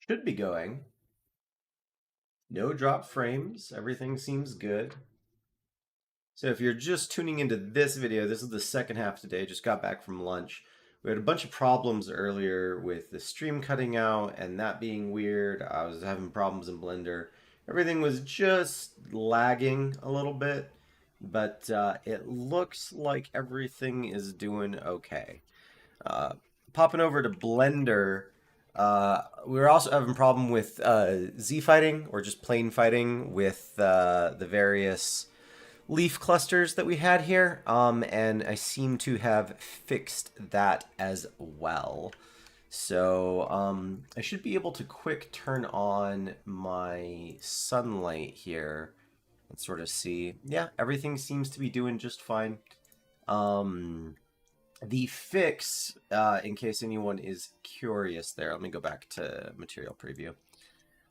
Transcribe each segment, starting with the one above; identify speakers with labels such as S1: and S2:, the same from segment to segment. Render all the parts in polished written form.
S1: Should be going. No drop frames. Everything seems good. So if you're just tuning into this video, this is the second half today. Just got back from lunch. We had a bunch of problems earlier with the stream cutting out and that being weird. I was having problems in Blender. Everything was just lagging a little bit, but it looks like everything is doing okay. Popping over to Blender, we were also having a problem with Z fighting or just plain fighting with the various leaf clusters that we had here, and I seem to have fixed that as well. So I should be able to quick turn on my sunlight here and sort of see. Yeah, everything seems to be doing just fine. The fix, in case anyone is curious there, let me go back to material preview,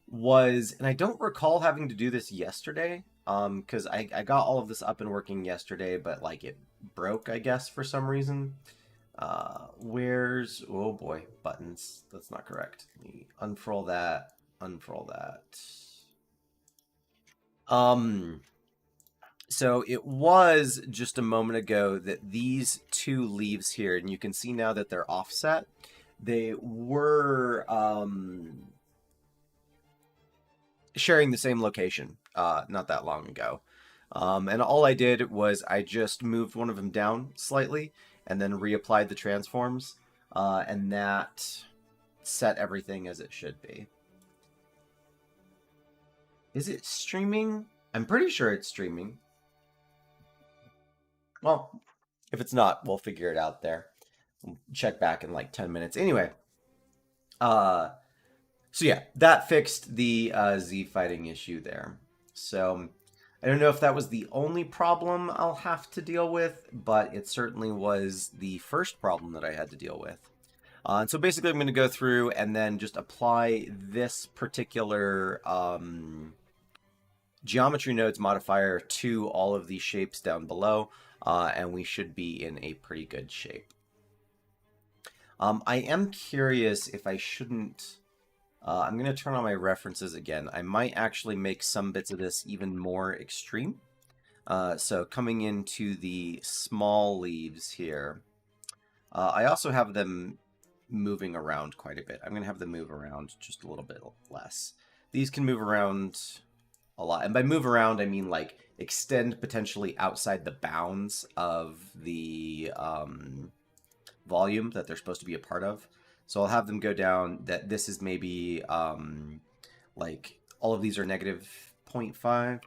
S1: was, and I don't recall having to do this yesterday, because I got all of this up and working yesterday, but like it broke, I guess, for some reason. Where's, oh boy, buttons. That's not correct. Let me unfurl that, unfurl that. So it was just a moment ago that these two leaves here, and you can see now that they're offset, they were sharing the same location not that long ago. And all I did was I just moved one of them down slightly and then reapplied the transforms, and that set everything as it should be. Is it streaming? I'm pretty sure it's streaming. Well, if it's not, we'll figure it out there. We'll check back in like 10 minutes. Anyway, so yeah, that fixed the Z fighting issue there. So I don't know if that was the only problem I'll have to deal with, but it certainly was the first problem that I had to deal with. And so basically I'm going to go through and then just apply this particular geometry nodes modifier to all of these shapes down below, and we should be in a pretty good shape. I am curious if I shouldn't... I'm going to turn on my references again. I might actually make some bits of this even more extreme. So coming into the small leaves here, I also have them moving around quite a bit. I'm going to have them move around just a little bit less. These can move around a lot. And by move around, I mean like extend potentially outside the bounds of the volume that they're supposed to be a part of. So I'll have them go down that this is maybe like all of these are negative 0.5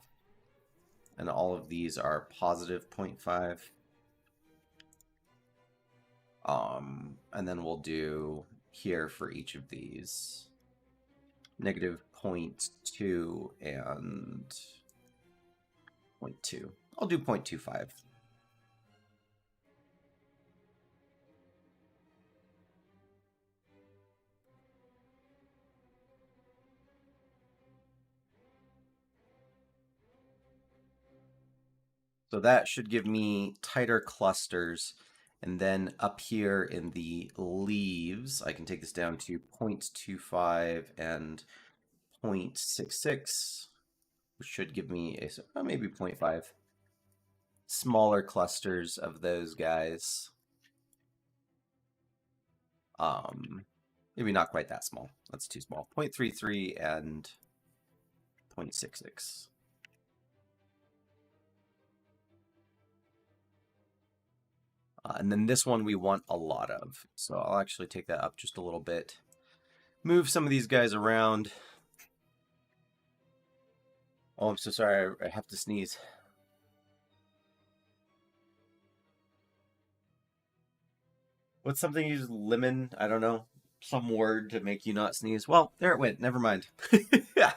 S1: and all of these are positive 0.5. And then we'll do here for each of these negative 0.2 and 0.2. I'll do 0.25. So that should give me tighter clusters. And then up here in the leaves, I can take this down to 0.25 and 0.66, which should give me a maybe 0.5. Smaller clusters of those guys. Maybe not quite that small. That's too small. 0.33 and 0.66. And then this one we want a lot of. So I'll actually take that up just a little bit. Move some of these guys around. Oh, I'm so sorry. I have to sneeze. What's something you use? Lemon? I don't know. Some word to make you not sneeze. Well, there it went. Never mind. Yeah.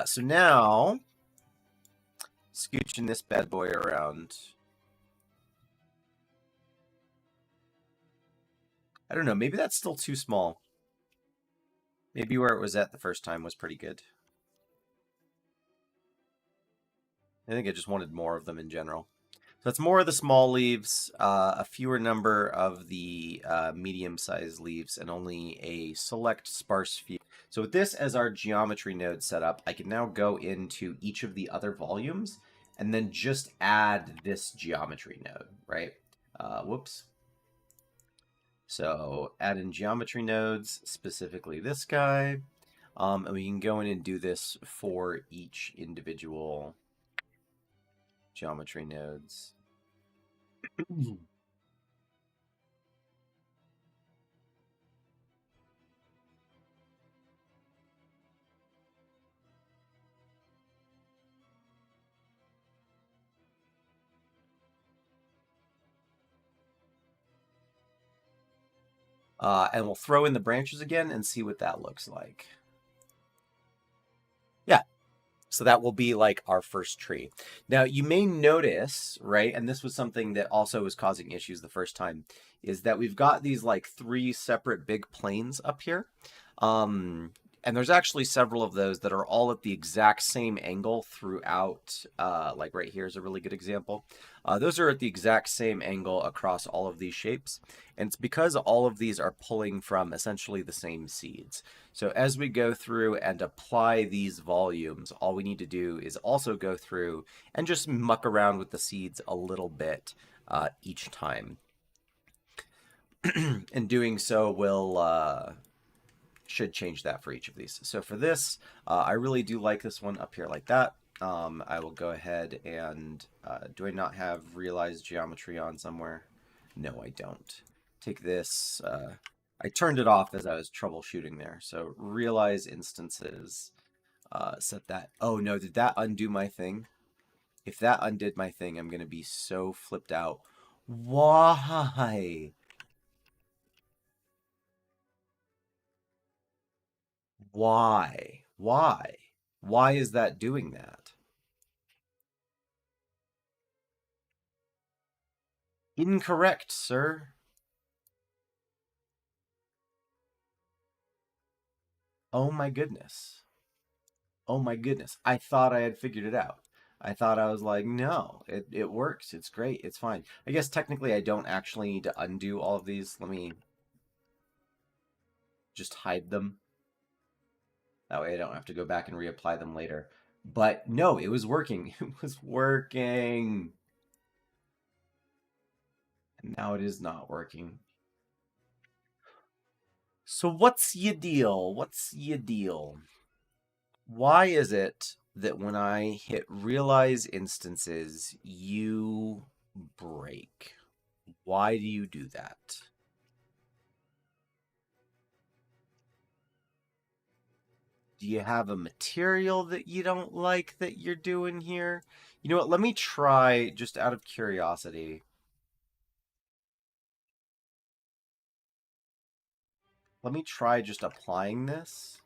S1: So now, scooching this bad boy around. I don't know. Maybe that's still too small. Maybe where it was at the first time was pretty good. I think I just wanted more of them in general. So it's more of the small leaves, a fewer number of the medium-sized leaves, and only a select sparse few. So with this as our geometry node set up, I can now go into each of the other volumes and then just add this geometry node, right? Whoops. So add in geometry nodes, specifically this guy. And we can go in and do this for each individual geometry nodes. And we'll throw in the branches again and see what that looks like. Yeah, so that will be like our first tree. Now, you may notice, right, and this was something that also was causing issues the first time, is that we've got these like 3 separate big planes up here. And there's actually several of those that are all at the exact same angle throughout. Like right here is a really good example. Those are at the exact same angle across all of these shapes. And it's because all of these are pulling from essentially the same seeds. So as we go through and apply these volumes, all we need to do is also go through and just muck around with the seeds a little bit each time. And doing so will should change that for each of these. So for this, I really do like this one up here like that. I will go ahead and, do I not have realized geometry on somewhere? No, I don't. Take this, I turned it off as I was troubleshooting there. So realize instances, set that. Oh no, did that undo my thing? If that undid my thing, I'm going to be so flipped out. Why? Why? Why? Why is that doing that? Incorrect, sir. Oh my goodness. Oh my goodness. I thought I had figured it out. I thought I was like, no, it works. It's great. It's fine. I guess technically I don't actually need to undo all of these. Let me just hide them. That way I don't have to go back and reapply them later. But no, it was working. It was working. And now it is not working. So what's your deal? What's your deal? Why is it that when I hit realize instances, you break? Why do you do that? Do you have a material that you don't like that you're doing here? You know what? Let me try, just out of curiosity. Let me try just applying this.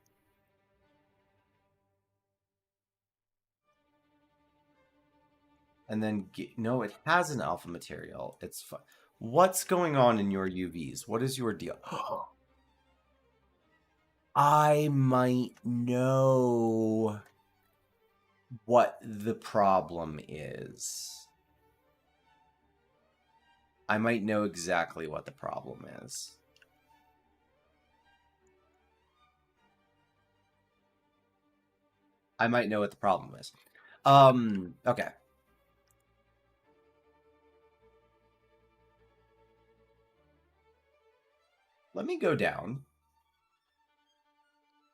S1: And then, no, it has an alpha material. It's fine. What's going on in your UVs? What is your deal? I might know what the problem is. I might know exactly what the problem is. I might know what the problem is. Okay. Let me go down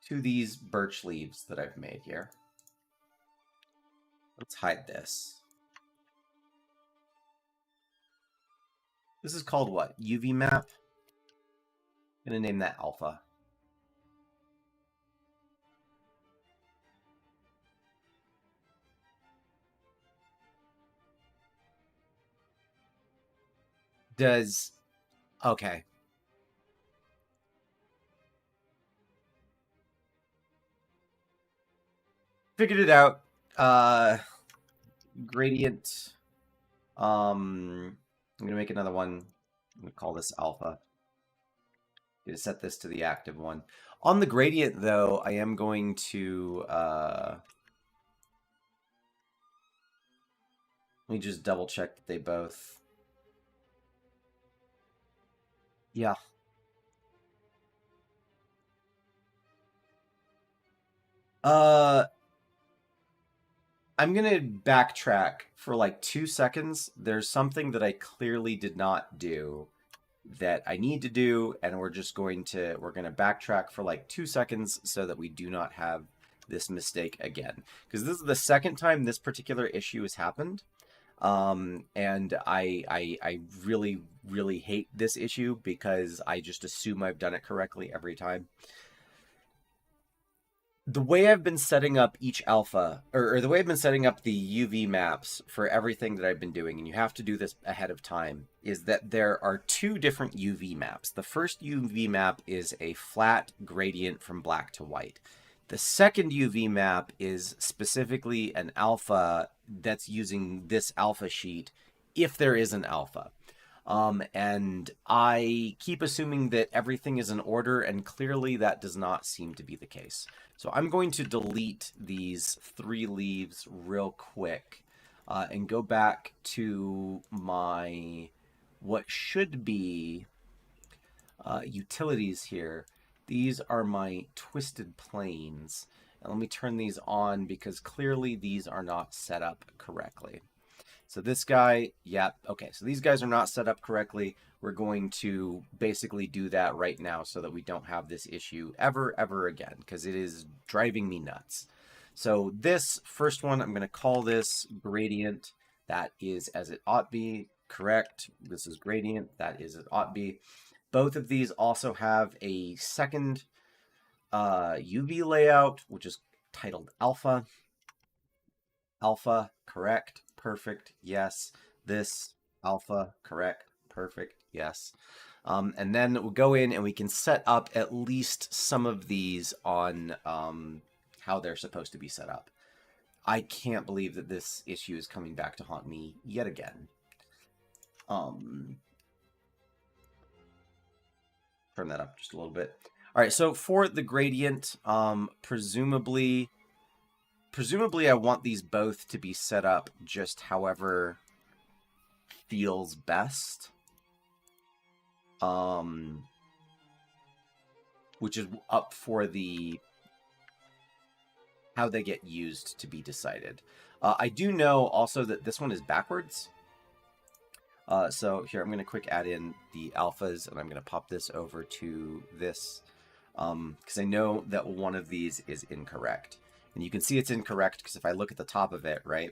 S1: to these birch leaves that I've made here. Let's hide this. This is called what? UV map? I'm going to name that alpha. Does... Okay. Figured it out. Gradient. I'm going to make another one. I'm going to call this alpha. Going to set this to the active one. On the gradient, though, I am going to... Let me just double check that they both. Yeah. Uh, I'm gonna backtrack for like 2 seconds. There's something that I clearly did not do that I need to do, and we're gonna backtrack for like 2 seconds so that we do not have this mistake again. Because this is the second time this particular issue has happened. And I really, really hate this issue because I just assume I've done it correctly every time. The way I've been setting up each alpha, or the way I've been setting up the UV maps for everything that I've been doing, and you have to do this ahead of time, is that there are two different UV maps. The first UV map is a flat gradient from black to white. The second UV map is specifically an alpha that's using this alpha sheet, if there is an alpha. And I keep assuming that everything is in order, and clearly that does not seem to be the case. So I'm going to delete these 3 leaves real quick and go back to my what should be utilities here. These are my twisted planes. And let me turn these on because clearly these are not set up correctly. So this guy, yeah, okay. So these guys are not set up correctly. We're going to basically do that right now so that we don't have this issue ever again, because it is driving me nuts. So this first one, I'm going to call this gradient. That is as it ought be. Correct. This is gradient. That is it ought be. Both of these also have a second UV layout, which is titled alpha. Alpha, correct, perfect, yes. This, alpha, correct, perfect, yes. And then we'll go in and we can set up at least some of these on how they're supposed to be set up. I can't believe that this issue is coming back to haunt me yet again. Turn that up just a little bit. All right, so for the gradient, presumably I want these both to be set up just however feels best. Which is up for the how they get used to be decided. I do know also that this one is backwards. So here, I'm going to quick add in the alphas, and I'm going to pop this over to this, because I know that one of these is incorrect. And you can see it's incorrect because if I look at the top of it, right,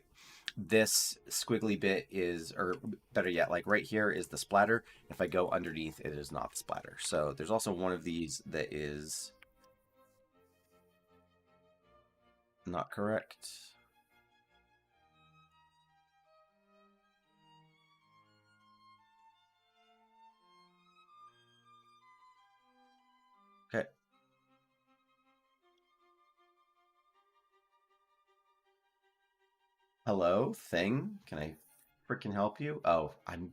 S1: this squiggly bit is, or better yet, like right here is the splatter. If I go underneath, it is not the splatter. So there's also one of these that is not correct. Okay. Hello, thing. Can I freaking help you? Oh, I'm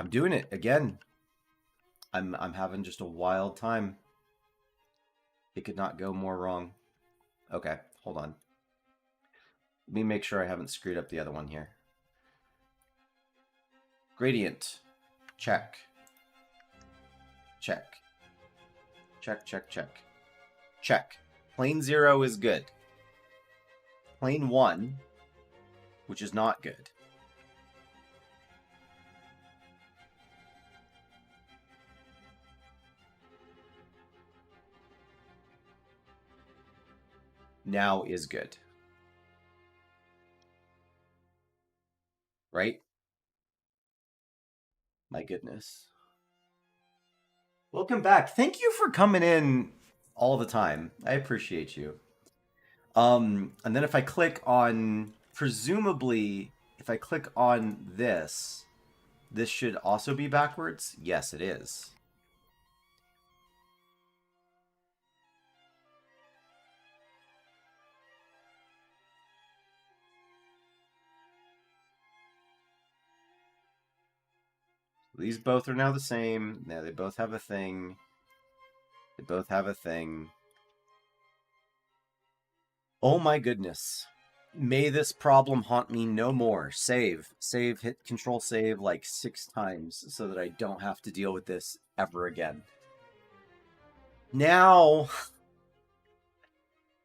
S1: doing it again. I'm having just a wild time. It could not go more wrong. Okay, hold on. Let me make sure I haven't screwed up the other one here. Gradient. Check. Check. Check, check, check. Check. Plane 0 is good. Plane 1, which is not good. Now is good. Right? My goodness. Welcome back. Thank you for coming in all the time. I appreciate you. And then if I click on, presumably, if I click on this, this should also be backwards. Yes, it is. These both are now the same. Now they both have a thing. They both have a thing. Oh my goodness. May this problem haunt me no more. Save. Save. Hit Control Save like 6 times so that I don't have to deal with this ever again. Now,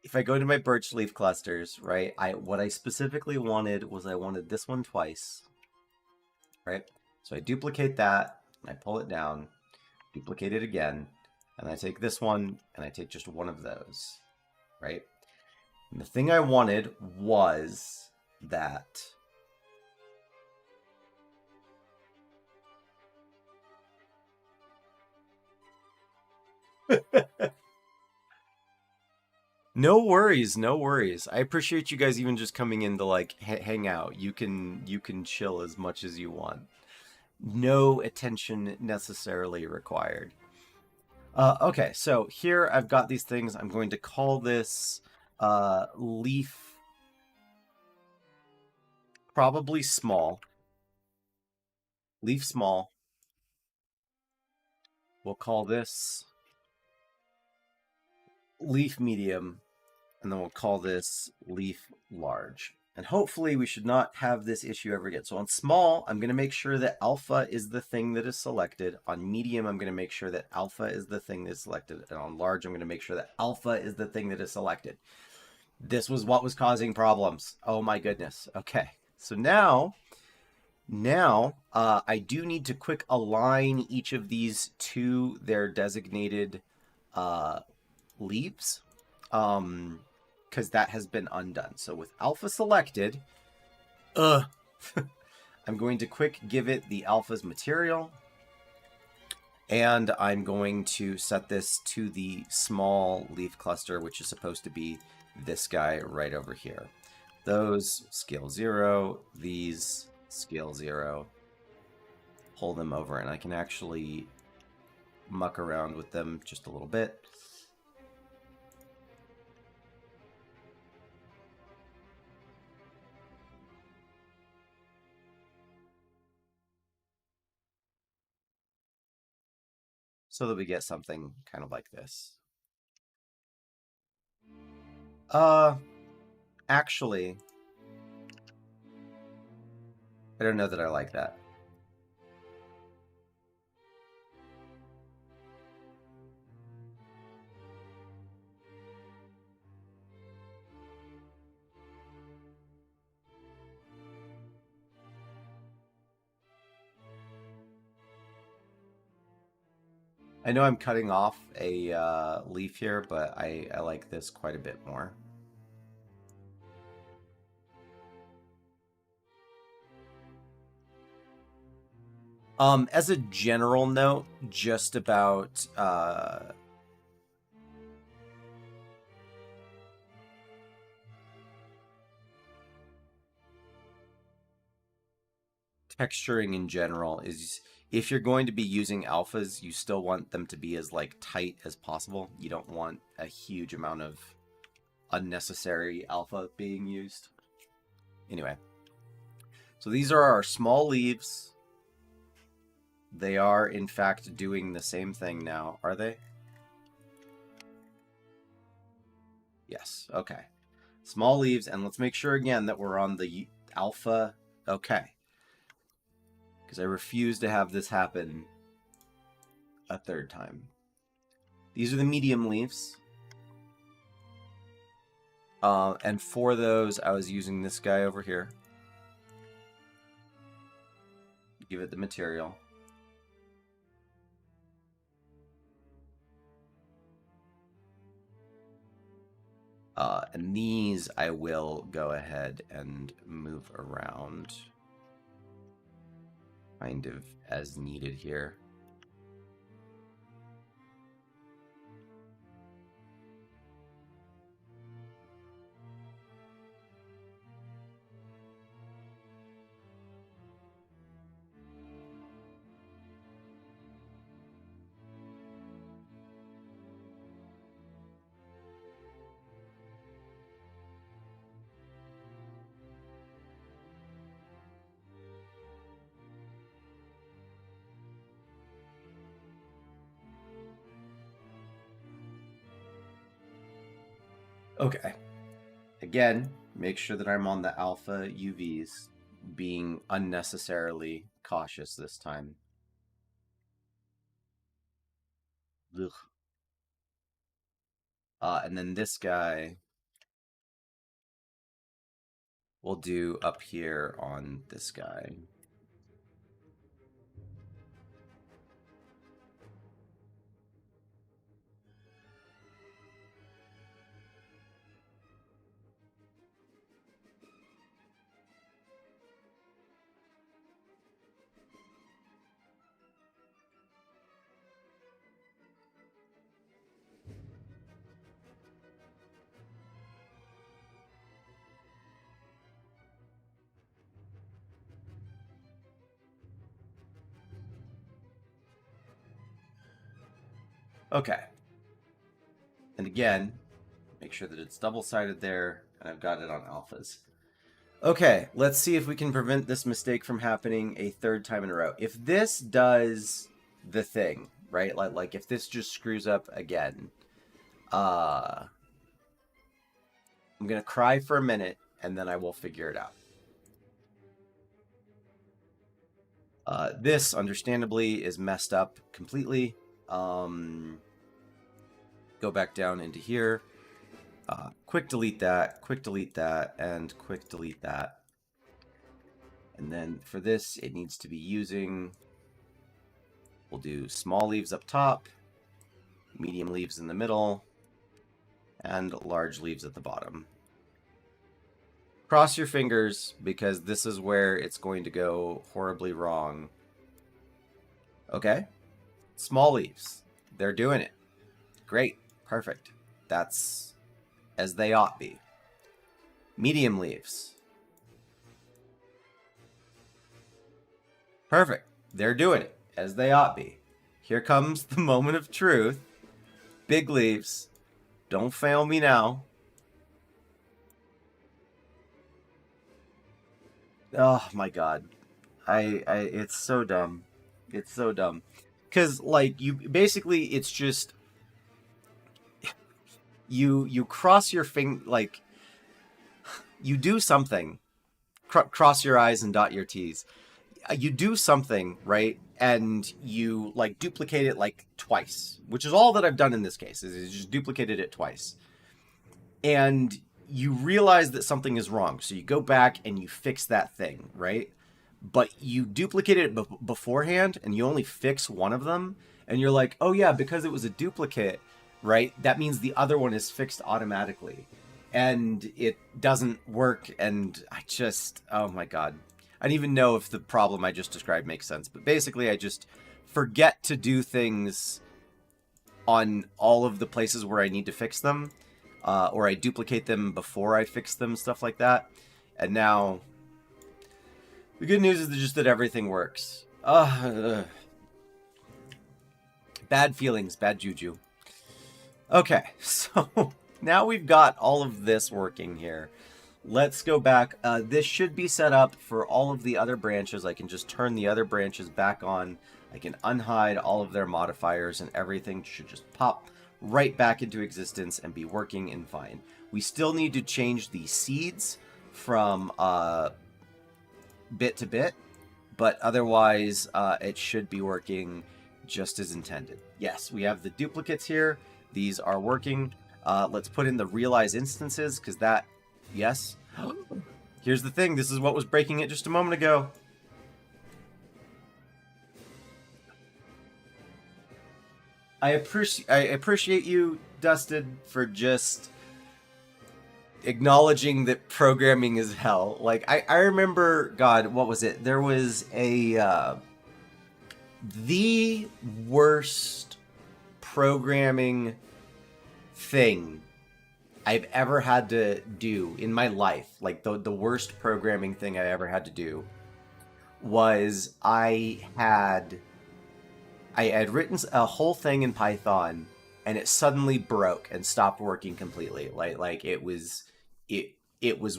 S1: if I go to my birch leaf clusters, right, what I specifically wanted was I wanted this one twice, right? So I duplicate that, and I pull it down, duplicate it again, and I take this one, and I take just one of those, right? And the thing I wanted was that. No worries, no worries. I appreciate you guys even just coming in to like hang out. You can chill as much as you want. No attention necessarily required. Okay, so here I've got these things. I'm going to call this leaf probably small. Leaf small. We'll call this leaf medium, and then we'll call this leaf large. And hopefully we should not have this issue ever again. So on small, I'm going to make sure that alpha is the thing that is selected. On medium, I'm going to make sure that alpha is the thing that's selected. And on large, I'm going to make sure that alpha is the thing that is selected. This was what was causing problems. Oh my goodness. Okay. So now I do need to quick align each of these to their designated leaves. Because that has been undone. So with alpha selected, I'm going to quick give it the alpha's material. And I'm going to set this to the small leaf cluster, which is supposed to be this guy right over here. Those scale 0, these scale 0. Pull them over, and I can actually muck around with them just a little bit. So that we get something kind of like this. Actually, I don't know that I like that. I know I'm cutting off a leaf here, but I like this quite a bit more. As a general note, just about texturing in general is, if you're going to be using alphas, you still want them to be as like tight as possible. You don't want a huge amount of unnecessary alpha being used. Anyway, so these are our small leaves. They are, in fact, doing the same thing now, are they? Yes, okay. Small leaves, and let's make sure again that we're on the alpha. Okay. Because I refuse to have this happen a third time. These are the medium leaves. And for those, I was using this guy over here. Give it the material. And these I will go ahead and move around kind of as needed here. Okay. Again, make sure that I'm on the alpha UVs, being unnecessarily cautious this time. Ugh. And then this guy we'll do up here on this guy. Okay. And again, make sure that it's double-sided there, and I've got it on alphas. Okay, let's see if we can prevent this mistake from happening a third time in a row. If this does the thing, right? Like if this just screws up again, I'm going to cry for a minute, and then I will figure it out. This, understandably, is messed up completely. Go back down into here. Quick delete that, and quick delete that. And then for this, it needs to be using... We'll do small leaves up top, medium leaves in the middle, and large leaves at the bottom. Cross your fingers, because this is where it's going to go horribly wrong. Okay. Small leaves. They're doing it. Great. Perfect. That's as they ought be. Medium leaves. Perfect. They're doing it as they ought be. Here comes the moment of truth. Big leaves. Don't fail me now. Oh my god. It's so dumb. It's so dumb. Because, like, you basically, it's just you cross your finger, like, you do something, cross your I's and dot your T's. You do something, right? And you, like, duplicate it, like, twice, which is all that I've done in this case, is just duplicated it twice. And you realize that something is wrong, so you go back and you fix that thing, right? But you duplicated it beforehand, and you only fix one of them, and you're like, oh yeah, because it was a duplicate, right? That means the other one is fixed automatically. And it doesn't work, and I just, oh my god. I don't even know if the problem I just described makes sense, but basically I just forget to do things on all of the places where I need to fix them, or I duplicate them before I fix them, stuff like that. And now, the good news is just that everything works. Bad feelings, bad juju. Okay, so now we've got all of this working here. Let's go back. This should be set up for all of the other branches. I can just turn the other branches back on. I can unhide all of their modifiers, and everything should just pop right back into existence and be working and fine. We still need to change the seeds from bit to bit, but otherwise it should be working just as intended. Yes, we have the duplicates here. These are working. Let's put in the realize instances, because that, yes. Here's the thing. This is what was breaking it just a moment ago. I appreciate you, Dusted, for just acknowledging that programming is hell. Like, I remember, God, what was it? There was a, the worst programming thing I've ever had to do in my life. Like, the worst programming thing I ever had to do was I had written a whole thing in Python, and it suddenly broke and stopped working completely. Like it was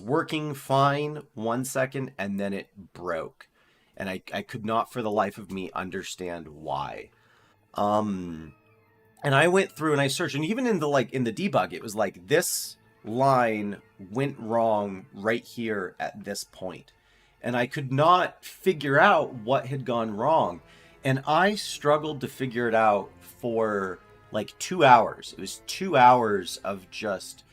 S1: working fine 1 second, and then it broke, and I could not for the life of me understand why. And I went through and I searched, and even in the debug, it was like, this line went wrong right here at this point. And I could not figure out what had gone wrong. And I struggled to figure it out for like 2 hours. It was 2 hours of just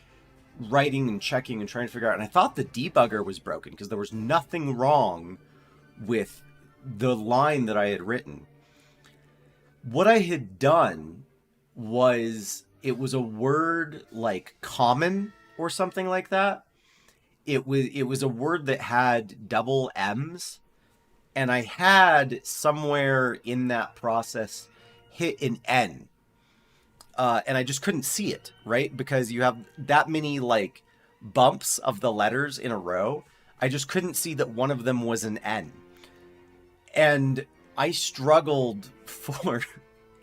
S1: writing and checking and trying to figure out. And I thought the debugger was broken because there was nothing wrong with the line that I had written. What I had done was, it was a word like common or something like that. It was a word that had double M's, and I had somewhere in that process hit an N. And I just couldn't see it, right? Because you have that many like bumps of the letters in a row. I just couldn't see that one of them was an N. And I struggled for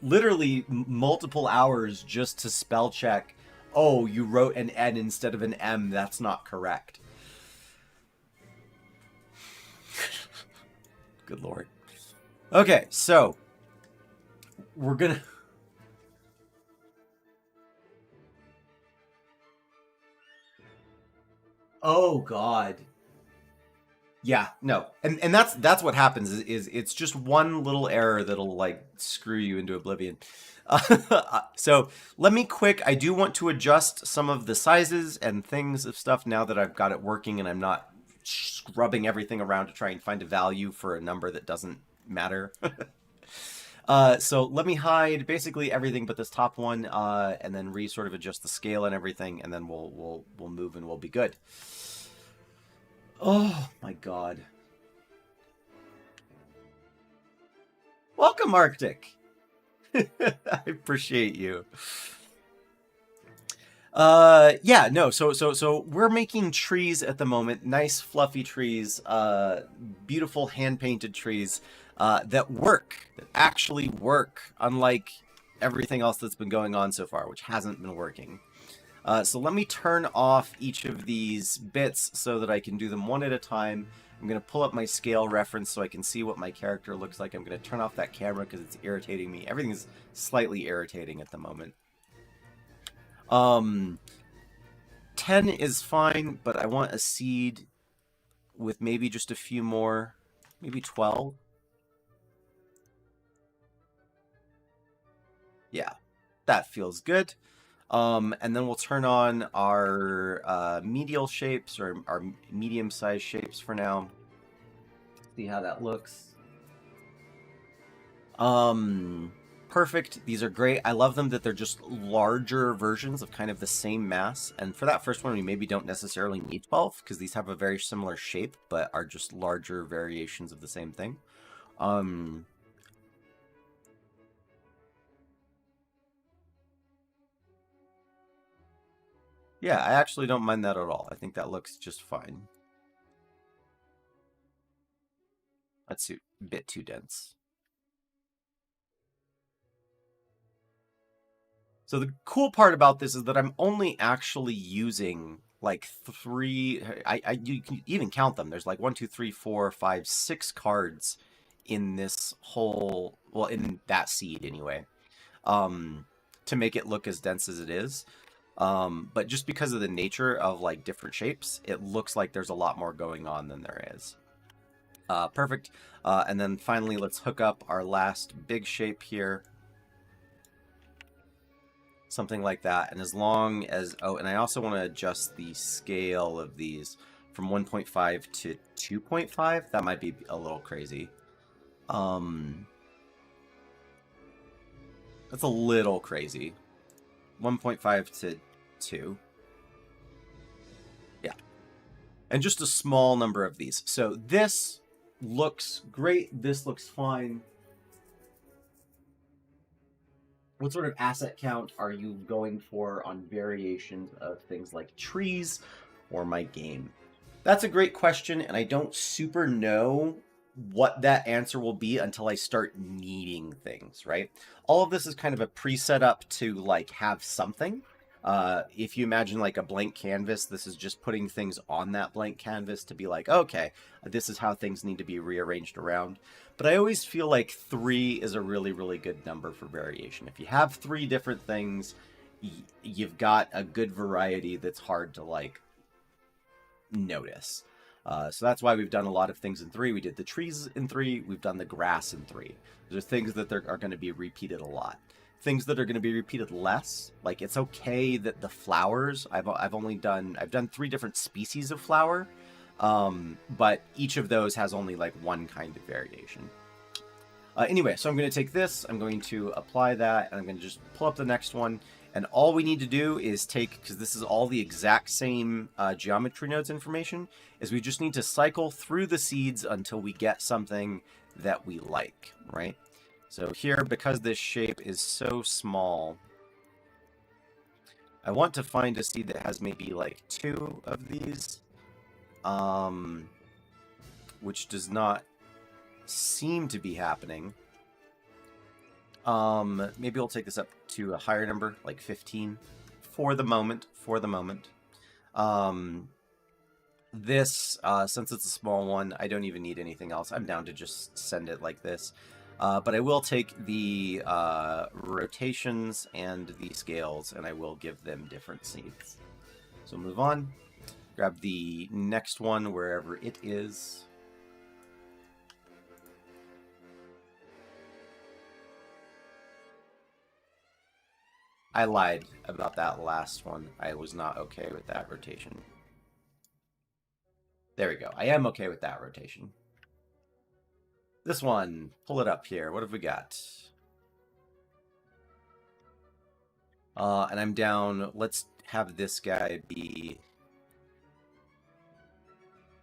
S1: literally multiple hours just to spell check. Oh, you wrote an N instead of an M. That's not correct. Good Lord. Okay, so we're gonna... Oh, God. Yeah, no. And that's what happens is it's just one little error that'll like screw you into oblivion. So let me I do want to adjust some of the sizes and things of stuff now that I've got it working and I'm not scrubbing everything around to try and find a value for a number that doesn't matter. So let me hide basically everything but this top one, and then sort of adjust the scale and everything, and then we'll move and we'll be good. Oh my God. Welcome, Arctic. I appreciate you. Yeah, no, so we're making trees at the moment, nice fluffy trees, beautiful hand-painted trees, that work, that actually work, unlike everything else that's been going on so far, which hasn't been working. So let me turn off each of these bits so that I can do them one at a time. I'm going to pull up my scale reference so I can see what my character looks like. I'm going to turn off that camera because it's irritating me. Everything is slightly irritating at the moment. 10 is fine, but I want a seed with maybe just a few more, maybe 12. Yeah, that feels good. And then we'll turn on our medial shapes, or our medium-sized shapes for now. See how that looks. Perfect. These are great. I love them that they're just larger versions of kind of the same mass. And for that first one, we maybe don't necessarily need 12 because these have a very similar shape, but are just larger variations of the same thing. Yeah, I actually don't mind that at all. I think that looks just fine. That's a bit too dense. So the cool part about this is that I'm only actually using like you can even count them. There's like 1, 2, 3, 4, 5, 6 cards in this whole, well, in that seed anyway, to make it look as dense as it is. But just because of the nature of like different shapes, it looks like there's a lot more going on than there is. Perfect. And then finally, let's hook up our last big shape here. Something like that. And as long as, oh, and I also want to adjust the scale of these from 1.5 to 2.5. That might be a little crazy. That's a little crazy. 1.5 to 2. Yeah. And just a small number of these. So this looks great. This looks fine. What sort of asset count are you going for on variations of things like trees or my game? That's a great question, and I don't super know what that answer will be until I start needing things, right? All of this is kind of a preset up to like have something. If you imagine like a blank canvas, this is just putting things on that blank canvas to be like, okay, this is how things need to be rearranged around. But I always feel like 3 is a really, really good number for variation. If you have 3 different things you've got a good variety that's hard to like notice. So that's why we've done a lot of things in 3. We did the trees in 3. We've done the grass in 3. There's things that are going to be repeated a lot. Things that are going to be repeated less. Like it's okay that the flowers. I've done 3 different species of flower, but each of those has only like one kind of variation. Anyway, so I'm going to take this. I'm going to apply that, and I'm going to just pull up the next one. And all we need to do is take, because this is all the exact same geometry nodes information, is we just need to cycle through the seeds until we get something that we like, right? So here, because this shape is so small, I want to find a seed that has maybe like 2 of these, which does not seem to be happening. Maybe we'll take this up to a higher number, like 15, for the moment. This, since it's a small one, I don't even need anything else. I'm down to just send it like this. But I will take the rotations and the scales, and I will give them different seeds. So move on. Grab the next one wherever it is. I lied about that last one. I was not okay with that rotation. There we go. I am okay with that rotation. This one, pull it up here. What have we got? And I'm down. Let's have this guy be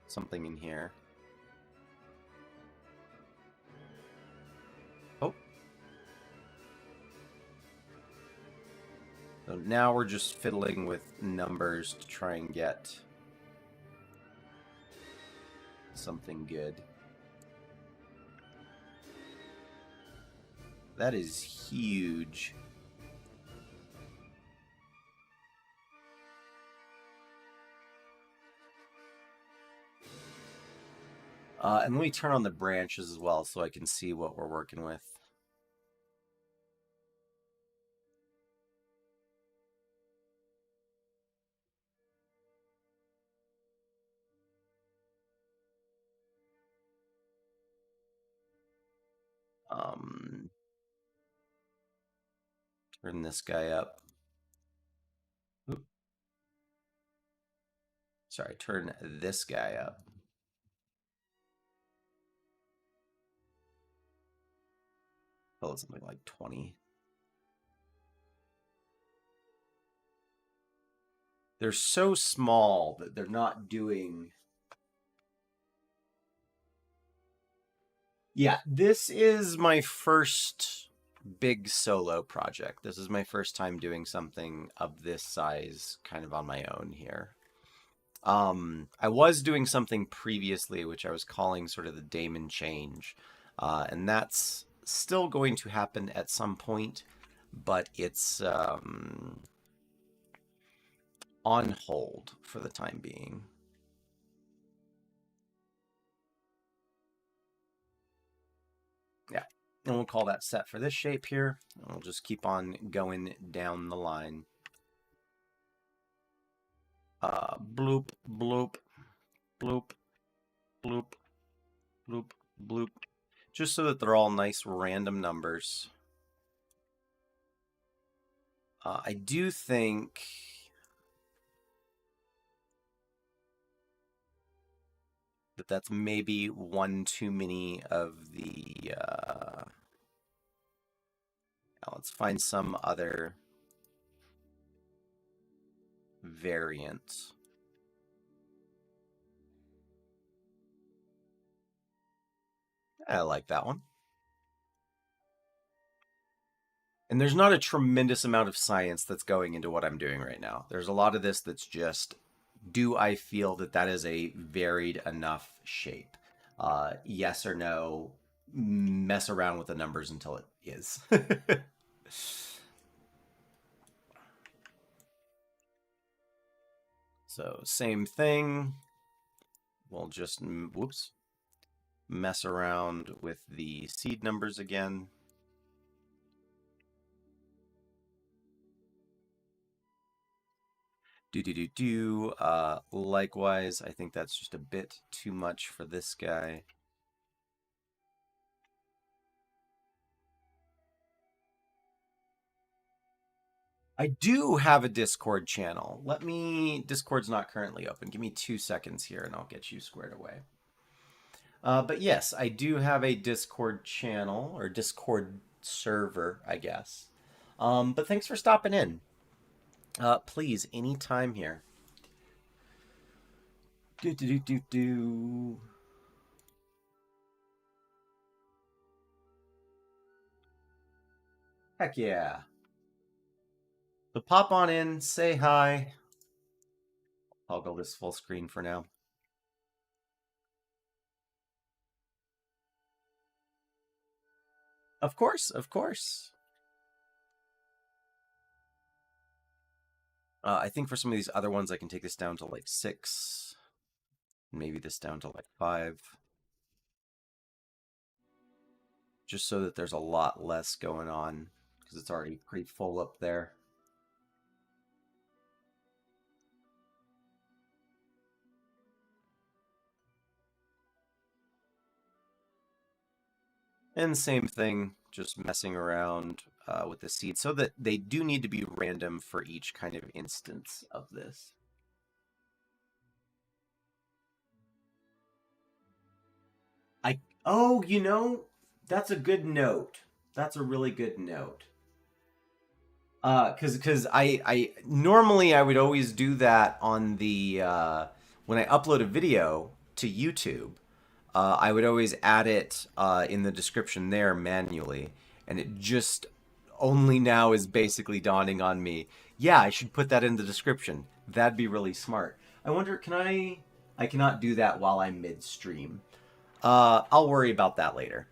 S1: something in here. Oh. So now we're just fiddling with numbers to try and get something good. That is huge. And let me turn on the branches as well so I can see what we're working with. Turn this guy up. Oop. Sorry, turn this guy up. Oh, something like 20. They're so small that they're not doing... Yeah, this is my first big solo project. This is my first time doing something of this size kind of on my own here. I was doing something previously, which I was calling sort of the Damon change. And that's still going to happen at some point, but it's on hold for the time being. Yeah, and we'll call that set for this shape here. And we'll just keep on going down the line. Bloop, bloop, bloop, bloop, bloop, bloop. Just so that they're all nice random numbers. I do think that that's maybe one too many of the... Now let's find some other variant. I like that one. And there's not a tremendous amount of science that's going into what I'm doing right now. There's a lot of this that's just, do I feel that that is a varied enough shape? Yes or no, mess around with the numbers until it is. So same thing. We'll just, whoops, mess around with the seed numbers again. Likewise, I think that's just a bit too much for this guy. I do have a Discord channel. Discord's not currently open. Give me 2 seconds here and I'll get you squared away. But yes, I do have a Discord channel or Discord server, I guess. But thanks for stopping in. Please, anytime here. Heck yeah. So pop on in, say hi. I'll go this full screen for now. Of course, of course. I think for some of these other ones, I can take this down to like 6. Maybe this down to like 5. Just so that there's a lot less going on, because it's already pretty full up there. And same thing, just messing around with the seeds, so that they do need to be random for each kind of instance of this. Oh, you know, that's a good note. That's a really good note. Because I normally I would always do that on the when I upload a video to YouTube. I would always add it in the description there manually, and it just only now is basically dawning on me. Yeah, I should put that in the description. That'd be really smart. I wonder, can I? I cannot do that while I'm midstream. I'll worry about that later.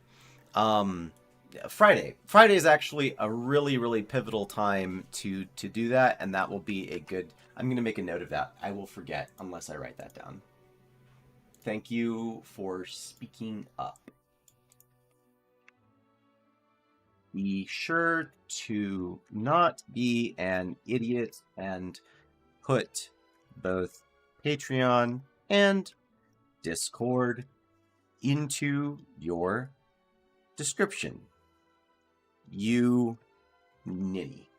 S1: Friday. Friday is actually a really, really pivotal time to do that, and that will be a good. I'm going to make a note of that. I will forget unless I write that down. Thank you for speaking up. Be sure to not be an idiot and put both Patreon and Discord into your description. You ninny.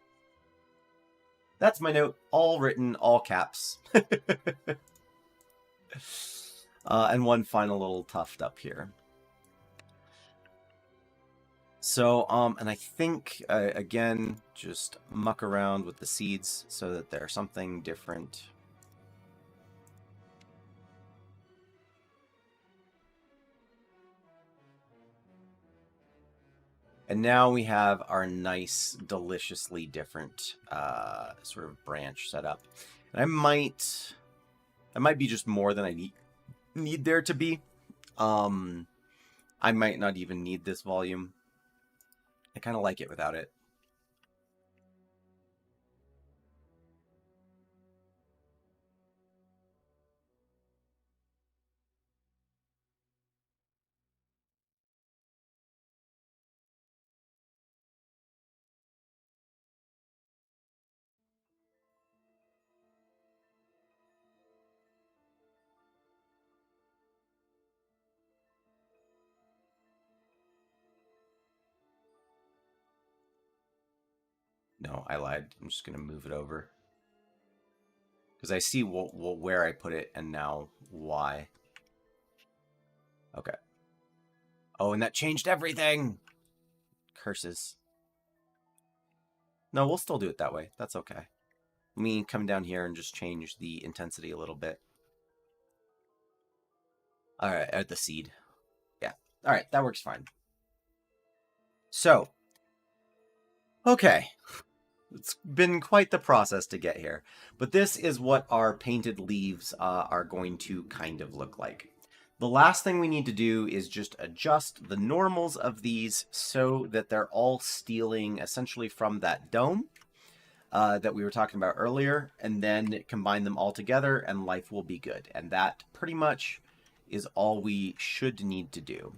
S1: That's my note, all written, all caps. And one final little tuft up here. So, and I think, again, just muck around with the seeds so that they're something different. And now we have our nice, deliciously different sort of branch set up. And that might be just more than I need there to be. I might not even need this volume. I kind of like it without it. No, I lied. I'm just going to move it over. Because I see where I put it and now why. Okay. Oh, and that changed everything! Curses. No, we'll still do it that way. That's okay. Let me come down here and just change the intensity a little bit. Alright, at the seed. Yeah. Alright, that works fine. So. Okay. It's been quite the process to get here. But this is what our painted leaves are going to kind of look like. The last thing we need to do is just adjust the normals of these so that they're all stealing essentially from that dome that we were talking about earlier, and then combine them all together and life will be good. And that pretty much is all we should need to do.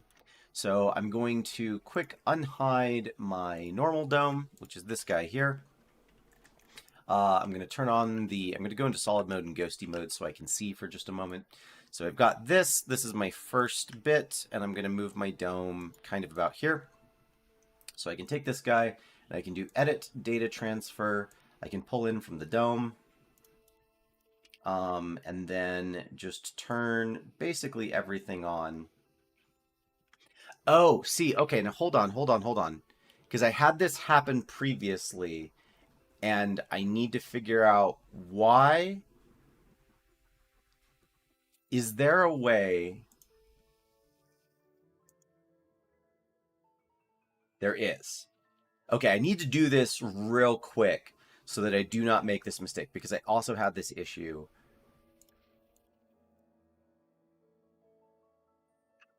S1: So I'm going to quick unhide my normal dome, which is this guy here. I'm going to turn on the, I'm going to go into solid mode and ghosty mode so I can see for just a moment. So I've got this. This is my first bit, and I'm going to move my dome kind of about here. So I can take this guy, and I can do edit data transfer. I can pull in from the dome. And then just turn basically everything on. Oh, see, okay, now hold on. Because I had this happen previously, and I need to figure out why. Is there a way? There is. Okay, I need to do this real quick so that I do not make this mistake, because I also had this issue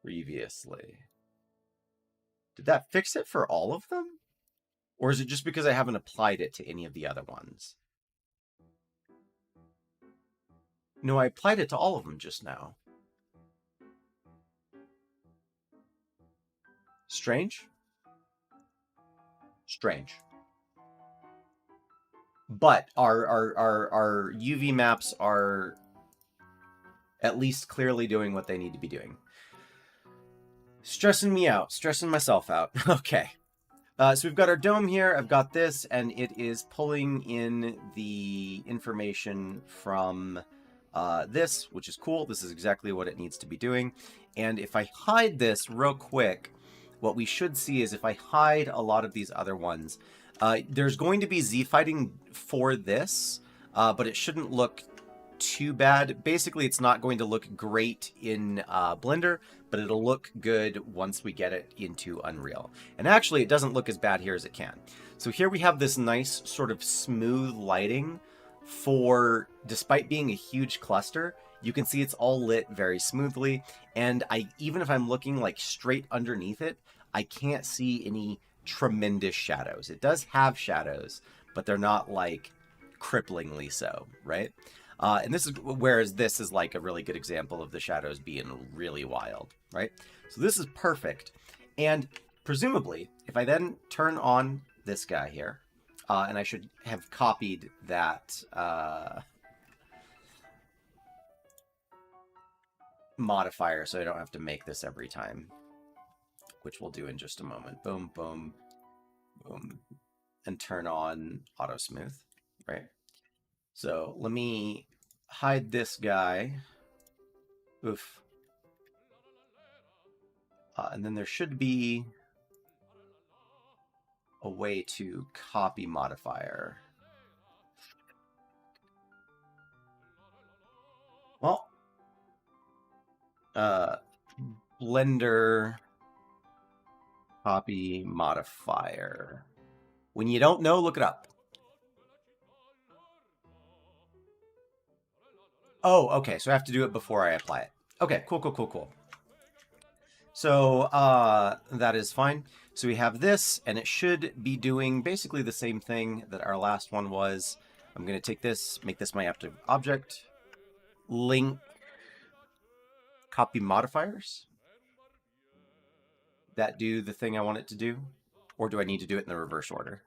S1: previously. Did that fix it for all of them? Or is it just because I haven't applied it to any of the other ones? No, I applied it to all of them just now. Strange? Strange. But our UV maps are at least clearly doing what they need to be doing. Stressing me out. Stressing myself out. Okay. So we've got our dome here. I've got this, and it is pulling in the information from this, which is cool. This is exactly what it needs to be doing. And if I hide this real quick, what we should see is if I hide a lot of these other ones, there's going to be Z-fighting for this, but it shouldn't look too bad. Basically, it's not going to look great in Blender, but it'll look good once we get it into Unreal. And actually, it doesn't look as bad here as it can. So here we have this nice sort of smooth lighting for, despite being a huge cluster, you can see it's all lit very smoothly. And even if I'm looking like straight underneath it, I can't see any tremendous shadows. It does have shadows, but they're not like cripplingly so, right? And this is, whereas this is like a really good example of the shadows being really wild, right? So this is perfect. And presumably, if I then turn on this guy here, and I should have copied that modifier so I don't have to make this every time, which we'll do in just a moment. Boom, boom, boom. And turn on auto smooth, right? So let me hide this guy. Oof. And then there should be a way to copy modifier. Well, Blender copy modifier. When you don't know, look it up. Oh, okay. So I have to do it before I apply it. Okay, cool. So that is fine. So we have this, and it should be doing basically the same thing that our last one was. I'm going to take this, make this my active object, link, copy modifiers. That do the thing I want it to do? Or do I need to do it in the reverse order?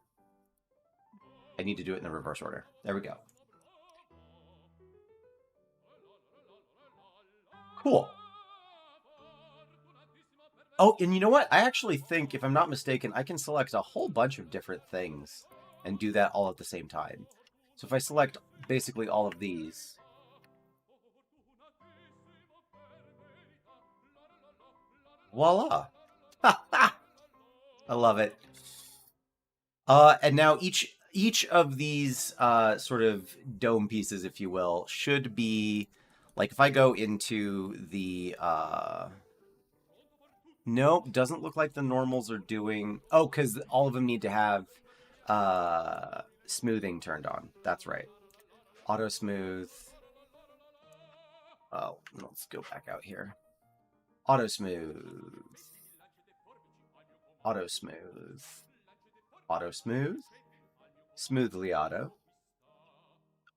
S1: I need to do it in the reverse order. There we go. Cool. Oh, and you know what? I actually think, if I'm not mistaken, I can select a whole bunch of different things and do that all at the same time. So if I select basically all of these. Voila. I love it. And now each of these sort of dome pieces, if you will, should be, like if I go into the... Nope, doesn't look like the normals are doing... Oh, because all of them need to have smoothing turned on. That's right. Auto smooth. Oh, let's go back out here. Auto smooth. Auto smooth. Auto smooth. Smoothly auto.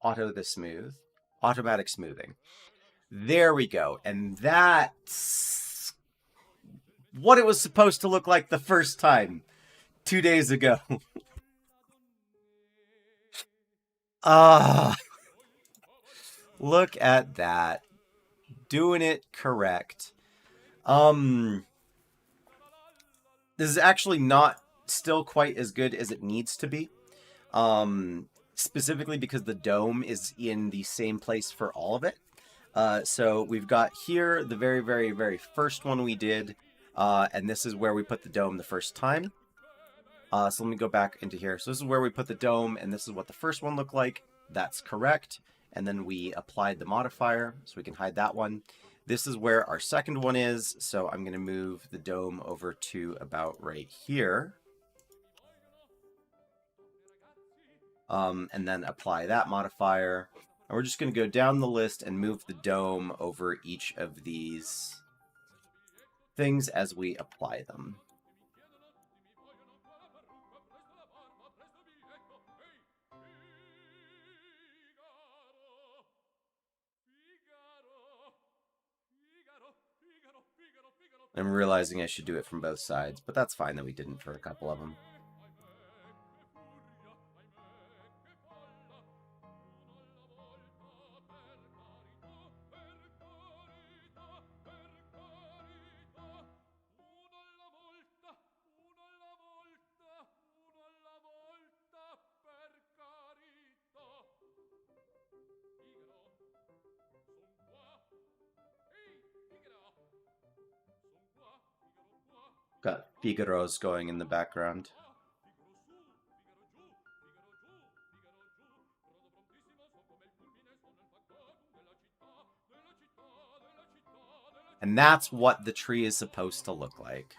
S1: Auto the smooth. Automatic smoothing. There we go. And that's what it was supposed to look like the first time 2 days ago. Look at that. Doing it correct. This is actually not still quite as good as it needs to be. Specifically because the dome is in the same place for all of it. So we've got here the very, very, very first one we did, and this is where we put the dome the first time. So let me go back into here. So this is where we put the dome, and this is what the first one looked like. That's correct. And then we applied the modifier, so we can hide that one. This is where our second one is, so I'm going to move the dome over to about right here. And then apply that modifier. And we're just going to go down the list and move the dome over each of these things as we apply them. I'm realizing I should do it from both sides, but that's fine that we didn't for a couple of them. Got Figaro's going in the background. And that's what the tree is supposed to look like.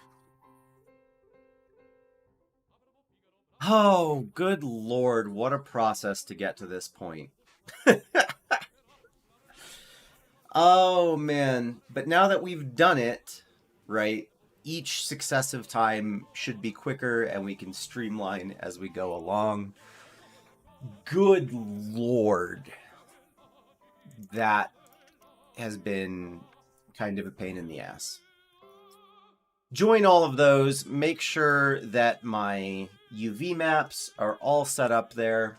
S1: Oh, good lord, what a process to get to this point. Oh, man. But now that we've done it, right, each successive time should be quicker and we can streamline as we go along. Good lord. That has been kind of a pain in the ass. Join all of those. Make sure that my UV maps are all set up there.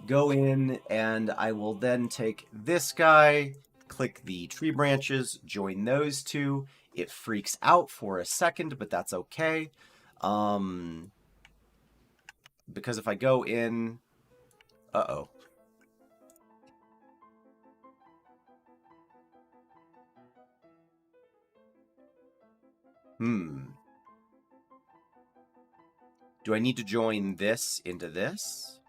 S1: Go in and I will then take this guy, click the tree branches, join those two. It freaks out for a second, but that's okay. Because if I go in... Uh-oh. Do I need to join this into this?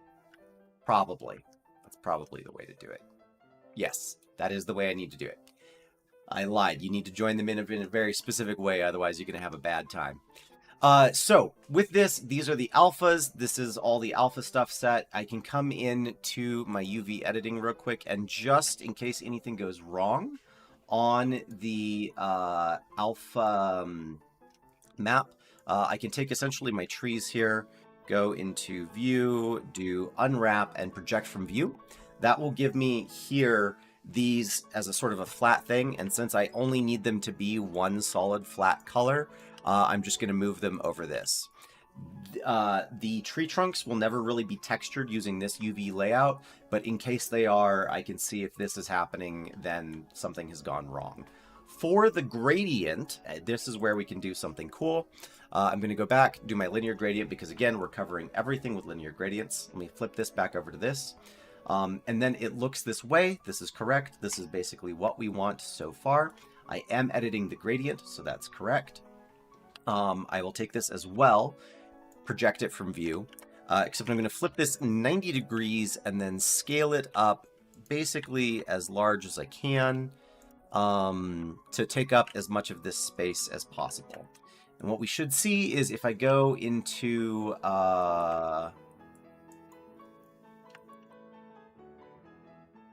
S1: Probably. That's probably the way to do it. Yes, that is the way I need to do it. I lied. You need to join them in a very specific way, otherwise you're going to have a bad time. So, with this, these are the alphas. This is all the alpha stuff set. I can come in to my UV editing real quick, and just in case anything goes wrong on the alpha map, I can take essentially my trees here, go into view, do unwrap, and project from view. That will give me here these as a sort of a flat thing, and since I only need them to be one solid flat color, I'm just going to move them over this. The tree trunks will never really be textured using this UV layout, but in case they are, I can see if this is happening, then something has gone wrong. For the gradient, this is where we can do something cool. I'm going to go back, do my linear gradient, because again, we're covering everything with linear gradients. Let me flip this back over to this. And then it looks this way. This is correct. This is basically what we want so far. I am editing the gradient, so that's correct. I will take this as well, project it from view, except I'm going to flip this 90 degrees and then scale it up basically as large as I can to take up as much of this space as possible. And what we should see is if I go into...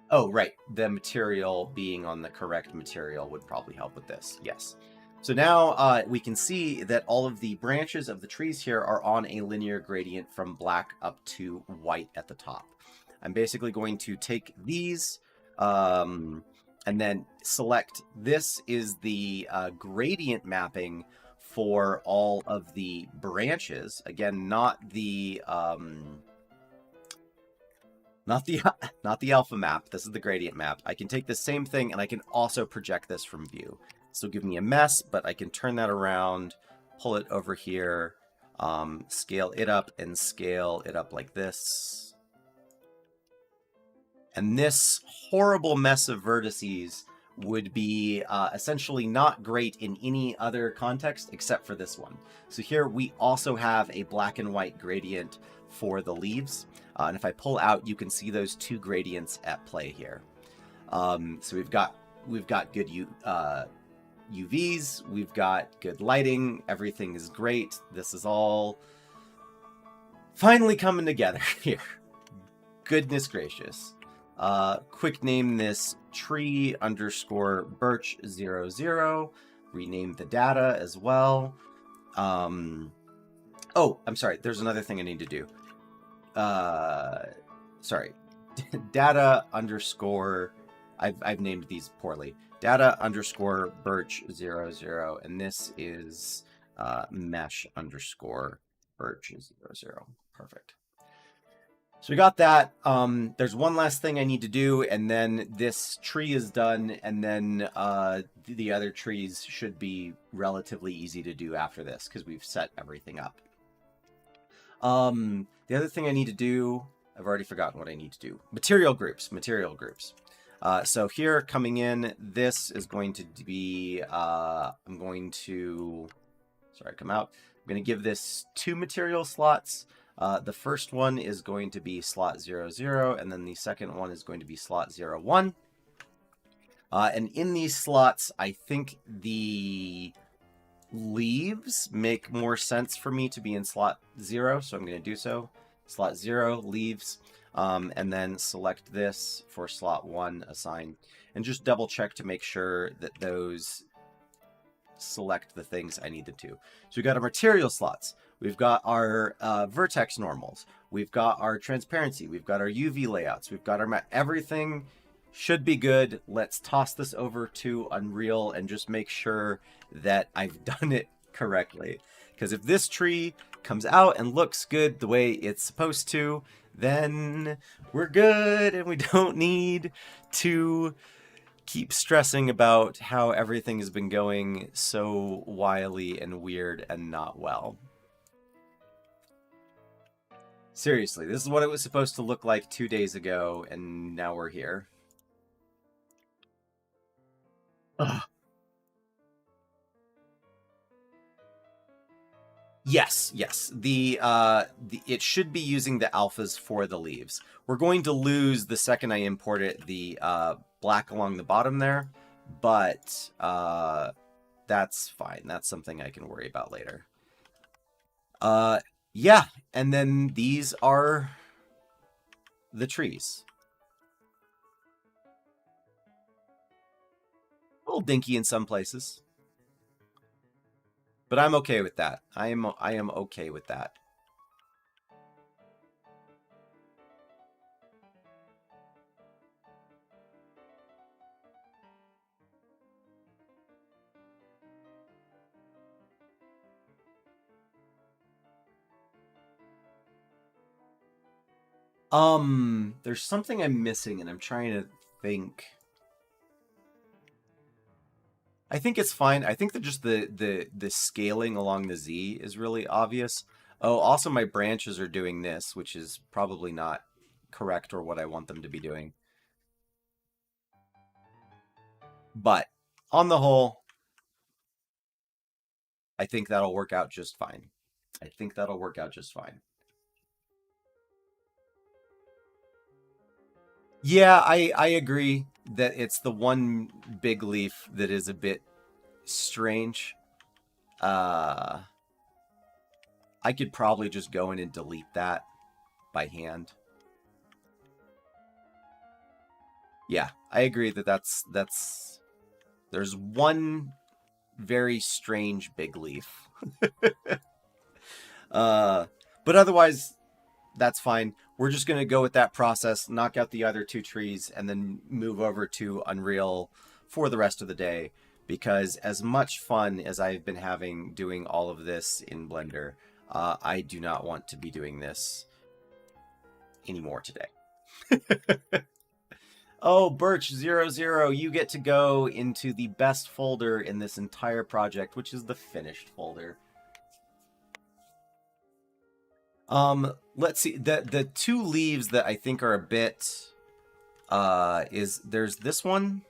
S1: Oh, right. The material being on the correct material would probably help with this. Yes. So now we can see that all of the branches of the trees here are on a linear gradient from black up to white at the top. I'm basically going to take these and then select this is the gradient mapping for all of the branches. Again, not the Not the not the alpha map. This is the gradient map. I can take the same thing and I can also project this from view. This will give me a mess, but I can turn that around, pull it over here, scale it up and scale it up like this. And this horrible mess of vertices would be essentially not great in any other context except for this one. So here we also have a black and white gradient for the leaves. And if I pull out, you can see those two gradients at play here. So we've got good UVs, we've got good lighting, everything is great. This is all finally coming together here. Goodness gracious. Quick name this tree underscore birch 00. Rename the data as well. Oh, I'm sorry. There's another thing I need to do. Sorry. Data underscore. I've named these poorly. Data underscore birch 00, and this is mesh underscore birch 00. Perfect. So we got that. There's one last thing I need to do, and then this tree is done, and then the other trees should be relatively easy to do after this because we've set everything up. The other thing I need to do, I've already forgotten what I need to do. Material groups. So here coming in, this is going to be, I'm going to give this 2 material slots. The first one is going to be slot 00, and then the second one is going to be slot 01. And in these slots, I think the leaves make more sense for me to be in slot 0, so I'm going to do so. Slot 0, leaves, and then select this for slot 1, assign, and just double check to make sure that those select the things I need them to. So we've got our material slots. We've got our vertex normals. We've got our transparency. We've got our UV layouts. We've got our map. Everything should be good. Let's toss this over to Unreal and just make sure that I've done it correctly. Because if this tree comes out and looks good the way it's supposed to, then we're good and we don't need to keep stressing about how everything has been going so wily and weird and not well. Seriously, this is what it was supposed to look like 2 days ago, and now we're here. Ugh. Yes. It should be using the alphas for the leaves. We're going to lose the second I import it, the black along the bottom there, but that's fine. That's something I can worry about later. Yeah, and then these are the trees. A little dinky in some places. But I'm okay with that. I am okay with that. There's something I'm missing and I'm trying to think. I think it's fine. I think that just the scaling along the Z is really obvious. Oh, also my branches are doing this, which is probably not correct or what I want them to be doing. But on the whole, I think that'll work out just fine. Yeah, I agree that it's the one big leaf that is a bit strange. I could probably just go in and delete that by hand. Yeah, I agree that that's there's one very strange big leaf. But otherwise, that's fine. We're just going to go with that process, knock out the other 2 trees, and then move over to Unreal for the rest of the day. Because as much fun as I've been having doing all of this in Blender, I do not want to be doing this anymore today. Oh, Birch00, you get to go into the best folder in this entire project, which is the finished folder. Let's see. The two leaves that I think are a bit is there's this one.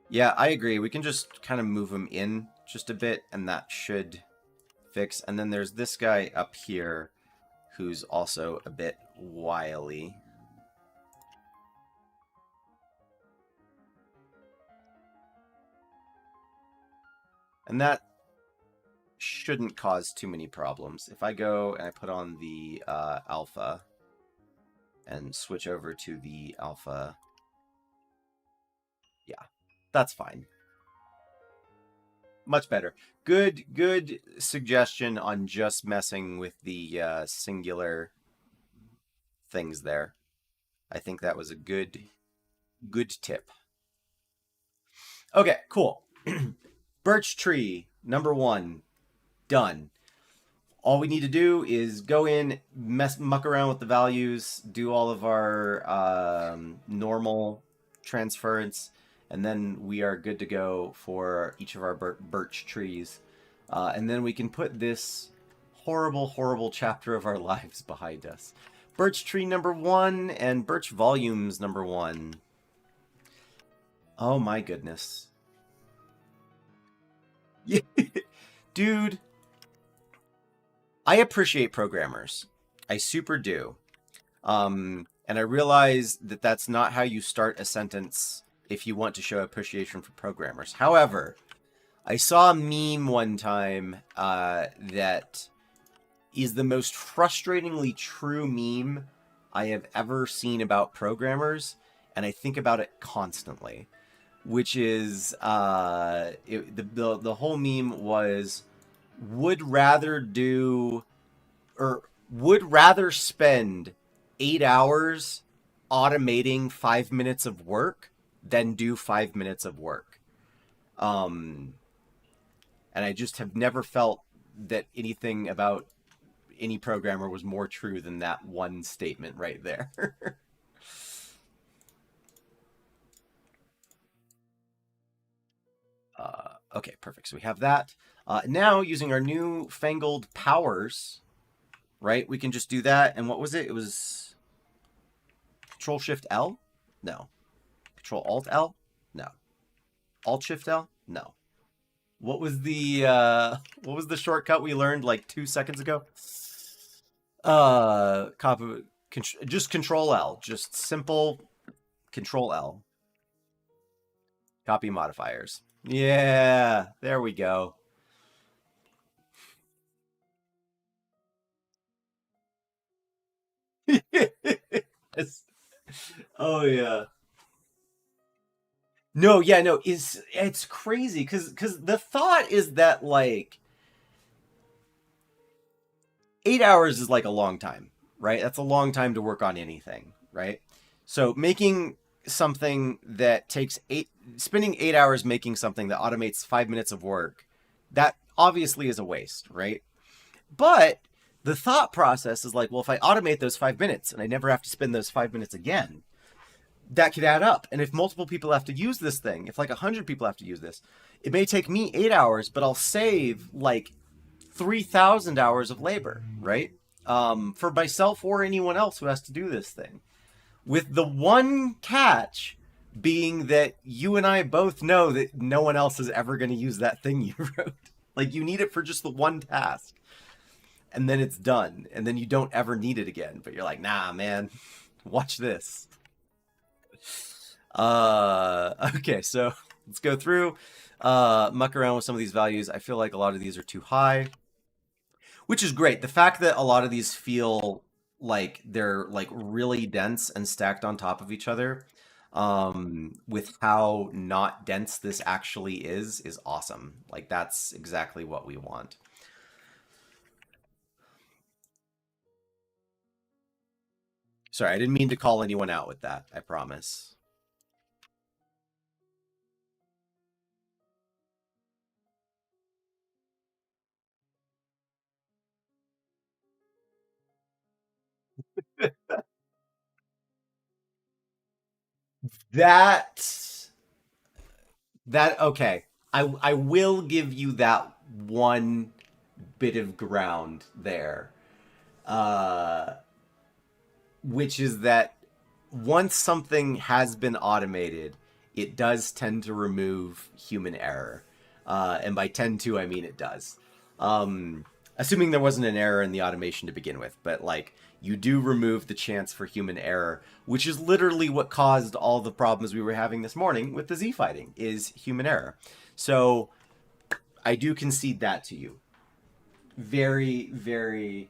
S1: Yeah, I agree. We can just kind of move them in just a bit, and that should fix. And then there's this guy up here who's also a bit wily. And that shouldn't cause too many problems. If I go and I put on the alpha and switch over to the alpha, yeah, that's fine. Much better. Good suggestion on just messing with the singular things there. I think that was a good tip. Okay, cool. Birch tree, number 1, done. All we need to do is go in, muck around with the values, do all of our normal transference, and then we are good to go for each of our birch trees. And then we can put this horrible, horrible chapter of our lives behind us. Birch tree number 1 and birch volumes number 1. Oh my goodness. Dude, I appreciate programmers. I super do. And I realize that that's not how you start a sentence if you want to show appreciation for programmers. However, I saw a meme one time that is the most frustratingly true meme I have ever seen about programmers, and I think about it constantly. Which is the whole meme was would rather do or would rather spend 8 hours automating 5 minutes of work than do 5 minutes of work. Um, and I just have never felt that anything about any programmer was more true than that one statement right there. Okay, perfect. So we have that. Now, using our new fangled powers, right, we can just do that. And what was it? It was Control Shift L? No. Control Alt L? No. Alt Shift L? No. What was the shortcut we learned like 2 seconds ago? Copy, just Control L. Just simple Control L. Copy modifiers. Yeah, there we go. Oh yeah. No, yeah, no, it's crazy because the thought is that like 8 hours is like a long time, right? That's a long time to work on anything, right? So making something that takes spending 8 hours making something that automates 5 minutes of work, that obviously is a waste, right? But the thought process is like, well, if I automate those 5 minutes and I never have to spend those 5 minutes again, that could add up. And if multiple people have to use this thing, if like 100 people have to use this, it may take me 8 hours, but I'll save like 3,000 hours of labor, right? For myself or anyone else who has to do this thing. With the one catch being that you and I both know that no one else is ever going to use that thing you wrote. Like you need it for just the one task, and then it's done, and then you don't ever need it again. But you're like, nah, man, watch this. Okay, so let's go through, muck around with some of these values. I feel like a lot of these are too high, which is great. The fact that a lot of these feel like they're like really dense and stacked on top of each other, with how not dense this actually is awesome. Like that's exactly what we want. Sorry, I didn't mean to call anyone out with that. I promise. That okay. I will give you that one bit of ground there. Uh which is that once something has been automated, it does tend to remove human error. And by tend to, I mean it does. Assuming there wasn't an error in the automation to begin with, but like you do remove the chance for human error, which is literally what caused all the problems we were having this morning with the Z fighting is human error. So I do concede that to you. Very, very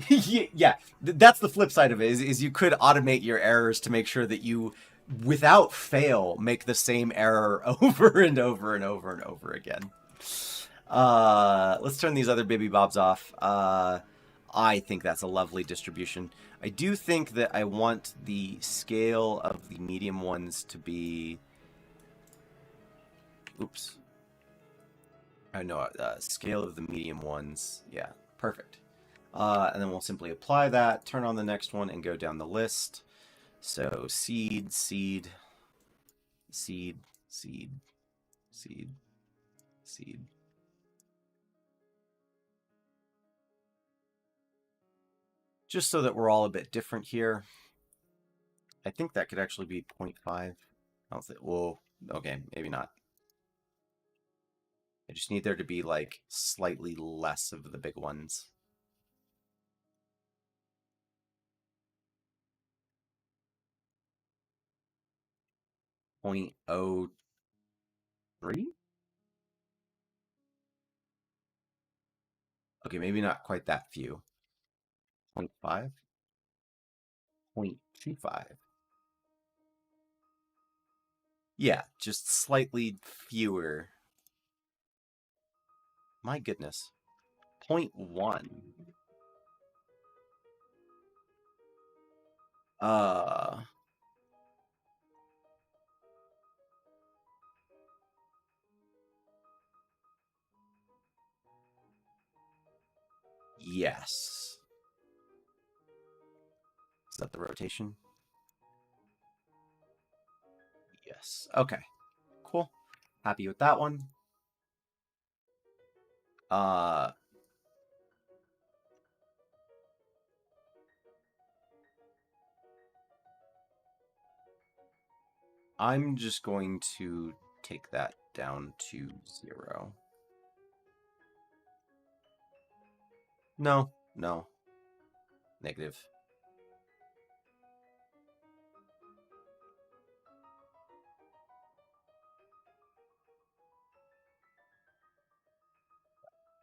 S1: yeah, that's the flip side of it is you could automate your errors to make sure that you without fail make the same error over and over and over and over again. Let's turn these other baby bobs off. I think that's a lovely distribution. I do think that I want the scale of the medium ones to be oops. I know scale of the medium ones. Yeah, perfect. And then we'll simply apply that, turn on the next one, and go down the list. So seed, seed, seed, seed, seed, seed. Just so that we're all a bit different here. I think that could actually be 0.5. I don't think, whoa, okay, maybe not. I just need there to be like slightly less of the big ones. Point oh 0.03? Okay, maybe not quite that few. 0.5? 0.25. Yeah, just slightly fewer. My goodness. 0.1. Uh, yes. Is that the rotation? Yes. Okay. Cool. Happy with that one. Uh, I'm just going to take that down to 0. No, no. Negative.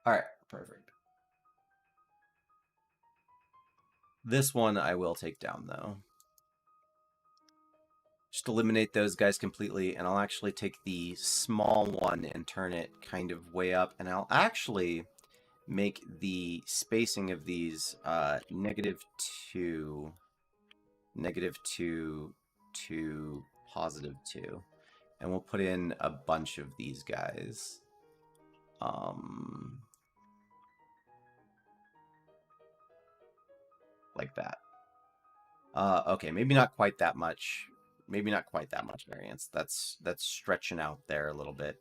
S1: All right, perfect. This one I will take down, though. Just eliminate those guys completely, and I'll actually take the small one and turn it kind of way up, and I'll actually make the spacing of these -2, -2 to +2. And we'll put in a bunch of these guys. Like that. Okay, maybe not quite that much. Maybe not quite that much variance. That's stretching out there a little bit.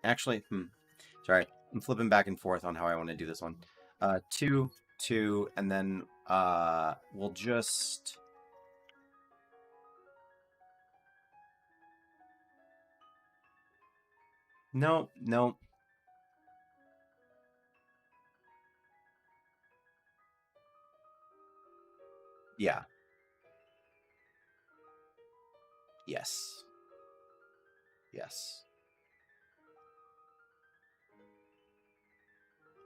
S1: Actually, sorry. I'm flipping back and forth on how I want to do this one. 2, 2, and then we'll just no, no. Yeah. Yes. Yes.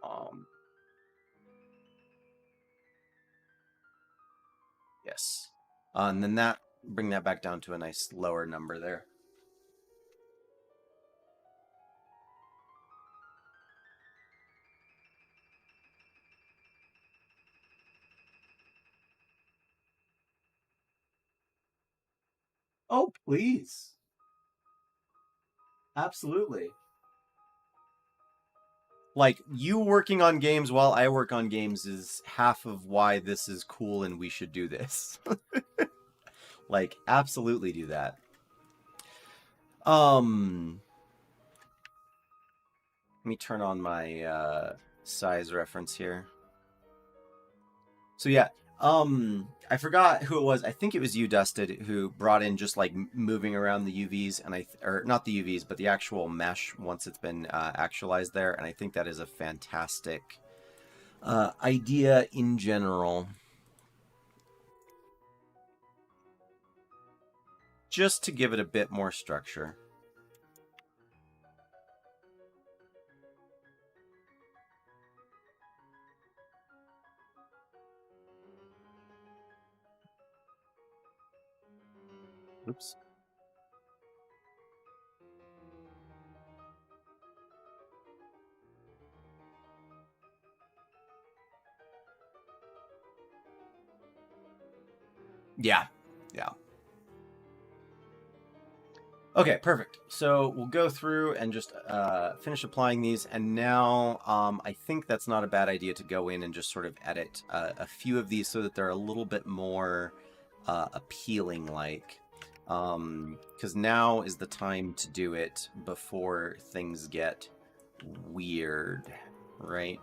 S1: Um. Yes. And then that bring that back down to a nice lower number there. Oh, please. Absolutely. Like, you working on games while I work on games is half of why this is cool and we should do this. Like, absolutely do that. Let me turn on my size reference here. So yeah, I forgot who it was. I think it was you, Dusted, who brought in just like moving around the UVs, and or not the UVs, but the actual mesh once it's been actualized there. And I think that is a fantastic idea in general. Just to give it a bit more structure. Oops. Yeah. Yeah. Okay, perfect. So we'll go through and just finish applying these. And now I think that's not a bad idea to go in and just sort of edit a few of these so that they're a little bit more appealing like. Because now is the time to do it before things get weird, right?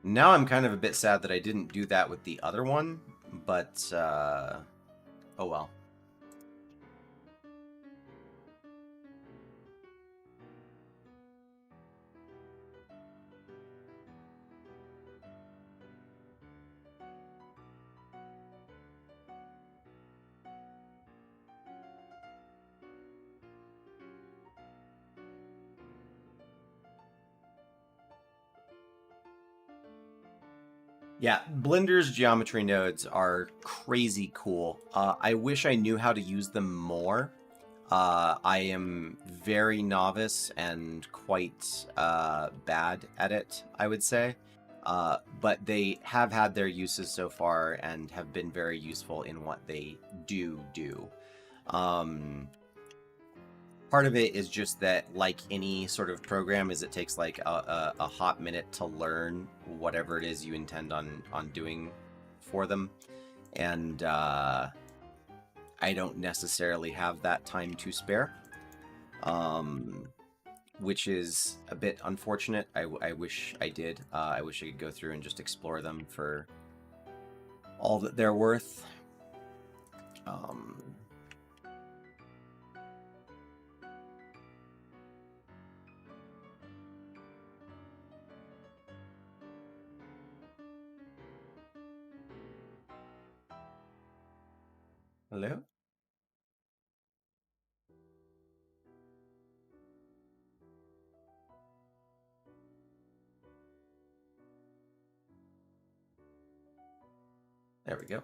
S1: Now I'm kind of a bit sad that I didn't do that with the other one, but oh well. Yeah, Blender's geometry nodes are crazy cool. I wish I knew how to use them more. I am very novice and quite bad at it, I would say. But they have had their uses so far and have been very useful in what they do. Um, Part of it is just that, like any sort of program, is it takes like a hot minute to learn whatever it is you intend on doing for them, and I don't necessarily have that time to spare, which is a bit unfortunate. I wish I did. I wish I could go through and just explore them for all that they're worth. Hello? There we go.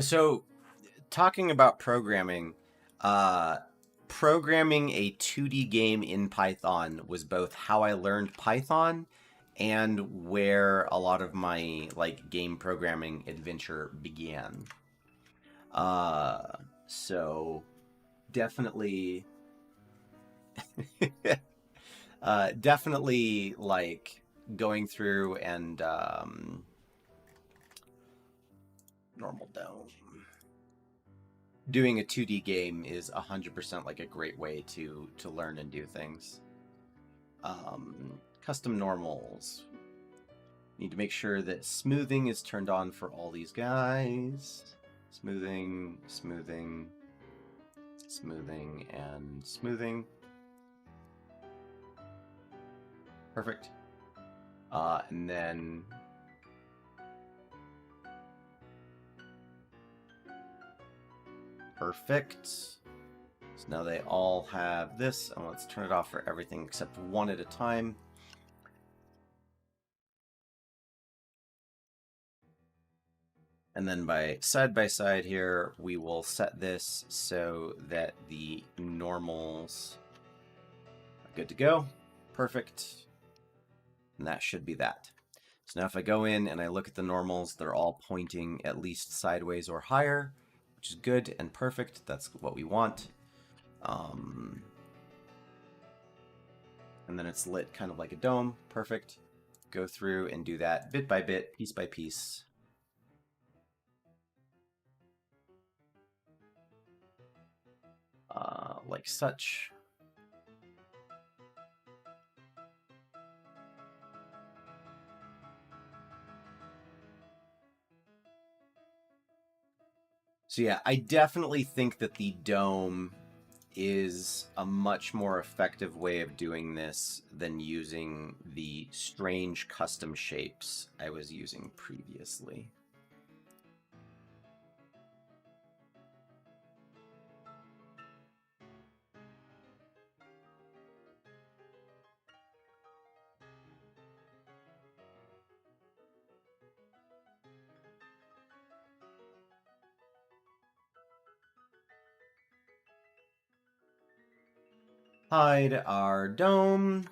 S1: So, talking about programming, uh, programming a 2D game in Python was both how I learned Python and where a lot of my like game programming adventure began. Uh, so definitely, definitely like going through and normal dome. Doing a 2D game is 100% like a great way to learn and do things. Custom normals. Need to make sure that smoothing is turned on for all these guys. Smoothing, smoothing, smoothing, and smoothing. Perfect. And then perfect. So now they all have this, and let's turn it off for everything except one at a time. And then by side here, we will set this so that the normals are good to go. Perfect. And that should be that. So now if I go in and I look at the normals, they're all pointing at least sideways or higher, which is good and perfect. That's what we want. And then it's lit kind of like a dome. Perfect. Go through and do that bit by bit, piece by piece. Like such. So yeah, I definitely think that the dome is a much more effective way of doing this than using the strange custom shapes I was using previously. Hide our dome.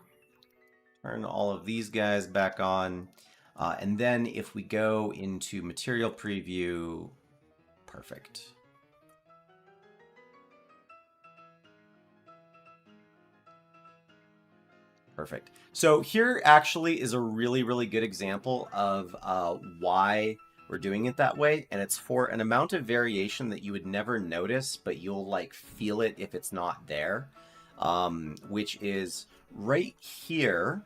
S1: Turn all of these guys back on. And then if we go into material preview, perfect. Perfect. So here actually is a really, really good example of why we're doing it that way. And it's for an amount of variation that you would never notice, but you'll like feel it if it's not there. Which is right here.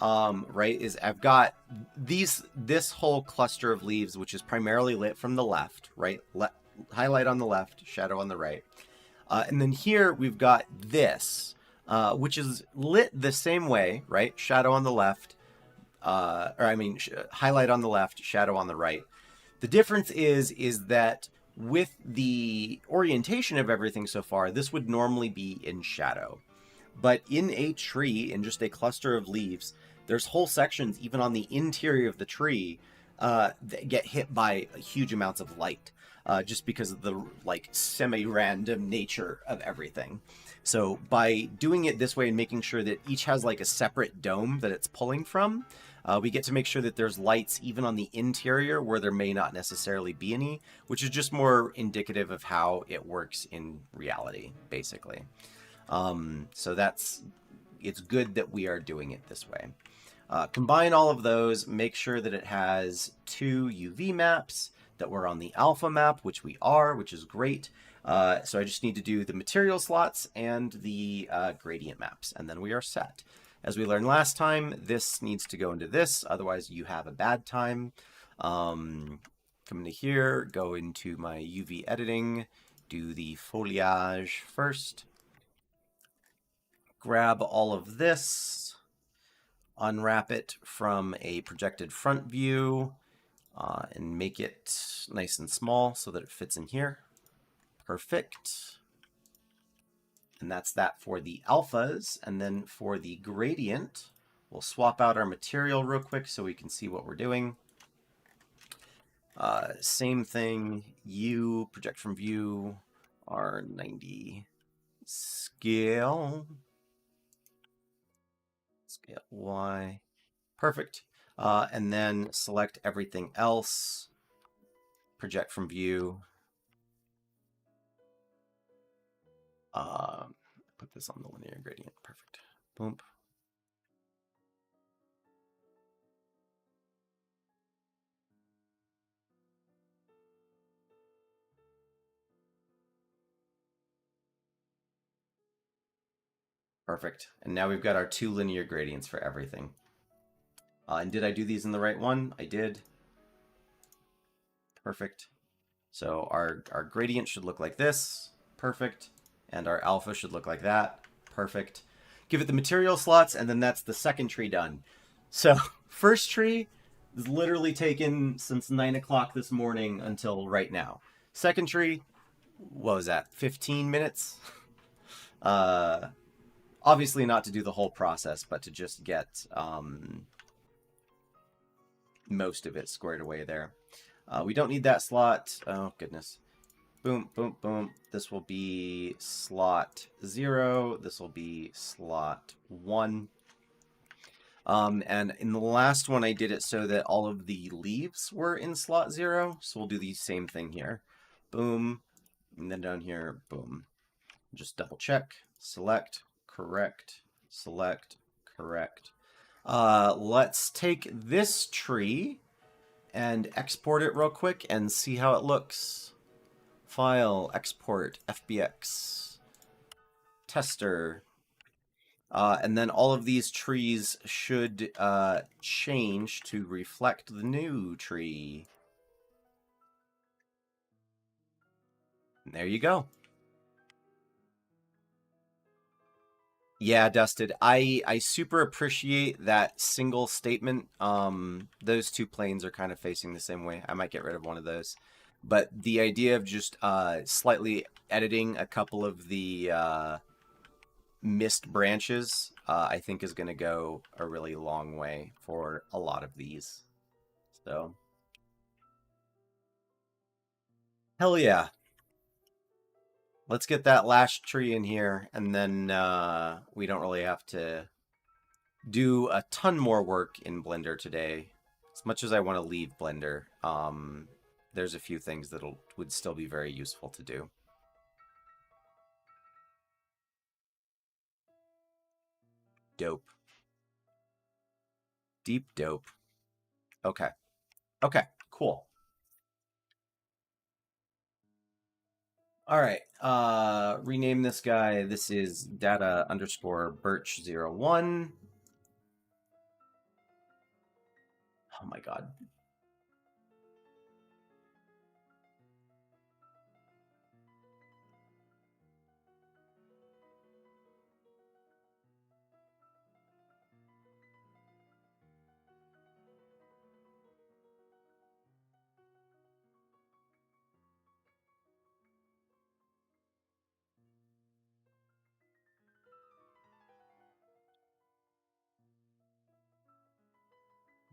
S1: Right, is I've got this whole cluster of leaves, which is primarily lit from the left, right? Highlight on the left, shadow on the right. And then here we've got this, which is lit the same way, right? Shadow on the left, highlight on the left, shadow on the right. The difference is that with the orientation of everything so far, this would normally be in shadow. But in a tree, in just a cluster of leaves, there's whole sections, even on the interior of the tree, that get hit by huge amounts of light, just because of the like semi-random nature of everything. So by doing it this way and making sure that each has like a separate dome that it's pulling from, we get to make sure that there's lights even on the interior where there may not necessarily be any, which is just more indicative of how it works in reality, basically. So it's good that we are doing it this way. Combine all of those, make sure that it has 2 UV maps, that we're on the alpha map, which we are, which is great. So I just need to do the material slots and the gradient maps, and then we are set. As we learned last time, this needs to go into this, otherwise you have a bad time. Come into here, go into my UV editing, do the foliage first. Grab all of this, unwrap it from a projected front view, and make it nice and small so that it fits in here. Perfect. And that's that for the alphas. And then for the gradient, we'll swap out our material real quick so we can see what we're doing. Same thing, U, project from view, R90 scale. Scale Y. Perfect. And then select everything else. Project from view. Put this on the linear gradient. Perfect. Boom. Perfect. And now we've got our 2 linear gradients for everything. And did I do these in the right one? I did. Perfect. So our gradient should look like this. Perfect. And our alpha should look like that. Perfect. Give it the material slots, and then that's the second tree done. So first tree is literally taken since 9 o'clock this morning until right now. Second tree, what was that, 15 minutes? Obviously not to do the whole process, but to just get most of it squared away there. We don't need that slot. Oh, goodness. Boom, boom, boom. This will be slot 0. This will be slot 1. And in the last one, I did it so that all of the leaves were in slot 0. So we'll do the same thing here. Boom. And then down here, boom. Just double check. Select, correct, select, correct. Let's take this tree and export it real quick and see how it looks. File, export, FBX, tester. And then all of these trees should change to reflect the new tree. And there you go. Yeah, Dusted. I super appreciate that single statement. Those 2 planes are kind of facing the same way. I might get rid of one of those. But the idea of just slightly editing a couple of the missed branches, I think is going to go a really long way for a lot of these. So, hell yeah. Let's get that last tree in here, and then we don't really have to do a ton more work in Blender today. As much as I want to leave Blender, there's a few things that would still be very useful to do. Dope. Deep dope. Okay. Okay, cool. All right, rename this guy. This is data underscore birch01. Oh my God.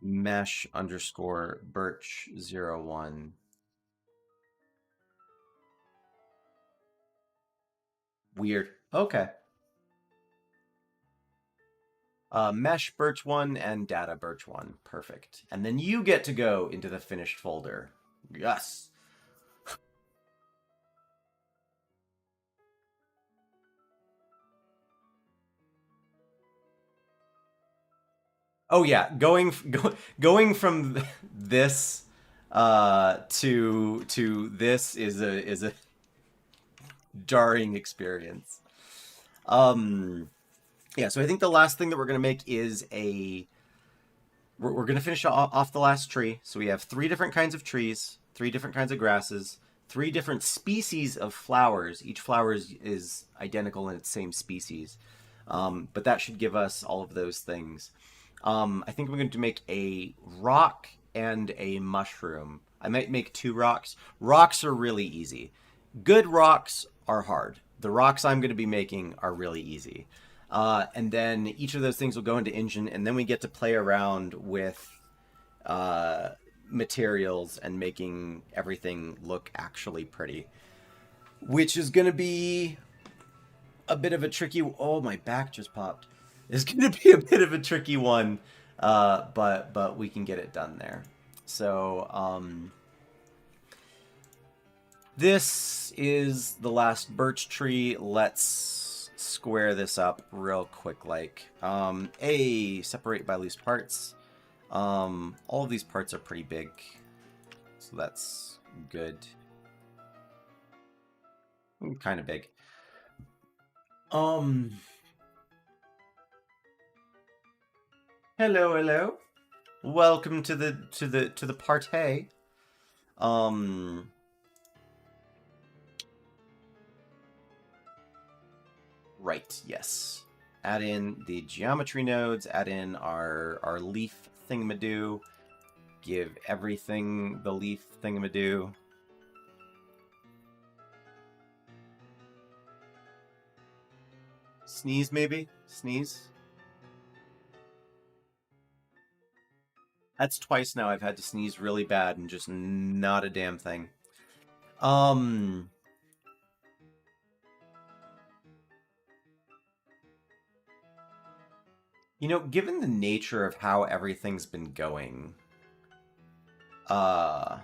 S1: Mesh underscore birch01. Weird. Okay. Mesh birch1 and data birch1. Perfect. And then you get to go into the finished folder. Yes. Oh yeah, going from this to this is a jarring experience. Yeah, so I think the last thing that we're gonna make is we're gonna finish off the last tree. So we have 3 different kinds of trees, 3 different kinds of grasses, 3 different species of flowers. Each flower is identical in its same species, but that should give us all of those things. I think I'm going to make a rock and a mushroom. I might make 2 rocks. Rocks are really easy. Good rocks are hard. The rocks I'm going to be making are really easy. And then each of those things will go into Engine, and then we get to play around with materials and making everything look actually pretty. Which is going to be a bit of a tricky... Oh, my back just popped. It's going to be a bit of a tricky one but we can get it done there. So this is the last birch tree. Let's square this up real quick. Separate by loose parts. All of these parts are pretty big, so that's good. Kind of big. Hello, hello. Welcome to the party. Right, yes. Add in the geometry nodes, add in our leaf thingamadoo, give everything the leaf thingamadoo. Sneeze, maybe? Sneeze? That's twice now I've had to sneeze really bad and just not a damn thing. You know, given the nature of how everything's been going, I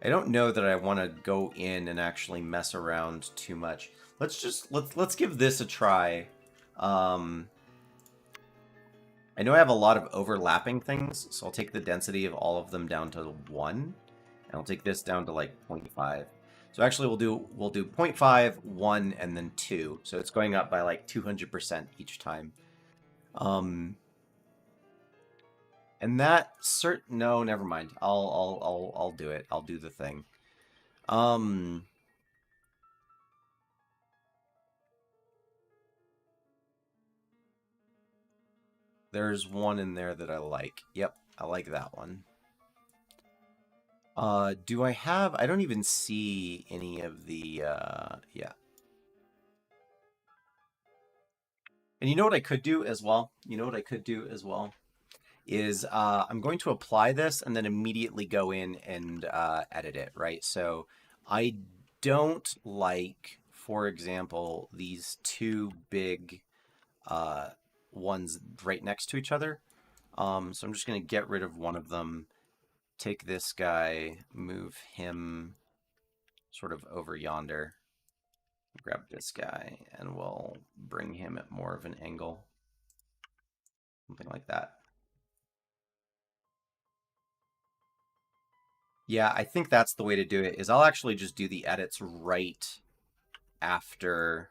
S1: don't know that I want to go in and actually mess around too much. Let's give this a try. I know I have a lot of overlapping things, so I'll take the density of all of them down to 1, and I'll take this down to like 0.5. So actually we'll do 0.5, 1, and then 2. So it's going up by like 200% each time. And that no, never mind. I'll do it. I'll do the thing. There's one in there that I like. Yep, I like that one. Do I have... I don't even see any of the, yeah. And you know what I could do as well? You know what I could do as well? Is I'm going to apply this and then immediately go in and edit it, right? So I don't like, for example, these two big ones right next to each other. So I'm just going to get rid of one of them, take this guy, move him sort of over yonder, grab this guy, and we'll bring him at more of an angle. Something like that. Yeah, I think that's the way to do it, is I'll actually just do the edits right after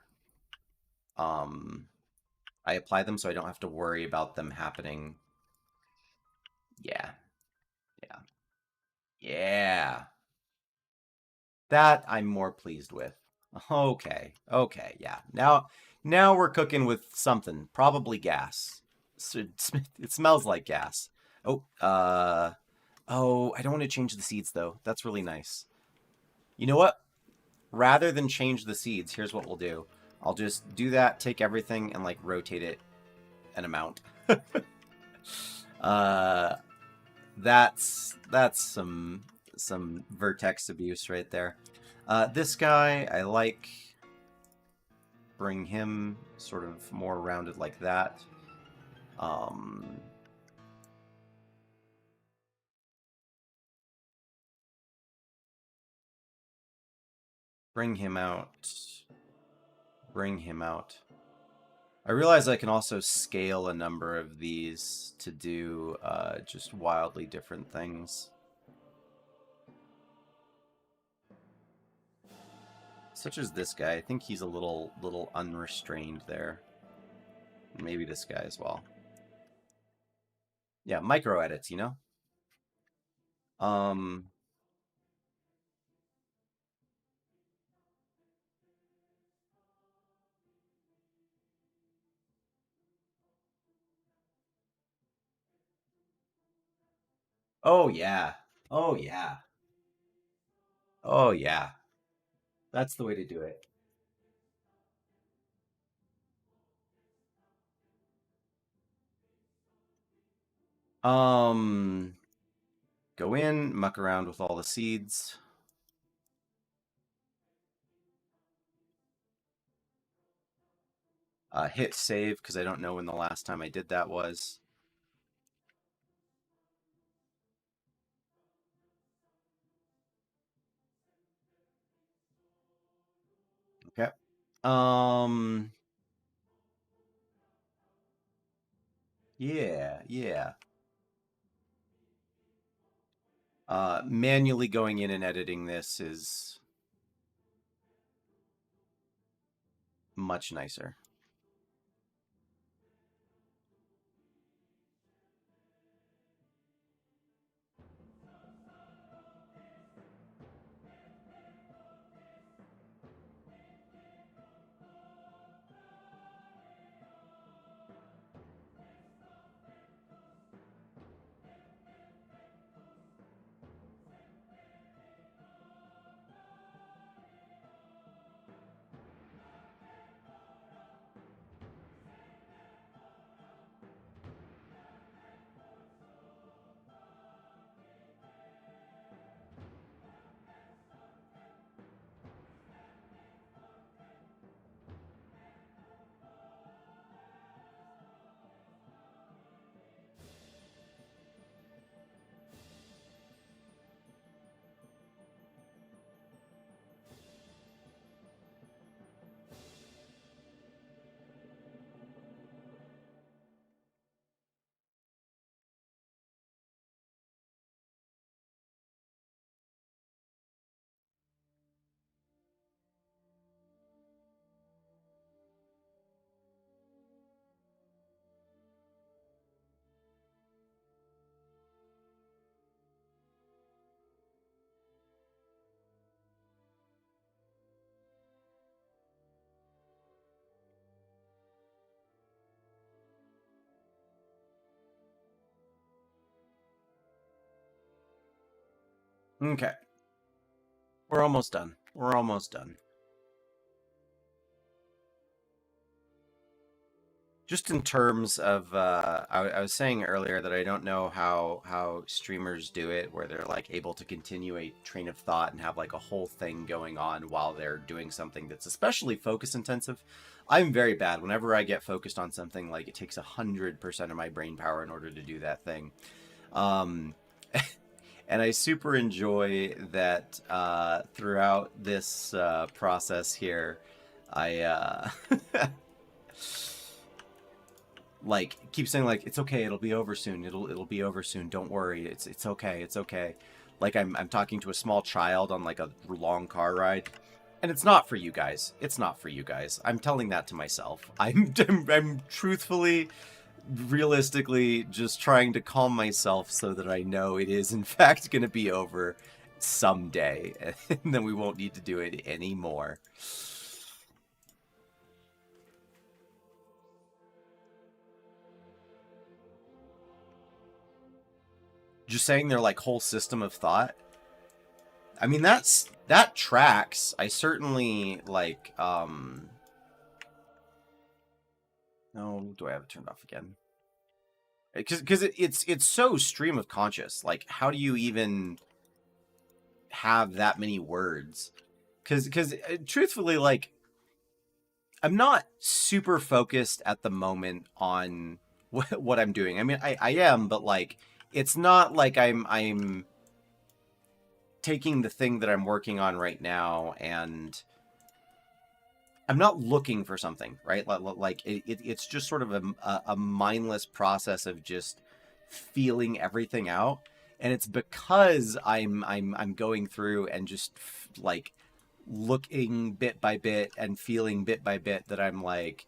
S1: I apply them, so I don't have to worry about them happening. Yeah. Yeah. Yeah. That I'm more pleased with. Okay. Okay, yeah. Now we're cooking with something. Probably gas. It smells like gas. Oh, I don't want to change the seeds, though. That's really nice. You know what? Rather than change the seeds, here's what we'll do. I'll just do that, take everything, and, like, rotate it an amount. That's some vertex abuse right there. This guy, I like. Bring him sort of more rounded like that. Bring him out. Bring him out. I realize I can also scale a number of these to do just wildly different things. Such as this guy. I think he's a little unrestrained there. Maybe this guy as well. Yeah, micro edits, you know? Oh yeah. Oh yeah. Oh yeah. That's the way to do it. Go in, muck around with all the seeds. Hit save because I don't know when the last time I did that was. Okay. Yeah, yeah. Manually going in and editing this is much nicer. Okay. We're almost done. We're almost done. Just in terms of, I was saying earlier that I don't know how streamers do it, where they're like able to continue a train of thought and have like a whole thing going on while they're doing something that's especially focus intensive. I'm very bad. Whenever I get focused on something, like it takes 100% of my brain power in order to do that thing. Um, and I super enjoy that throughout this process here, I like keep saying like it's okay, it'll be over soon, it'll be over soon, don't worry, it's okay, it's okay. Like I'm talking to a small child on like a long car ride, and it's not for you guys. It's not for you guys. I'm telling that to myself. I'm truthfully, realistically just trying to calm myself so that I know it is in fact going to be over someday, and then we won't need to do it anymore. Just saying their like whole system of thought. I mean, that tracks. I certainly like no, do I have it turned off again? Because it's so stream of conscious. Like, how do you even have that many words? Because truthfully, like, I'm not super focused at the moment on what I'm doing. I mean, I am, but like, it's not like I'm taking the thing that I'm working on right now and I'm not looking for something, right? Like it's just sort of a mindless process of just feeling everything out, and it's because I'm going through and just like looking bit by bit and feeling bit by bit that I'm like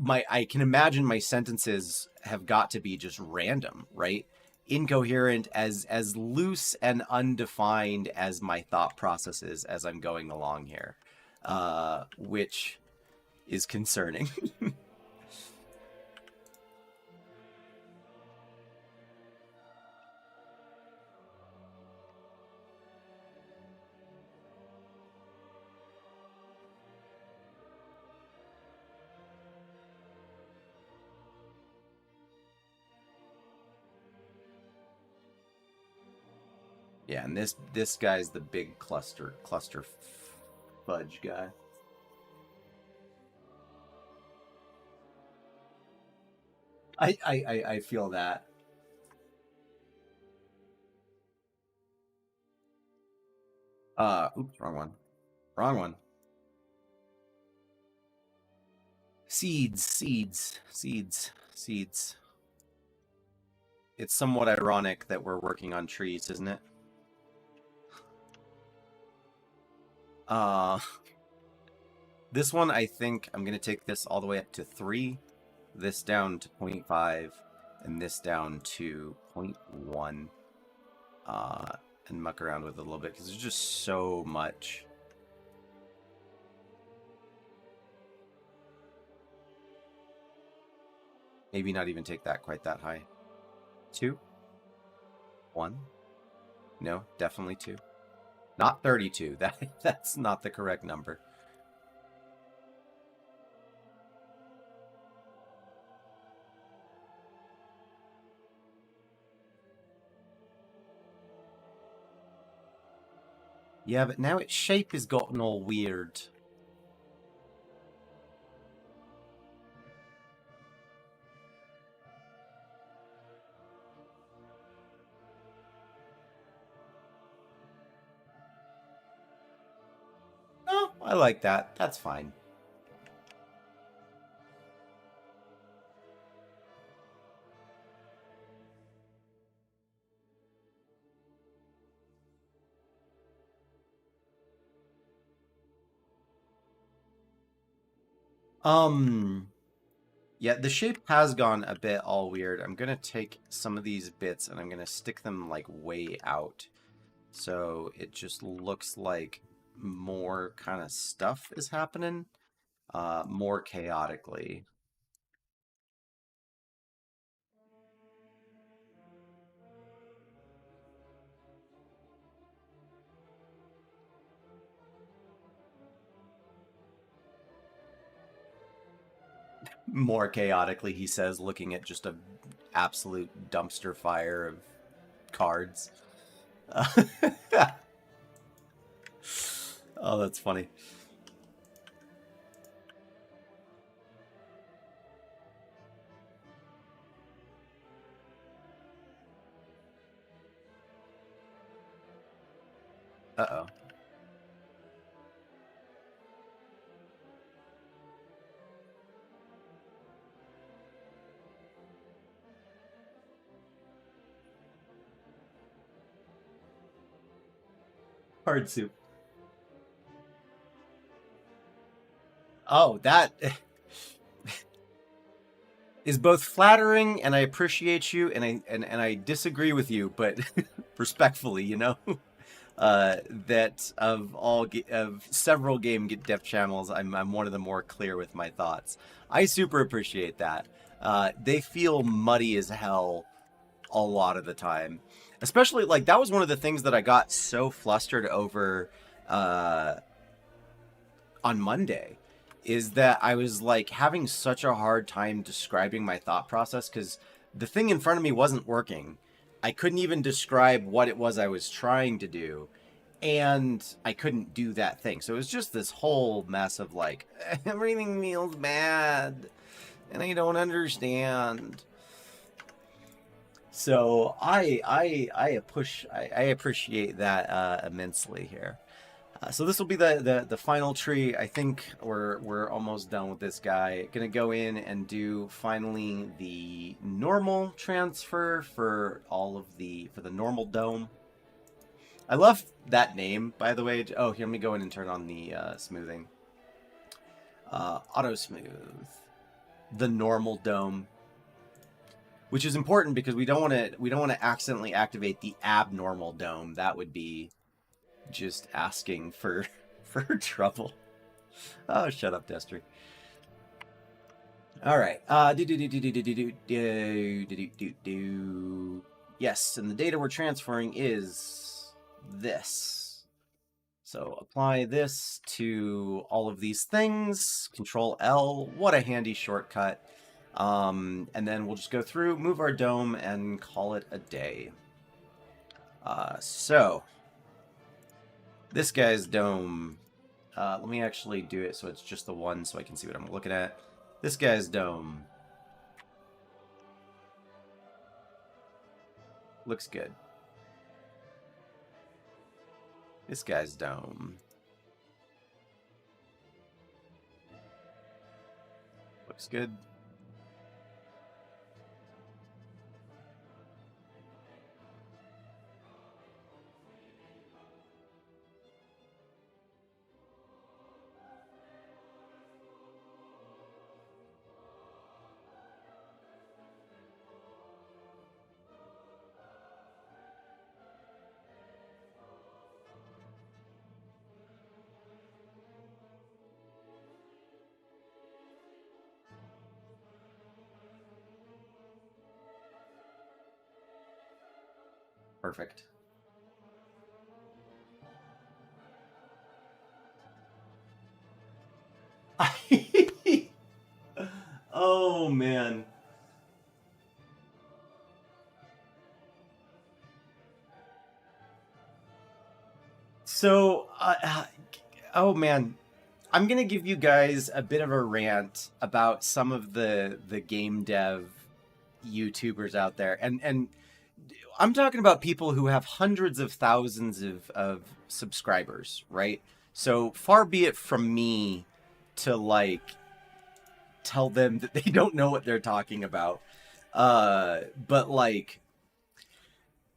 S1: I can imagine my sentences have got to be just random, right? Incoherent, as loose and undefined as my thought processes as I'm going along here, which is concerning. Yeah, and this guy's the big cluster fudge guy. I feel that. Oops, wrong one. Wrong one. Seeds, seeds, seeds, seeds. It's somewhat ironic that we're working on trees, isn't it? Uh, this one, I think I'm going to take this all the way up to 3, this down to 0.5, and this down to 0.1, and muck around with it a little bit, because there's just so much. Maybe not even take that quite that high. 2, 1. No, definitely 2. Not 32. That's not the correct number. Yeah, but now its shape has gotten all weird. Oh, I like that. That's fine. Yeah, the shape has gone a bit all weird. I'm gonna take some of these bits and I'm gonna stick them like way out. So it just looks like more kind of stuff is happening, more chaotically. More chaotically, he says, looking at just a absolute dumpster fire of cards. Oh, that's funny. Uh-oh. Hard soup. Oh, that is both flattering, and I appreciate you, and I disagree with you, but respectfully, you know. That of several game dev channels, I'm one of the more clear with my thoughts. I super appreciate that. They feel muddy as hell a lot of the time, especially like that was one of the things that I got so flustered over on Monday, is that I was like having such a hard time describing my thought process because the thing in front of me wasn't working. I couldn't even describe what it was I was trying to do, and I couldn't do that thing. So it was just this whole mess of like everything feels bad and I don't understand. So I appreciate that immensely here. So this will be the final tree. I think we're almost done with this guy. Gonna go in and do finally the normal transfer for the normal dome. I love that name, by the way. Oh, here, let me go in and turn on the smoothing. Auto smooth. The normal dome. Which is important because we don't want to accidentally activate the abnormal dome. That would be just asking for for trouble. Oh, shut up, Destry. All right. Yes, and the data we're transferring is this. So apply this to all of these things. Control L. What a handy shortcut. And then we'll just go through, move our dome, and call it a day. So this guy's dome. Let me actually do it so it's just the one so I can see what I'm looking at. This guy's dome Looks good. This guy's dome. Looks good. Perfect. Oh, man. So, oh man, I'm gonna give you guys a bit of a rant about some of the game dev YouTubers out there, and I'm talking about people who have hundreds of thousands of subscribers, right? So far be it from me to like tell them that they don't know what they're talking about. But like,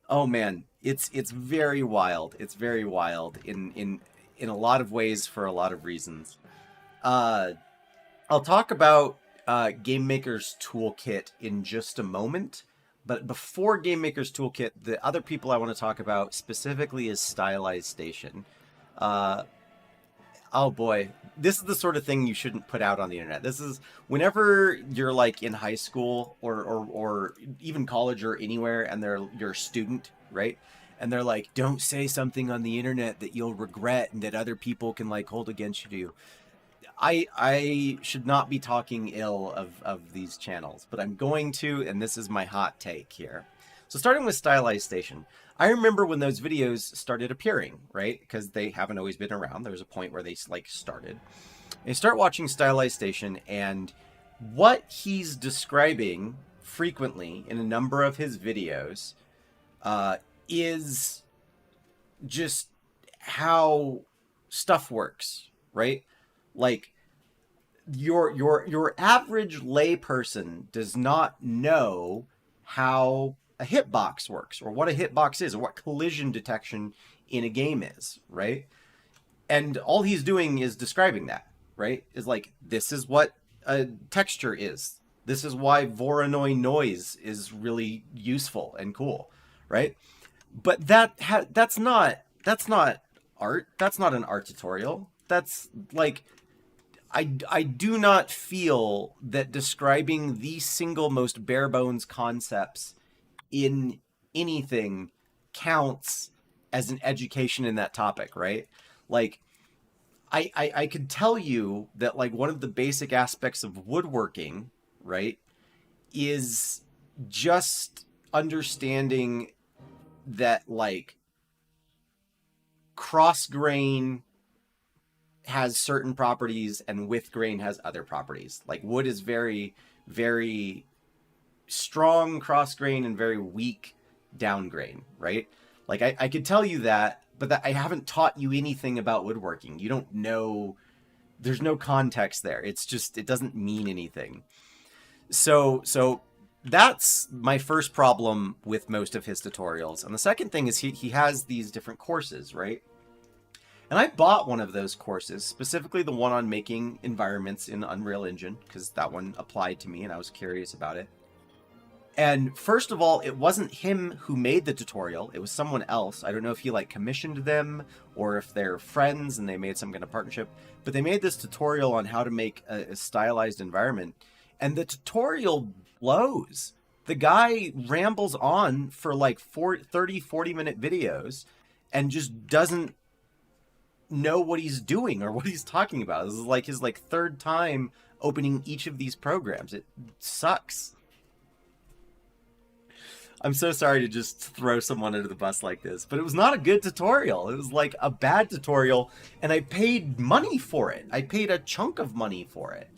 S1: oh man, it's very wild. It's very wild in a lot of ways for a lot of reasons. Uh, I'll talk about Game Maker's Toolkit in just a moment. But before Game Maker's Toolkit, the other people I want to talk about specifically is Stylized Station. Uh, oh boy, this is the sort of thing you shouldn't put out on the internet. This is whenever you're like in high school or even college or anywhere, and you're a student, right? And they're like, don't say something on the internet that you'll regret and that other people can like hold against you. I should not be talking ill of these channels, but I'm going to, and this is my hot take here. So starting with Stylized Station, I remember when those videos started appearing, right? Because they haven't always been around. There was a point where they like started. And start watching Stylized Station, and what he's describing frequently in a number of his videos is just how stuff works, right? Like your average layperson does not know how a hitbox works or what a hitbox is or what collision detection in a game is, right? And all he's doing is describing that, right? Is like, this is what a texture is. This is why Voronoi noise is really useful and cool, right? But that's not art. That's not an art tutorial. That's like, I do not feel that describing the single most bare bones concepts in anything counts as an education in that topic, right? Like, I could tell you that like one of the basic aspects of woodworking, right, is just understanding that like cross grain has certain properties and with grain has other properties. Like wood is very, very strong cross grain and very weak down grain, right? Like I could tell you that, but that I haven't taught you anything about woodworking. You don't know, there's no context there. It's just, it doesn't mean anything. So that's my first problem with most of his tutorials. And the second thing is he has these different courses, right? And I bought one of those courses, specifically the one on making environments in Unreal Engine, because that one applied to me and I was curious about it. And first of all, it wasn't him who made the tutorial. It was someone else. I don't know if he like commissioned them or if they're friends and they made some kind of partnership. But they made this tutorial on how to make a stylized environment. And the tutorial blows. The guy rambles on for like 40-minute videos and just doesn't know what he's doing or what he's talking about. This is like his like third time opening each of these programs. It sucks. I'm so sorry to just throw someone under the bus like this, but it was not a good tutorial. It was like a bad tutorial, and I paid money for it. I paid a chunk of money for it.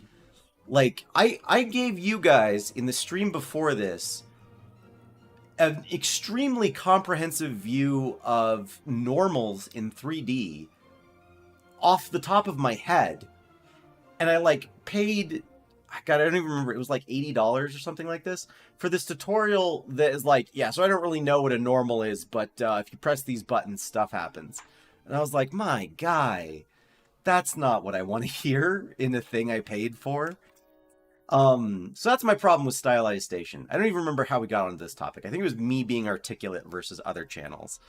S1: Like, I gave you guys in the stream before this an extremely comprehensive view of normals in 3D off the top of my head. And I like paid, God, I don't even remember. It was like $80 or something like this for this tutorial that is like, yeah, so I don't really know what a normal is, but if you press these buttons, stuff happens. And I was like, my guy, that's not what I want to hear in the thing I paid for. So that's my problem with Stylized Station. I don't even remember how we got onto this topic. I think it was me being articulate versus other channels.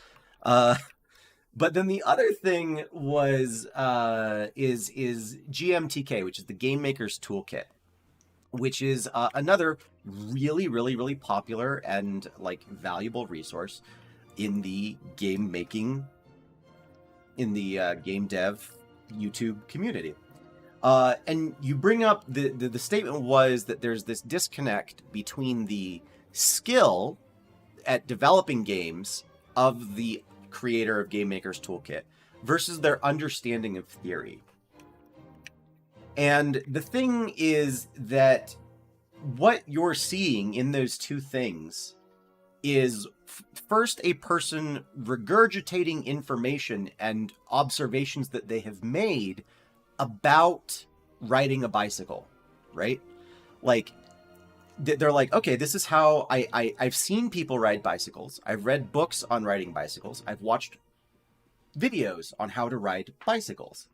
S1: But then the other thing was is GMTK, which is the Game Maker's Toolkit, which is another really popular and like valuable resource in the game making, in the game dev YouTube community. And you bring up the statement was that there's this disconnect between the skill at developing games of the creator of Game Maker's Toolkit versus their understanding of theory. And the thing is that what you're seeing in those two things is first a person regurgitating information and observations that they have made about riding a bicycle, right? Like, they're like, okay, this is how I've seen people ride bicycles. I've read books on riding bicycles. I've watched videos on how to ride bicycles,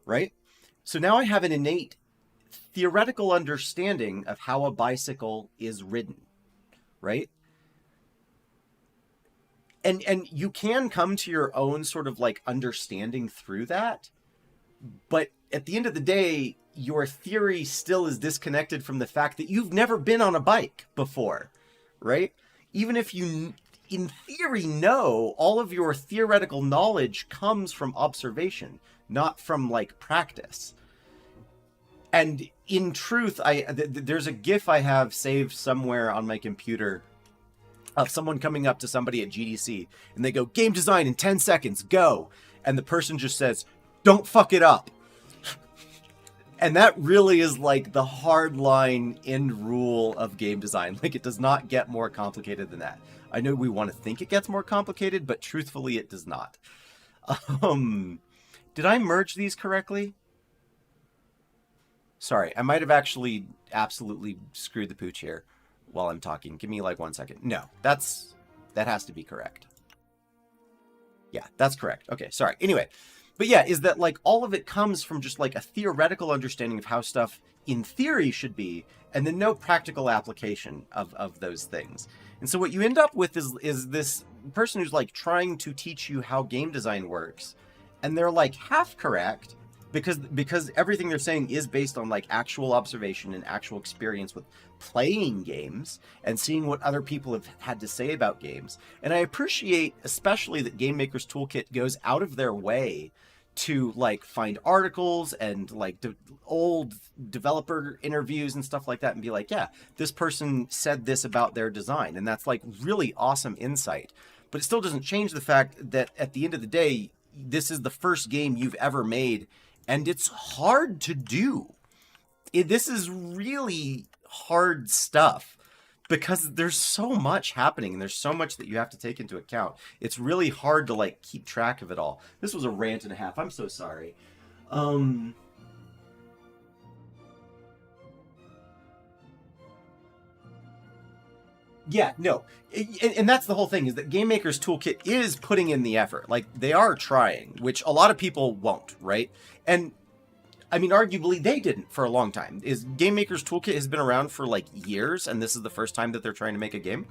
S1: right? So now I have an innate theoretical understanding of how a bicycle is ridden, right? And you can come to your own sort of like understanding through that. But at the end of the day, your theory still is disconnected from the fact that you've never been on a bike before, right? Even if you, in theory, know, all of your theoretical knowledge comes from observation, not from, like, practice. And in truth, there's a GIF I have saved somewhere on my computer of someone coming up to somebody at GDC, and they go, game design in 10 seconds, go! And the person just says, don't fuck it up. And that really is like the hardline end rule of game design. Like, it does not get more complicated than that. I know we want to think it gets more complicated, but truthfully, it does not. Did I merge these correctly? Sorry, I might have actually absolutely screwed the pooch here while I'm talking. Give me like 1 second. No, that has to be correct. Yeah, that's correct. Okay, sorry. Anyway. But yeah, is that like all of it comes from just like a theoretical understanding of how stuff in theory should be, and then no practical application of those things. And so what you end up with is this person who's like trying to teach you how game design works, and they're like half correct because everything they're saying is based on like actual observation and actual experience with playing games and seeing what other people have had to say about games. And I appreciate especially that Game Maker's Toolkit goes out of their way to like find articles and like old developer interviews and stuff like that and be like, yeah, this person said this about their design. And that's like really awesome insight. But it still doesn't change the fact that at the end of the day, this is the first game you've ever made, and it's hard to do. This is really hard stuff because there's so much happening and there's so much that you have to take into account. It's really hard to like keep track of it all. This was a rant and a half. I'm so sorry. Yeah, no. And that's the whole thing, is that Game Maker's Toolkit is putting in the effort. Like, they are trying, which a lot of people won't, right? And I mean, arguably, they didn't for a long time. Game Maker's Toolkit has been around for like years, and this is the first time that they're trying to make a game,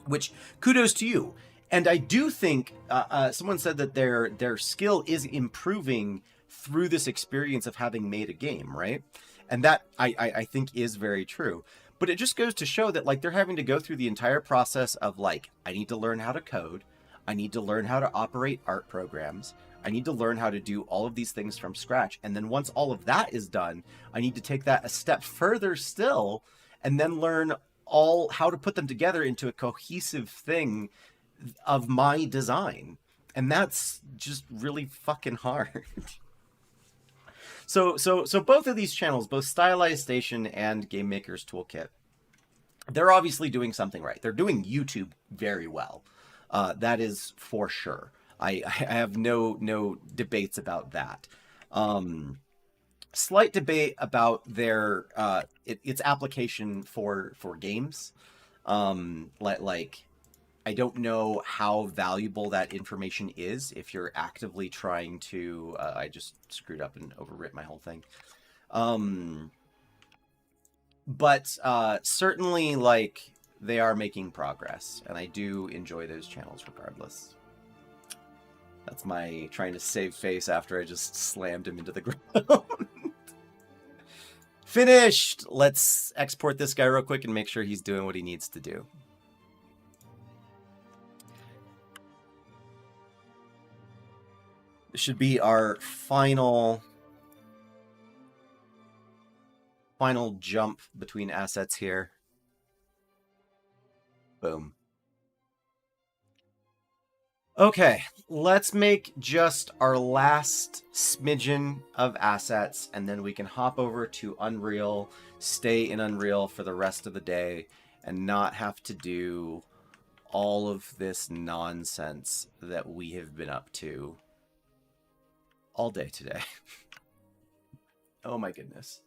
S1: which kudos to you. And I do think someone said that their skill is improving through this experience of having made a game, right? And that I think is very true. But it just goes to show that like they're having to go through the entire process of like, I need to learn how to code. I need to learn how to operate art programs. I need to learn how to do all of these things from scratch. And then once all of that is done, I need to take that a step further still and then learn all how to put them together into a cohesive thing of my design. And that's just really fucking hard. So both of these channels, both Stylized Station and Game Maker's Toolkit, they're obviously doing something right. They're doing YouTube very well. That is for sure. I have no debates about that. Slight debate about their its application for games. Like I don't know how valuable that information is if you're actively trying to. I just screwed up and overwrit my whole thing. But certainly, like, they are making progress, and I do enjoy those channels regardless. That's my trying to save face after I just slammed him into the ground. Finished! Let's export this guy real quick and make sure he's doing what he needs to do. This should be our final jump between assets here. Boom. Okay, let's make just our last smidgen of assets, and then we can hop over to Unreal, stay in Unreal for the rest of the day, and not have to do all of this nonsense that we have been up to all day today. Oh my goodness.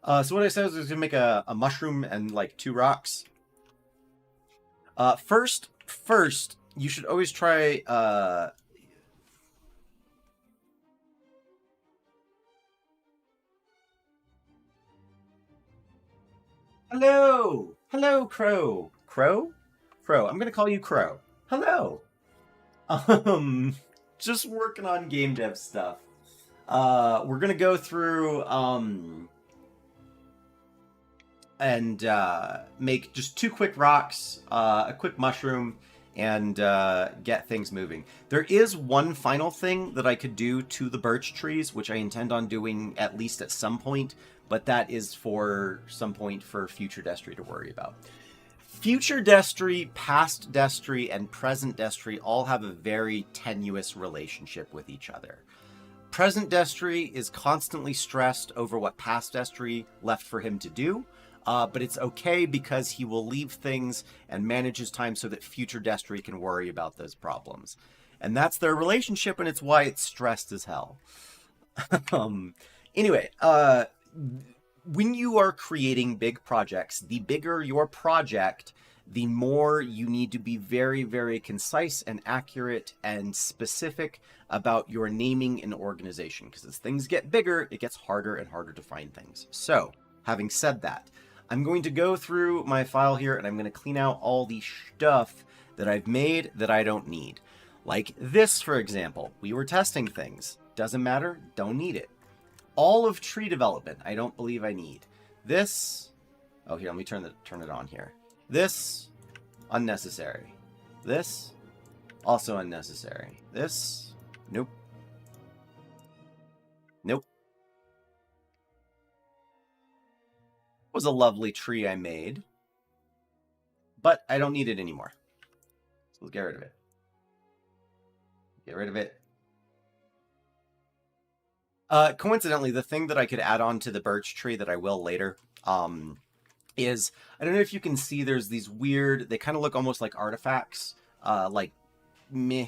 S1: So what I said was I was going to make a mushroom and like 2 rocks. First, you should always try Hello! Hello, Crow. Crow? Crow. I'm gonna call you Crow. Hello. Just working on game dev stuff. We're gonna go through and make just 2 quick rocks, a quick mushroom, and get things moving. There is one final thing that I could do to the birch trees, which I intend on doing at least at some point, but that is for some point for future Destry to worry about. Future Destry, past Destry, and present Destry all have a very tenuous relationship with each other. Present Destry is constantly stressed over what past Destry left for him to do, but it's okay because he will leave things and manage his time so that future Destry can worry about those problems. And that's their relationship, and it's why it's stressed as hell. Anyway, when you are creating big projects, the bigger your project, the more you need to be very, very concise and accurate and specific about your naming and organization. Because as things get bigger, it gets harder and harder to find things. So, having said that, I'm going to go through my file here and I'm going to clean out all the stuff that I've made that I don't need. Like this, for example. We were testing things. Doesn't matter. Don't need it. All of tree development, I don't believe I need. This, oh here, let me turn it on here. This, unnecessary. This, also unnecessary. This, nope. Nope. Was a lovely tree I made, but I don't need it anymore. So let's get rid of it. Get rid of it. Coincidentally, the thing that I could add on to the birch tree that I will later is, I don't know if you can see, there's these weird, they kind of look almost like artifacts, like meh.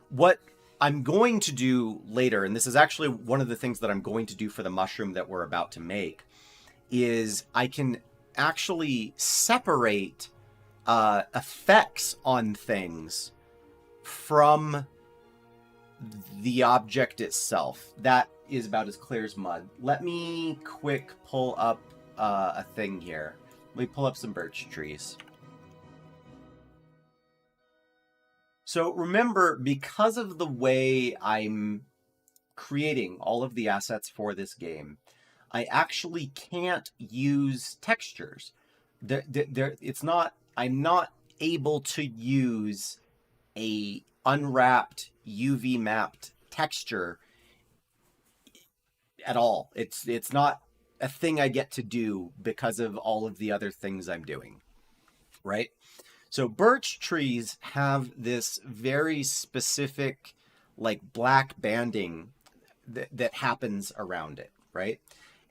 S1: What I'm going to do later, and this is actually one of the things that I'm going to do for the mushroom that we're about to make, is I can actually separate effects on things from the object itself. That is about as clear as mud. Let me quick pull up a thing here. Let me pull up some birch trees. So remember, because of the way I'm creating all of the assets for this game, I actually can't use textures. I'm not able to use a unwrapped UV mapped texture at all. It's not a thing I get to do because of all of the other things I'm doing, right? So birch trees have this very specific, like, black banding that happens around it, right?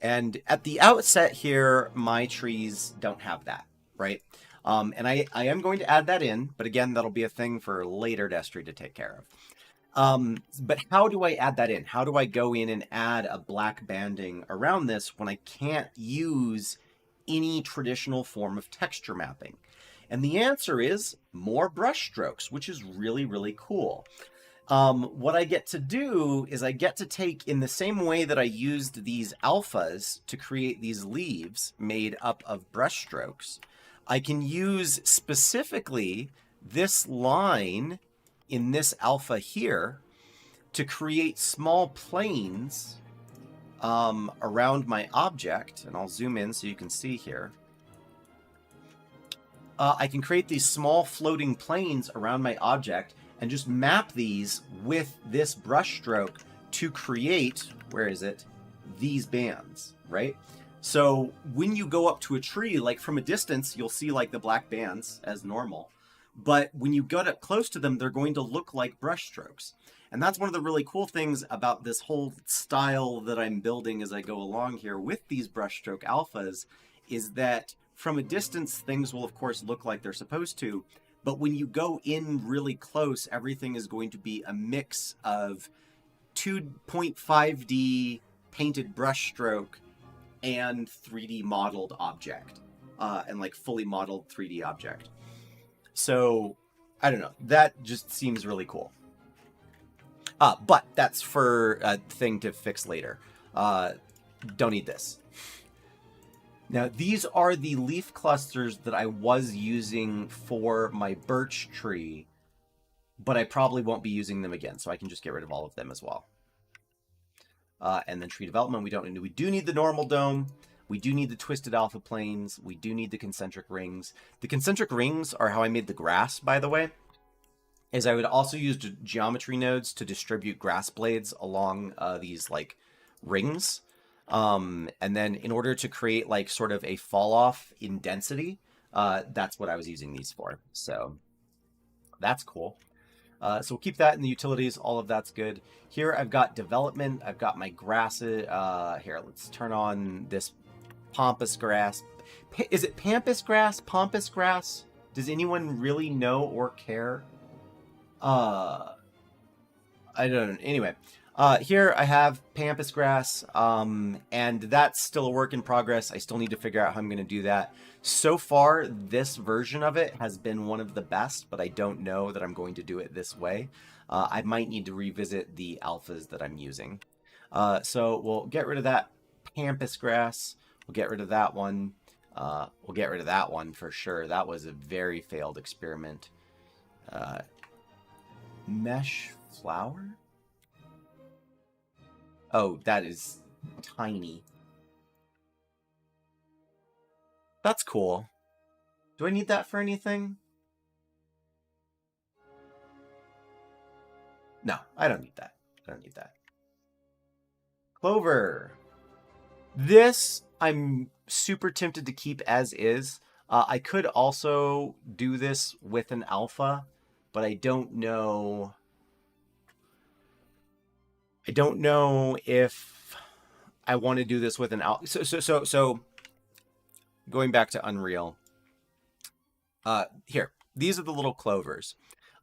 S1: And at the outset here, my trees don't have that, right? And I am going to add that in, but again, that'll be a thing for later Destry to take care of. But how do I add that in? How do I go in and add a black banding around this when I can't use any traditional form of texture mapping? And the answer is more brush strokes, which is really, really cool. What I get to do is I get to take, in the same way that I used these alphas to create these leaves made up of brush strokes, I can use specifically this line in this alpha here to create small planes around my object. And I'll zoom in so you can see here. I can create these small floating planes around my object and just map these with this brush stroke to create, where is it, these bands, right? So when you go up to a tree, like from a distance, you'll see like the black bands as normal. But when you get up close to them, they're going to look like brush strokes. And that's one of the really cool things about this whole style that I'm building as I go along here with these brushstroke alphas, is that from a distance, things will of course look like they're supposed to. But when you go in really close, everything is going to be a mix of 2.5D painted brushstroke and 3D modeled object, and like fully modeled 3D object. So I don't know, that just seems really cool. But that's for a thing to fix later. Don't need this. Now, these are the leaf clusters that I was using for my birch tree, but I probably won't be using them again, so I can just get rid of all of them as well. And then tree development, we don't need. We do need the normal dome. We do need the twisted alpha planes. We do need the concentric rings. The concentric rings are how I made the grass, by the way. Is I would also use geometry nodes to distribute grass blades along these like rings. And then in order to create like sort of a fall off in density, that's what I was using these for. So that's cool. So we'll keep that in the utilities. All of that's good. Here I've got development. I've got my grasses. Here, let's turn on this pampas grass. Is it pampas grass? Pampas grass? Does anyone really know or care? I don't know. Anyway, here I have pampas grass, and that's still a work in progress. I still need to figure out how I'm going to do that. So far, this version of it has been one of the best, but I don't know that I'm going to do it this way. I might need to revisit the alphas that I'm using. So we'll get rid of that pampas grass. We'll get rid of that one. We'll get rid of that one for sure. That was a very failed experiment. Mesh flower? Oh, that is tiny. That's cool. Do I need that for anything? No, I don't need that. I don't need that. Clover. This, I'm super tempted to keep as is. I could also do this with an alpha, but I don't know. I don't know if I want to do this with an alpha. So going back to Unreal. Here, these are the little clovers.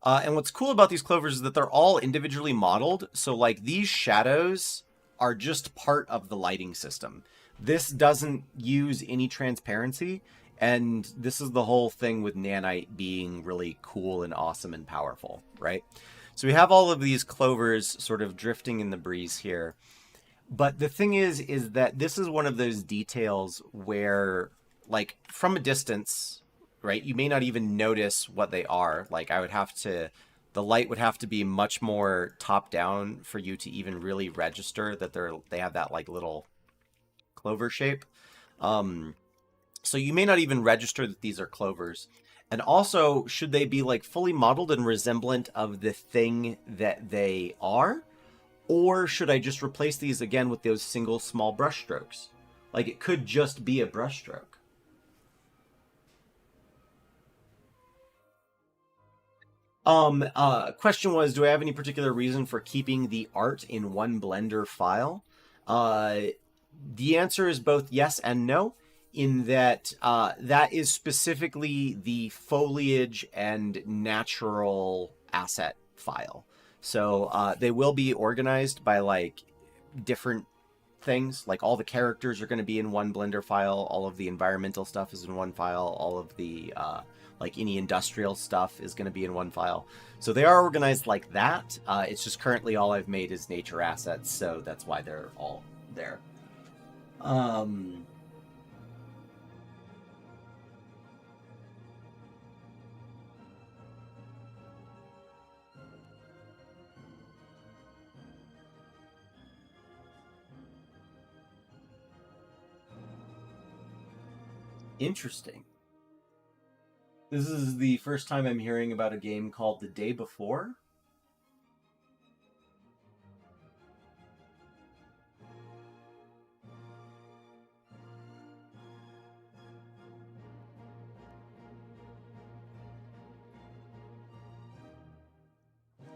S1: And what's cool about these clovers is that they're all individually modeled. So like these shadows are just part of the lighting system. This doesn't use any transparency. And this is the whole thing with nanite being really cool and awesome and powerful, right? So we have all of these clovers sort of drifting in the breeze here. But the thing is that this is one of those details where, like, from a distance, right, you may not even notice what they are. Like, I would have to, the light would have to be much more top down for you to even really register that they have that, like, little clover shape. So you may not even register that these are clovers. And also, should they be like fully modeled and resemblant of the thing that they are? Or should I just replace these again with those single small brush strokes? Like it could just be a brush stroke. Question was, do I have any particular reason for keeping the art in one Blender file? The answer is both yes and no, in that that is specifically the foliage and natural asset file. So they will be organized by like different things. Like all the characters are going to be in one Blender file. All of the environmental stuff is in one file. All of the like any industrial stuff is going to be in one file. So they are organized like that. It's just currently all I've made is nature assets, so that's why they're all there. Interesting. This is the first time I'm hearing about a game called The Day Before.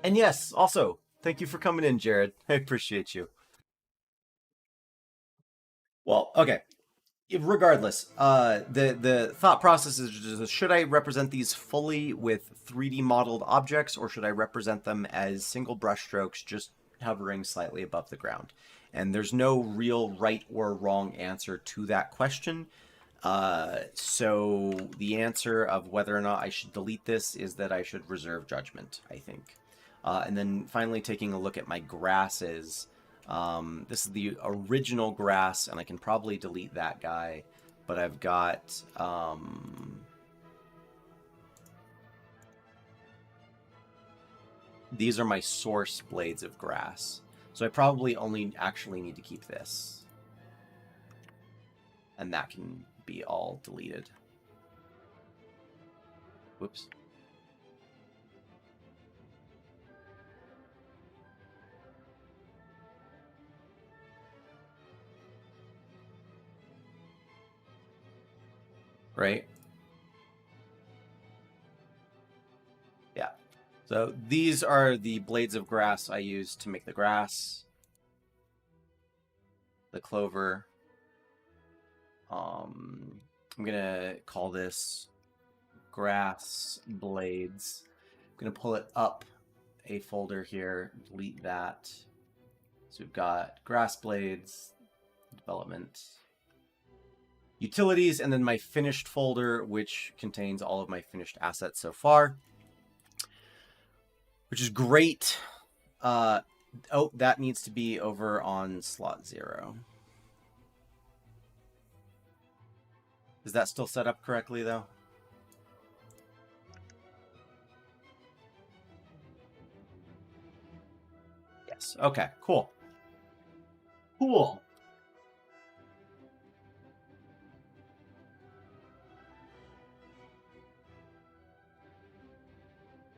S1: And yes, also, thank you for coming in, Jared. I appreciate you. Well, okay. Regardless, the thought process is just, should I represent these fully with 3D modeled objects, or should I represent them as single brushstrokes just hovering slightly above the ground? And there's no real right or wrong answer to that question. So the answer of whether or not I should delete this is that I should reserve judgment, I think. And then finally taking a look at my grasses. This is the original grass, and I can probably delete that guy, but I've got these are my source blades of grass. So I probably only actually need to keep this. And that can be all deleted. Whoops. Right? Yeah. So these are the blades of grass I use to make the grass, the clover. I'm gonna call this grass blades. I'm gonna pull it up a folder here, delete that. So we've got grass blades, development, utilities, and then my finished folder, which contains all of my finished assets so far, which is great. Oh, that needs to be over on slot 0. Is that still set up correctly, though? Yes. Okay, cool. Cool.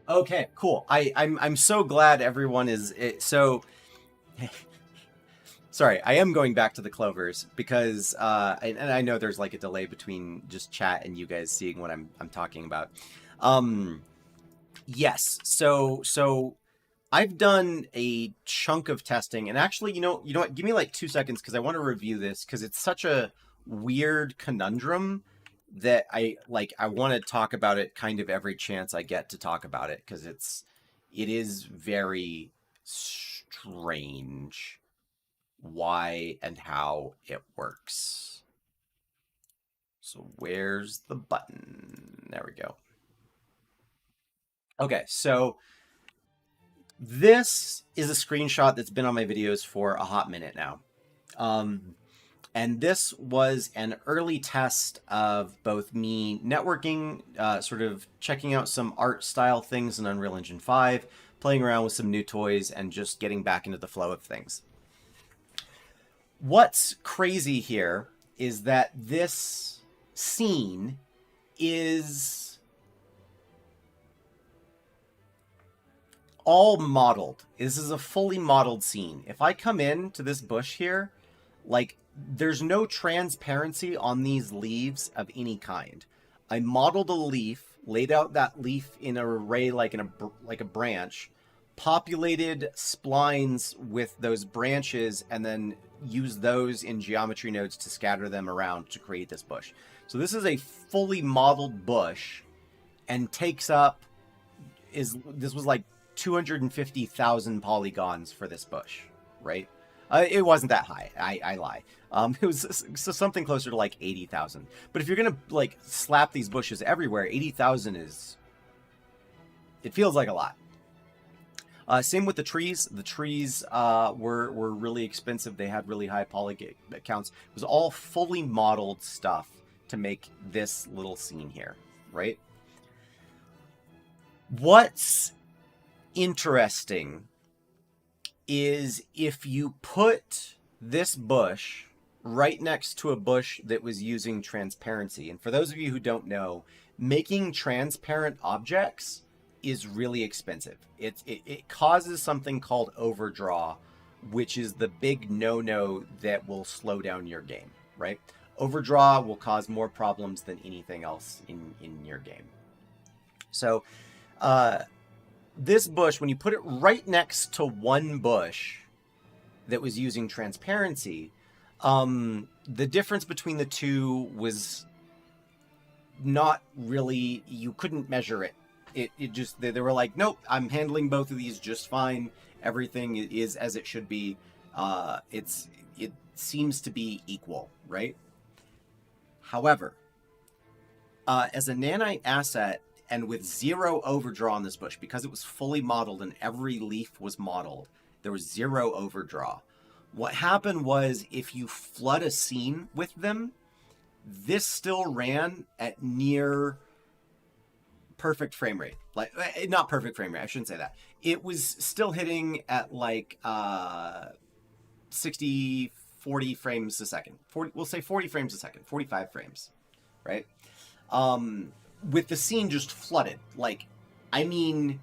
S1: Okay, cool. I'm so glad everyone is so. Sorry, I am going back to the clovers because and I know there's like a delay between just chat and you guys seeing what I'm talking about. Yes, so I've done a chunk of testing, and actually, you know what? Give me like 2 seconds because I want to review this because it's such a weird conundrum that I want to talk about it kind of every chance I get to talk about it because it is very strange why and how it works. So where's the button? There we go. Okay, so this is a screenshot that's been on my videos for a hot minute now. And this was an early test of both me networking, sort of checking out some art style things in Unreal Engine 5, playing around with some new toys, and just getting back into the flow of things. What's crazy here is that this scene is all modeled. This is a fully modeled scene. If I come in to this bush here, like, there's no transparency on these leaves of any kind. I modeled a leaf, laid out that leaf in an array like a branch, populated splines with those branches, and then use those in geometry nodes to scatter them around to create this bush. So this is a fully modeled bush and takes up, this was like 250,000 polygons for this bush, right? It wasn't that high. I lie. It was something closer to like 80,000. But if you're going to like slap these bushes everywhere, 80,000 is, it feels like a lot. Same with the trees. The trees were really expensive. They had really high polygon counts. It was all fully modeled stuff to make this little scene here, right? What's interesting is if you put this bush right next to a bush that was using transparency. And for those of you who don't know, making transparent objects is really expensive. It causes something called overdraw, which is the big no-no that will slow down your game, right? Overdraw will cause more problems than anything else in your game. So this bush, when you put it right next to one bush that was using transparency, the difference between the two was not really, you couldn't measure it. It just, they were like, nope, I'm handling both of these just fine. Everything is as it should be. It seems to be equal, right? However, as a nanite asset and with zero overdraw on this bush, because it was fully modeled and every leaf was modeled, there was zero overdraw. What happened was if you flood a scene with them, this still ran at near perfect frame rate. Like, not perfect frame rate, I shouldn't say that. It was still hitting at like 60, 40 frames a second. 40, we'll say 40 frames a second, 45 frames, right? With the scene just flooded. Like, I mean,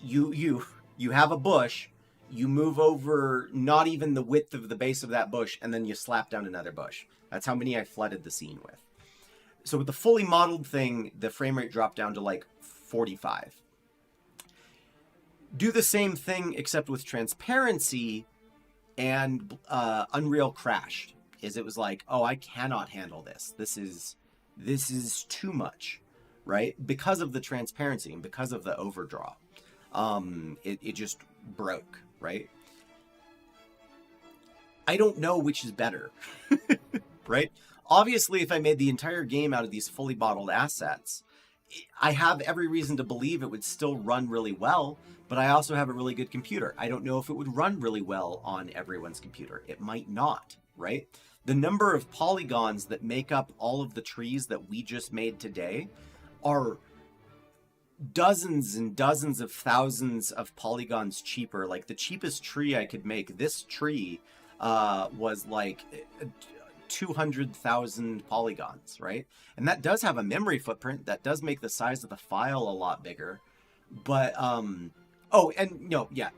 S1: you have a bush, you move over not even the width of the base of that bush, and then you slap down another bush. That's how many I flooded the scene with. So with the fully modeled thing, the frame rate dropped down to like 45. Do the same thing except with transparency, and Unreal crashed. It was like, oh, I cannot handle this. This is too much, right? Because of the transparency and because of the overdraw. It just broke, right? I don't know which is better, right? Obviously, if I made the entire game out of these fully modeled assets, I have every reason to believe it would still run really well, but I also have a really good computer. I don't know if it would run really well on everyone's computer. It might not, right? The number of polygons that make up all of the trees that we just made today are dozens and dozens of thousands of polygons cheaper. Like the cheapest tree I could make, this tree was like 200,000 polygons, right? And that does have a memory footprint. That does make the size of the file a lot bigger. But, oh, and no, yeah,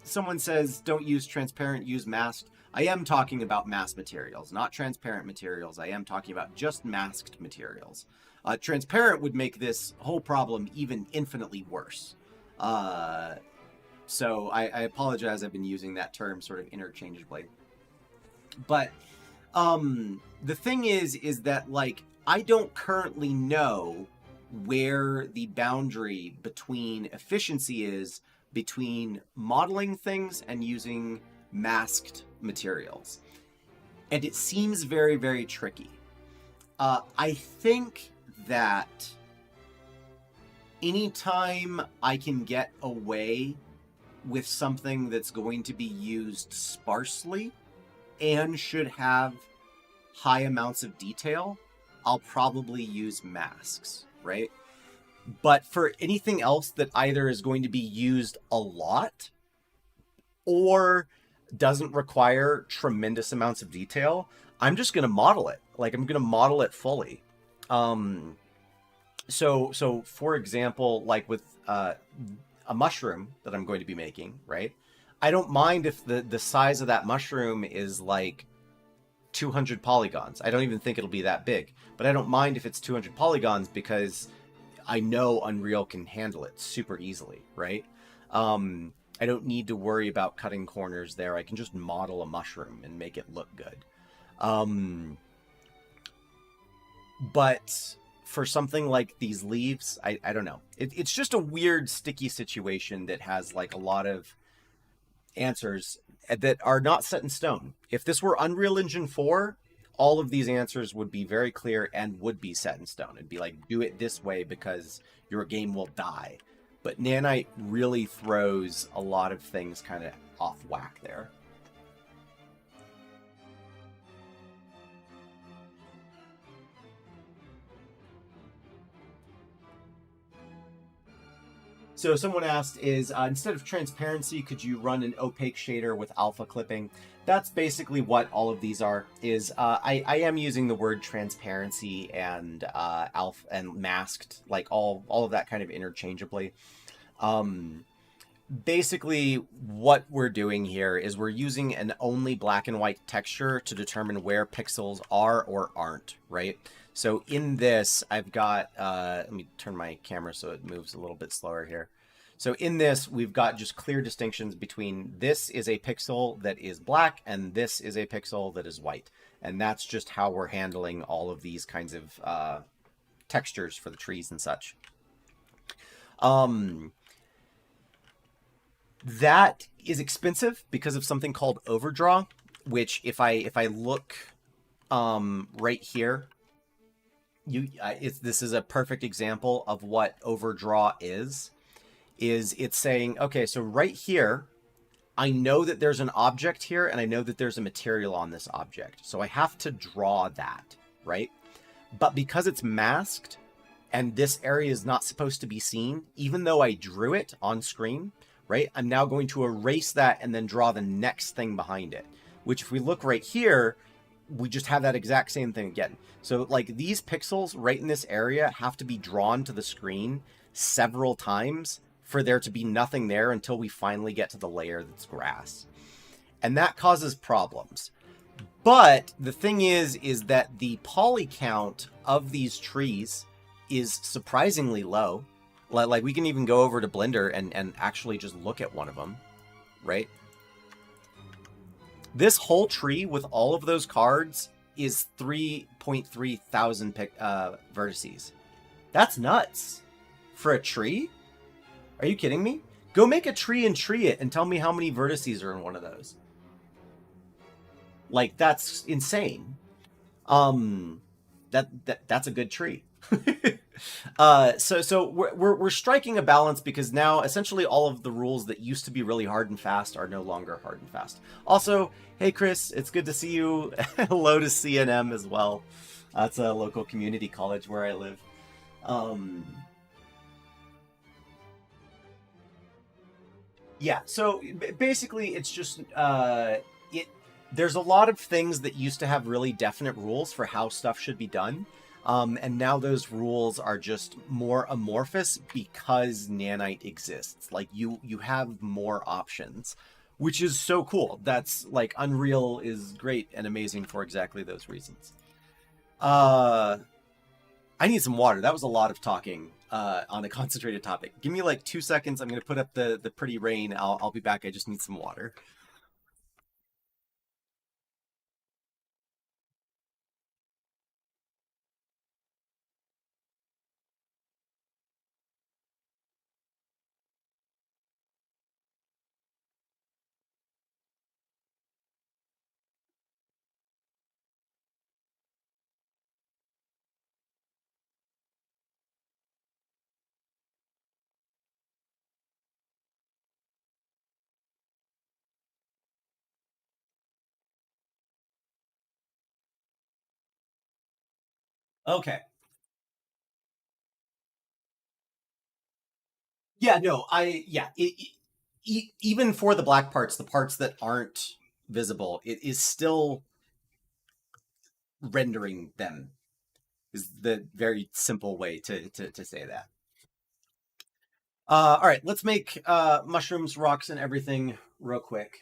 S1: someone says don't use transparent, use masked. I am talking about masked materials, not transparent materials. I am talking about just masked materials. Transparent would make this whole problem even infinitely worse. So I apologize. I've been using that term sort of interchangeably. But the thing is that, like, I don't currently know where the boundary between efficiency is between modeling things and using masked materials. And it seems very, very tricky. I think that anytime I can get away with something that's going to be used sparsely and should have high amounts of detail, I'll probably use masks, right? But for anything else that either is going to be used a lot or doesn't require tremendous amounts of detail, I'm just going to model it. Like, I'm going to model it fully. So for example, like with a mushroom that I'm going to be making, right? I don't mind if the size of that mushroom is like 200 polygons. I don't even think it'll be that big, but I don't mind if it's 200 polygons because I know Unreal can handle it super easily, right? I don't need to worry about cutting corners there. I can just model a mushroom and make it look good. Um, but for something like these leaves, I don't know. It's just a weird, sticky situation that has like a lot of answers that are not set in stone. If this were Unreal Engine 4, all of these answers would be very clear and would be set in stone. It'd be like, do it this way because your game will die. But Nanite really throws a lot of things kind of off whack there. So someone asked, is instead of transparency, could you run an opaque shader with alpha clipping? That's basically what all of these are. Is I am using the word transparency and alpha and masked, like all of that kind of interchangeably. Basically, what we're doing here is we're using an only black and white texture to determine where pixels are or aren't, right? So in this, I've got, let me turn my camera so it moves a little bit slower here. So in this, we've got just clear distinctions between this is a pixel that is black and this is a pixel that is white. And that's just how we're handling all of these kinds of textures for the trees and such. That is expensive because of something called overdraw, which if I look right here, this is a perfect example of what overdraw is it's saying, okay, so right here, I know that there's an object here and I know that there's a material on this object. So I have to draw that, right? But because it's masked and this area is not supposed to be seen, even though I drew it on screen, right? I'm now going to erase that and then draw the next thing behind it, which if we look right here, we just have that exact same thing again. So like these pixels right in this area have to be drawn to the screen several times for there to be nothing there until we finally get to the layer that's grass. And that causes problems. But the thing is that the poly count of these trees is surprisingly low. Like we can even go over to Blender and actually just look at one of them, right? This whole tree with all of those cards is 3.3 thousand vertices. That's nuts. For a tree? Are you kidding me? Go make a tree and tree it and tell me how many vertices are in one of those. Like, that's insane. That's a good tree. So we're striking a balance because now essentially all of the rules that used to be really hard and fast are no longer hard and fast. Also, hey Chris, it's good to see you. Hello to CNM as well. That's a local community college where I live. Yeah, so basically it's just there's a lot of things that used to have really definite rules for how stuff should be done. And now those rules are just more amorphous because Nanite exists. Like you have more options, which is so cool. That's like Unreal is great and amazing for exactly those reasons. I need some water. That was a lot of talking on a concentrated topic. Give me like 2 seconds. I'm going to put up the pretty rain. I'll be back. I just need some water. Okay. Yeah, no, even for the black parts, the parts that aren't visible, it is still rendering them. Is the very simple way to say that. All right, let's make mushrooms, rocks, and everything real quick.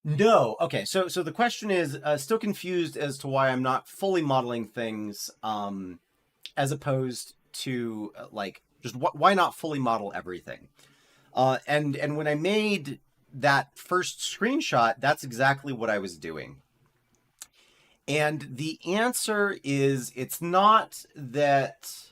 S1: No. Okay. So the question is still confused as to why I'm not fully modeling things, as opposed to like just why not fully model everything. And when I made that first screenshot, that's exactly what I was doing. And the answer is it's not that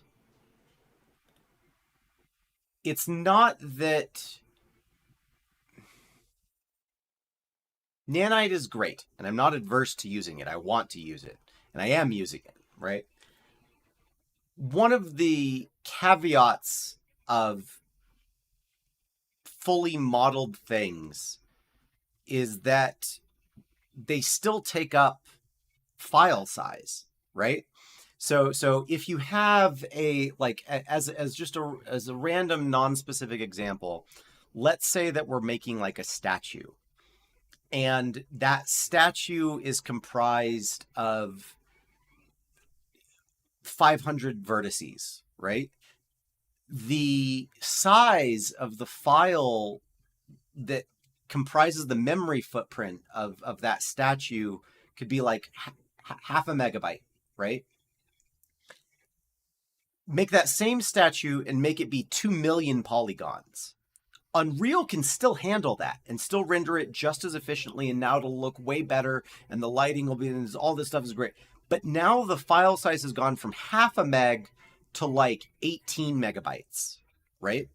S1: nanite is great, and I'm not adverse to using it. I want to use it, and I am using it, right? One of the caveats of fully modeled things is that they still take up file size, right? So if you have a like as just as a random non-specific example, let's say that we're making like a statue, and that statue is comprised of 500 vertices, right? The size of the file that comprises the memory footprint of that statue could be like half a megabyte, right? Make that same statue and make it be 2 million polygons. Unreal can still handle that and still render it just as efficiently, and now it'll look way better, and the lighting will be, and all this stuff is great. But now the file size has gone from half a meg to like 18 megabytes, right?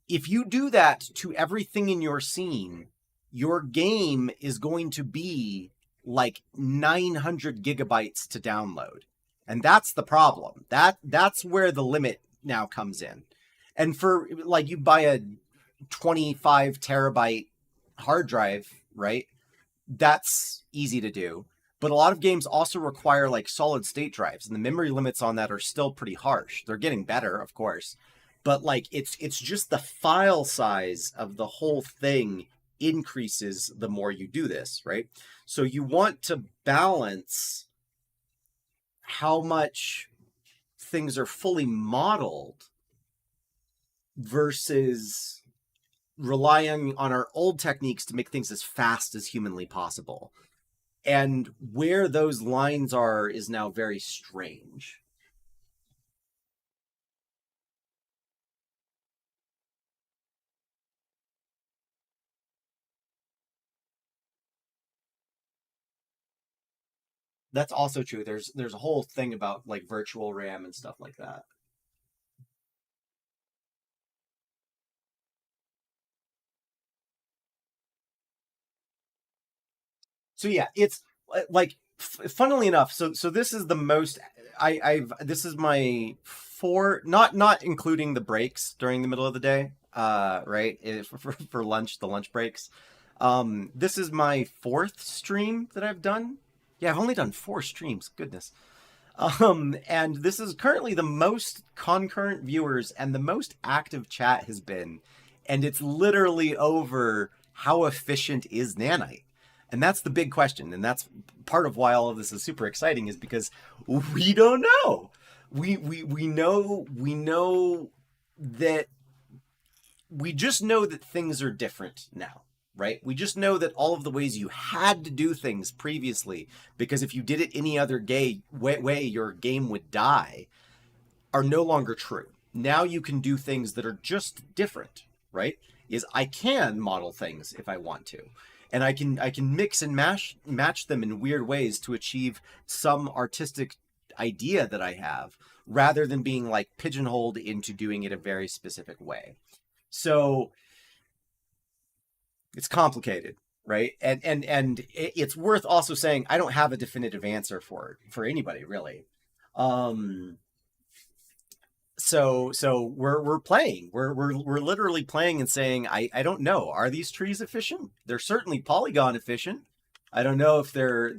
S1: If you do that to everything in your scene, your game is going to be like 900 gigabytes to download. And that's the problem. That's where the limit now comes in. And for like you buy a 25 terabyte hard drive, right? That's easy to do. But a lot of games also require like solid state drives, and the memory limits on that are still pretty harsh. They're getting better, of course, but like it's just the file size of the whole thing increases the more you do this, right? So you want to balance how much things are fully modeled versus relying on our old techniques to make things as fast as humanly possible. And where those lines are is now very strange. That's also true. There's a whole thing about like virtual RAM and stuff like that. So yeah, it's like funnily enough. So this is the most I've this is my four, not including the breaks during the middle of the day. Right, for lunch, the lunch breaks. This is my fourth stream that I've done. Yeah, I've only done four streams. Goodness. And this is currently the most concurrent viewers and the most active chat has been. And it's literally over how efficient is Nanite? And that's the big question. And that's part of why all of this is super exciting, is because we don't know. We know that we just know that things are different now, right? We just know that all of the ways you had to do things previously, because if you did it any other way, your game would die, are no longer true. Now you can do things that are just different, right? Is I can model things if I want to. And I can mix and match them in weird ways to achieve some artistic idea that I have, rather than being like pigeonholed into doing it a very specific way. So it's complicated, right? And it's worth also saying I don't have a definitive answer for anybody really. Um, so we're playing. We're literally playing and saying I don't know. Are these trees efficient? They're certainly polygon efficient. I don't know if they're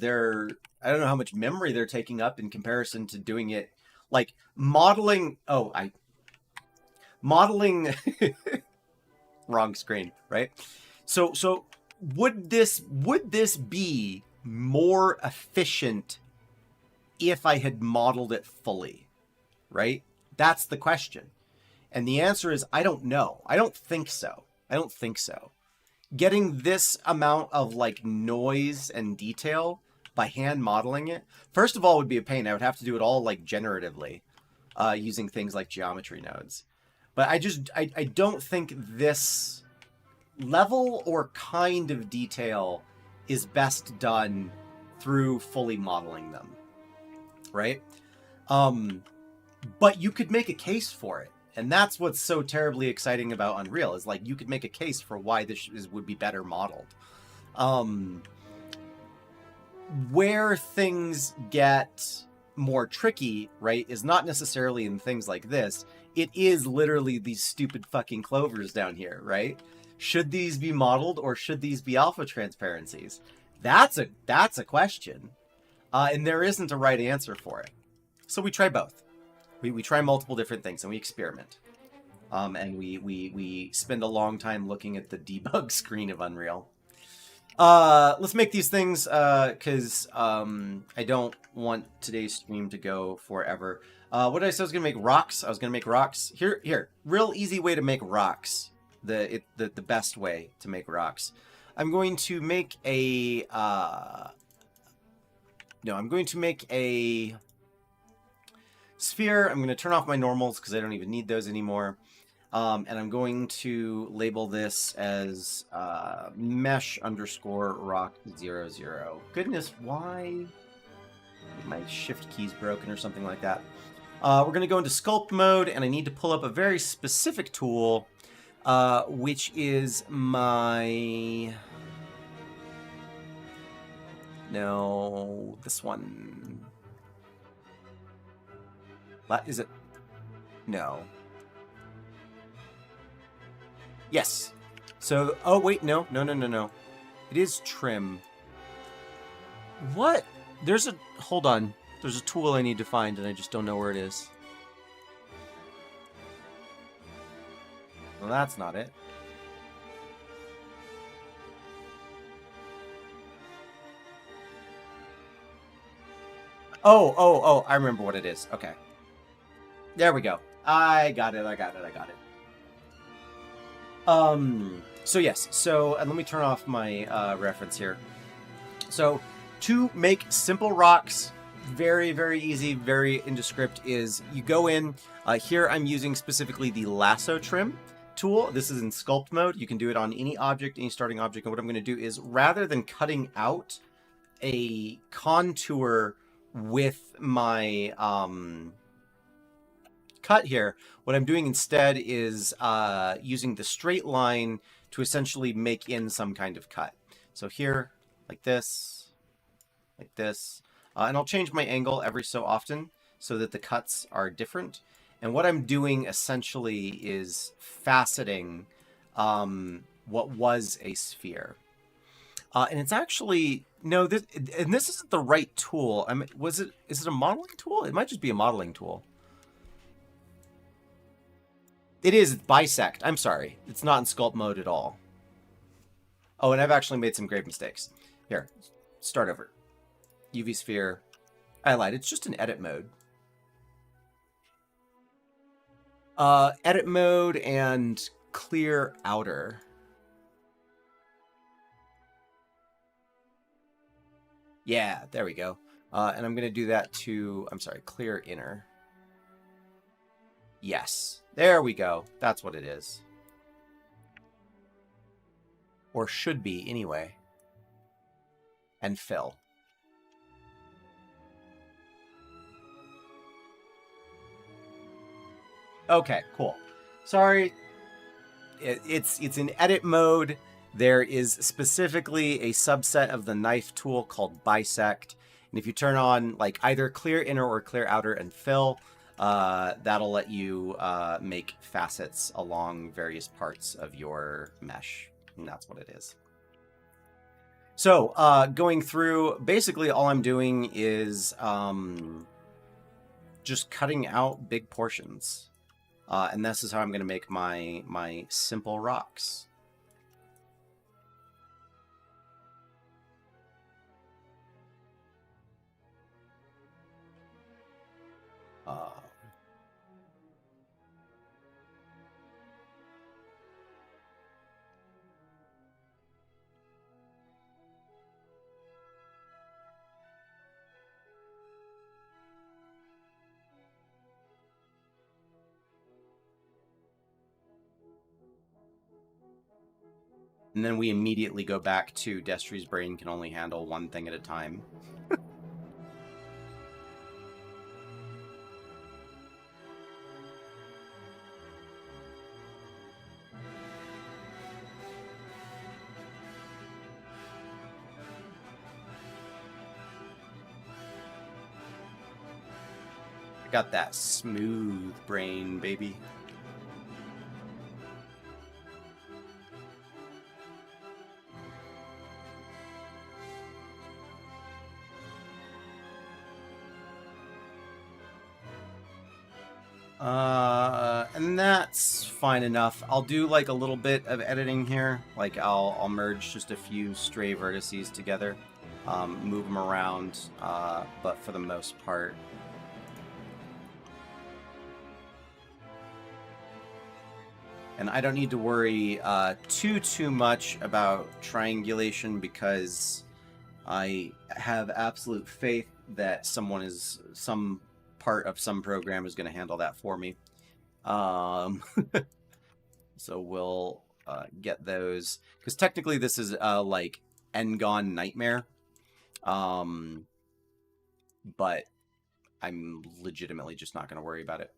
S1: I don't know how much memory they're taking up in comparison to doing it like modeling. Oh, I modeling wrong screen, right? So would this be more efficient if I had modeled it fully, right? That's the question. And the answer is I don't know. I don't think so. I don't think so. getting this amount of like noise and detail by hand modeling it, first of all, would be a pain. I would have to do it all like generatively, using things like geometry nodes. But I don't think this level or kind of detail is best done through fully modeling them, right? But you could make a case for it. And that's what's so terribly exciting about Unreal, is like you could make a case for why this would be better modeled. Where things get more tricky, right, is not necessarily in things like this. It is literally these stupid fucking clovers down here, right? Should these be modeled or should these be alpha transparencies? That's a question. And there isn't a right answer for it. So we try both. We try multiple different things and we experiment. And we spend a long time looking at the debug screen of Unreal. Let's make these things, because I don't want today's stream to go forever. What did I say I was going to make? Rocks? I was going to make rocks. Here. Real easy way to make rocks. The best way to make rocks. I'm going to make a... No, I'm going to make a sphere. I'm going to turn off my normals because I don't even need those anymore. And I'm going to label this as mesh underscore rock 00. Goodness, why? My shift key's broken or something like that. We're going to go into sculpt mode, and I need to pull up a very specific tool, which is my... No, this one. Is it? No. Yes. So, oh wait, no. It is trim. What? Hold on. There's a tool I need to find and I just don't know where it is. Well, that's not it. Oh, I remember what it is. Okay. There we go. I got it. So yes, and let me turn off my reference here. So to make simple rocks, very, very easy, very indescript, is you go in, here I'm using specifically the lasso trim tool. This is in sculpt mode. You can do it on any object, any starting object, and what I'm going to do is, rather than cutting out a contour with my cut here, what I'm doing instead is using the straight line to essentially make in some kind of cut. So here, like this, and I'll change my angle every so often so that the cuts are different. And what I'm doing essentially is faceting what was a sphere. And it's actually, no, this isn't the right tool. Is it a modeling tool? It might just be a modeling tool. It is bisect. I'm sorry. It's not in sculpt mode at all. Oh, and I've actually made some grave mistakes. Here, start over. UV sphere. I lied. It's just an edit mode. Edit mode and clear outer. Yeah, there we go. And I'm going to do that to, I'm sorry, clear inner. Yes, there we go. That's what it is. Or should be, anyway. And fill. Okay, cool. Sorry. It's in edit mode. There is specifically a subset of the knife tool called bisect. And if you turn on like either clear inner or clear outer and fill, that'll let you make facets along various parts of your mesh. And that's what it is. So going through, basically all I'm doing is just cutting out big portions. And this is how I'm going to make my simple rocks. And then we immediately go back to Destry's brain can only handle one thing at a time. Got that smooth brain, baby. And that's fine enough. I'll do like a little bit of editing here. Like I'll merge just a few stray vertices together, move them around, but for the most part. And I don't need to worry too much about triangulation because I have absolute faith that some part of some program is going to handle that for me. So we'll get those because technically this is like N-Gon Nightmare, but I'm legitimately just not going to worry about it.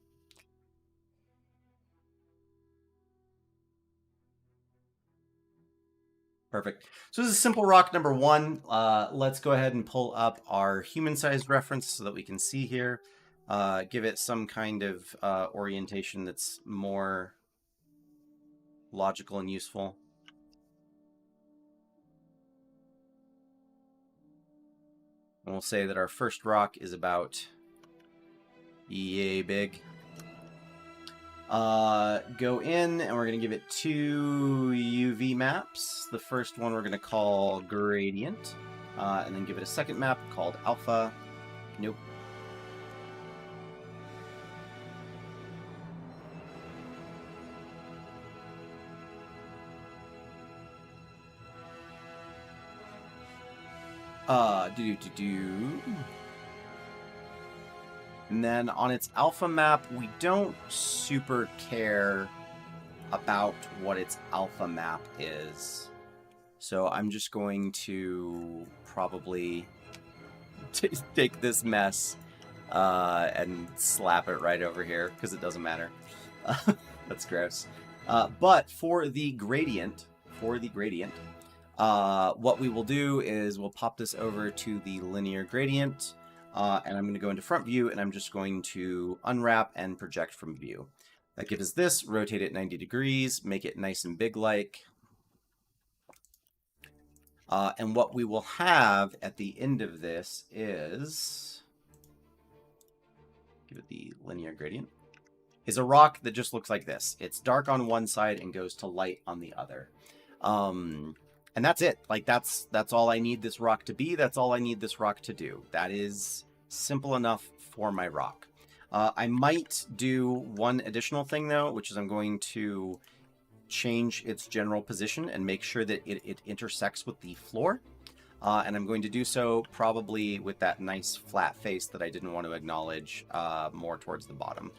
S1: Perfect. So this is simple rock number 1. Let's go ahead and pull up our human-sized reference so that we can see here. Give it some kind of orientation that's more logical and useful. And we'll say that our first rock is about yay big. Go in and we're going to give it 2 UV maps. The first one we're going to call gradient, and then give it a second map called alpha. Nope. And then on its alpha map, we don't super care about what its alpha map is. So I'm just going to probably take this mess and slap it right over here because it doesn't matter. That's gross. But for the gradient, what we will do is we'll pop this over to the linear gradient. And I'm going to go into front view, and I'm just going to unwrap and project from view. That gives us this, rotate it 90 degrees, make it nice and big-like. And what we will have at the end of this is, give it the linear gradient, is a rock that just looks like this. It's dark on one side and goes to light on the other. And that's it. Like that's all I need this rock to be. That's all I need this rock to do. That is simple enough for my rock. I might do one additional thing though, which is I'm going to change its general position and make sure that it intersects with the floor. And I'm going to do so probably with that nice flat face that I didn't want to acknowledge more towards the bottom.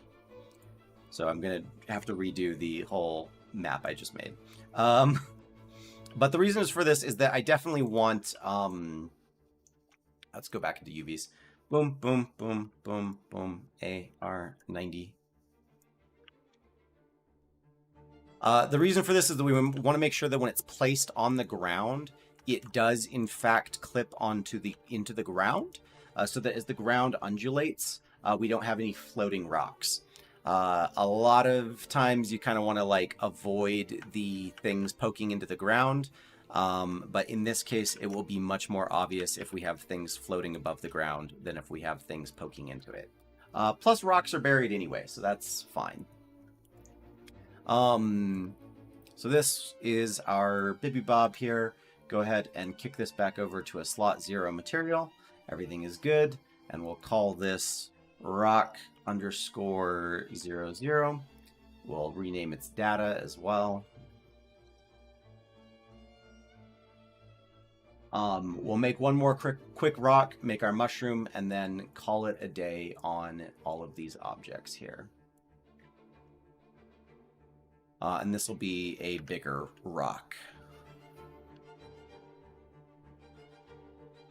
S1: So I'm going to have to redo the whole map I just made. But the reasons for this is that I definitely want, let's go back into UVs. Boom, boom, boom, boom, boom, AR90. The reason for this is that we want to make sure that when it's placed on the ground, it does in fact clip into the ground, so that as the ground undulates, we don't have any floating rocks. A lot of times you kind of want to like avoid the things poking into the ground. But in this case, it will be much more obvious if we have things floating above the ground than if we have things poking into it. Plus rocks are buried anyway, so that's fine. So this is our Bibby Bob here. Go ahead and kick this back over to a slot 0 material. Everything is good. And we'll call this rock _00. We'll rename its data as well. We'll make one more quick rock, make our mushroom, and then call it a day on all of these objects here. And this will be a bigger rock.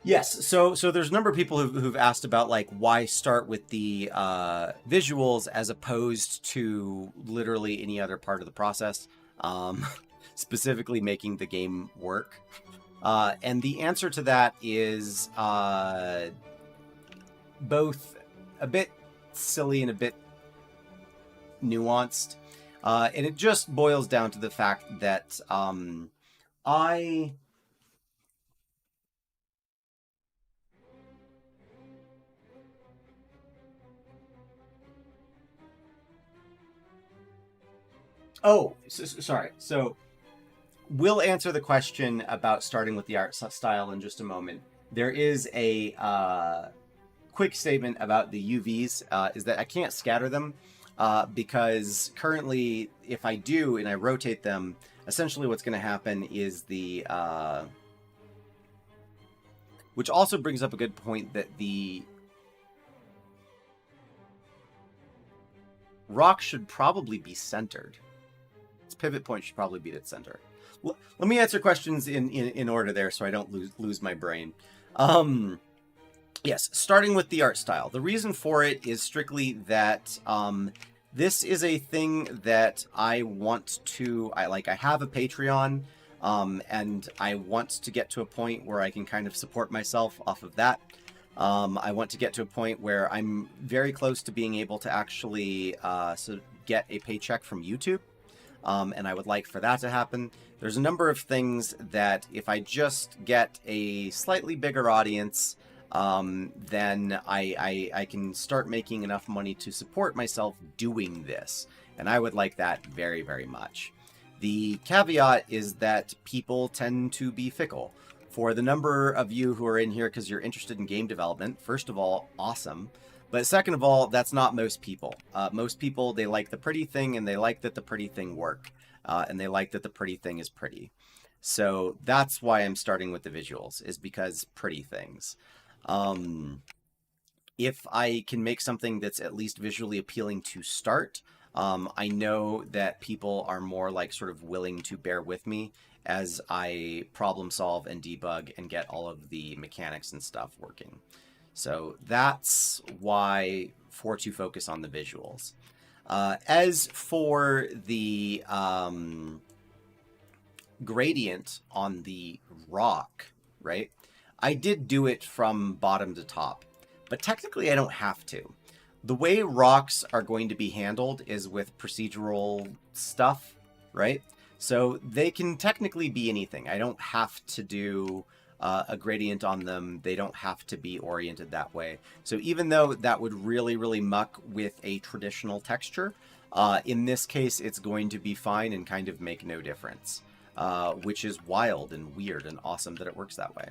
S1: Yes, so there's a number of people who've asked about like why start with the visuals as opposed to literally any other part of the process, um, specifically making the game work. And the answer to that is both a bit silly and a bit nuanced. And it just boils down to the fact that I oh, sorry. So we'll answer the question about starting with the art style in just a moment. There is a quick statement about the UVs, is that I can't scatter them because currently, if I do and I rotate them, essentially what's going to happen is the which also brings up a good point that the rock should probably be centered. Its pivot point should probably be at center. Let me answer questions in order there so I don't lose my brain. Yes, starting with the art style. The reason for it is strictly that this is a thing that I want to. I have a Patreon, and I want to get to a point where I can kind of support myself off of that. I want to get to a point where I'm very close to being able to actually get a paycheck from YouTube. And I would like for that to happen. There's a number of things that if I just get a slightly bigger audience, then I can start making enough money to support myself doing this. And I would like that very, very much. The caveat is that people tend to be fickle. For the number of you who are in here because you're interested in game development, first of all, awesome. But second of all, that's not most people. Most people, they like the pretty thing and they like that the pretty thing work. And they like that the pretty thing is pretty. So that's why I'm starting with the visuals, is because pretty things. If I can make something that's at least visually appealing to start, I know that people are more like sort of willing to bear with me as I problem solve and debug and get all of the mechanics and stuff working. So that's why to focus on the visuals. As for the gradient on the rock, right? I did do it from bottom to top, but technically I don't have to. The way rocks are going to be handled is with procedural stuff, right? So they can technically be anything. I don't have to do a gradient on them. They don't have to be oriented that way. So even though that would really, really muck with a traditional texture, in this case, it's going to be fine and kind of make no difference, which is wild and weird and awesome that it works that way.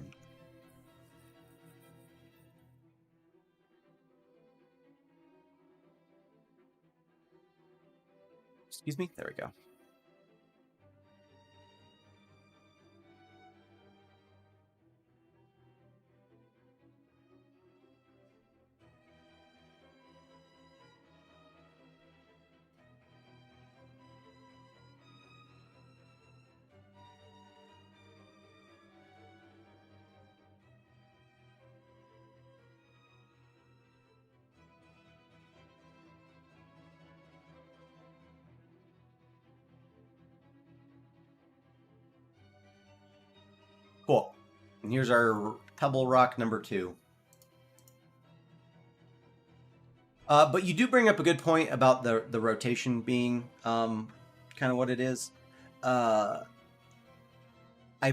S1: Excuse me? There we go. Cool. And here's our Pebble Rock number 2. But you do bring up a good point about the rotation being kind of what it is. I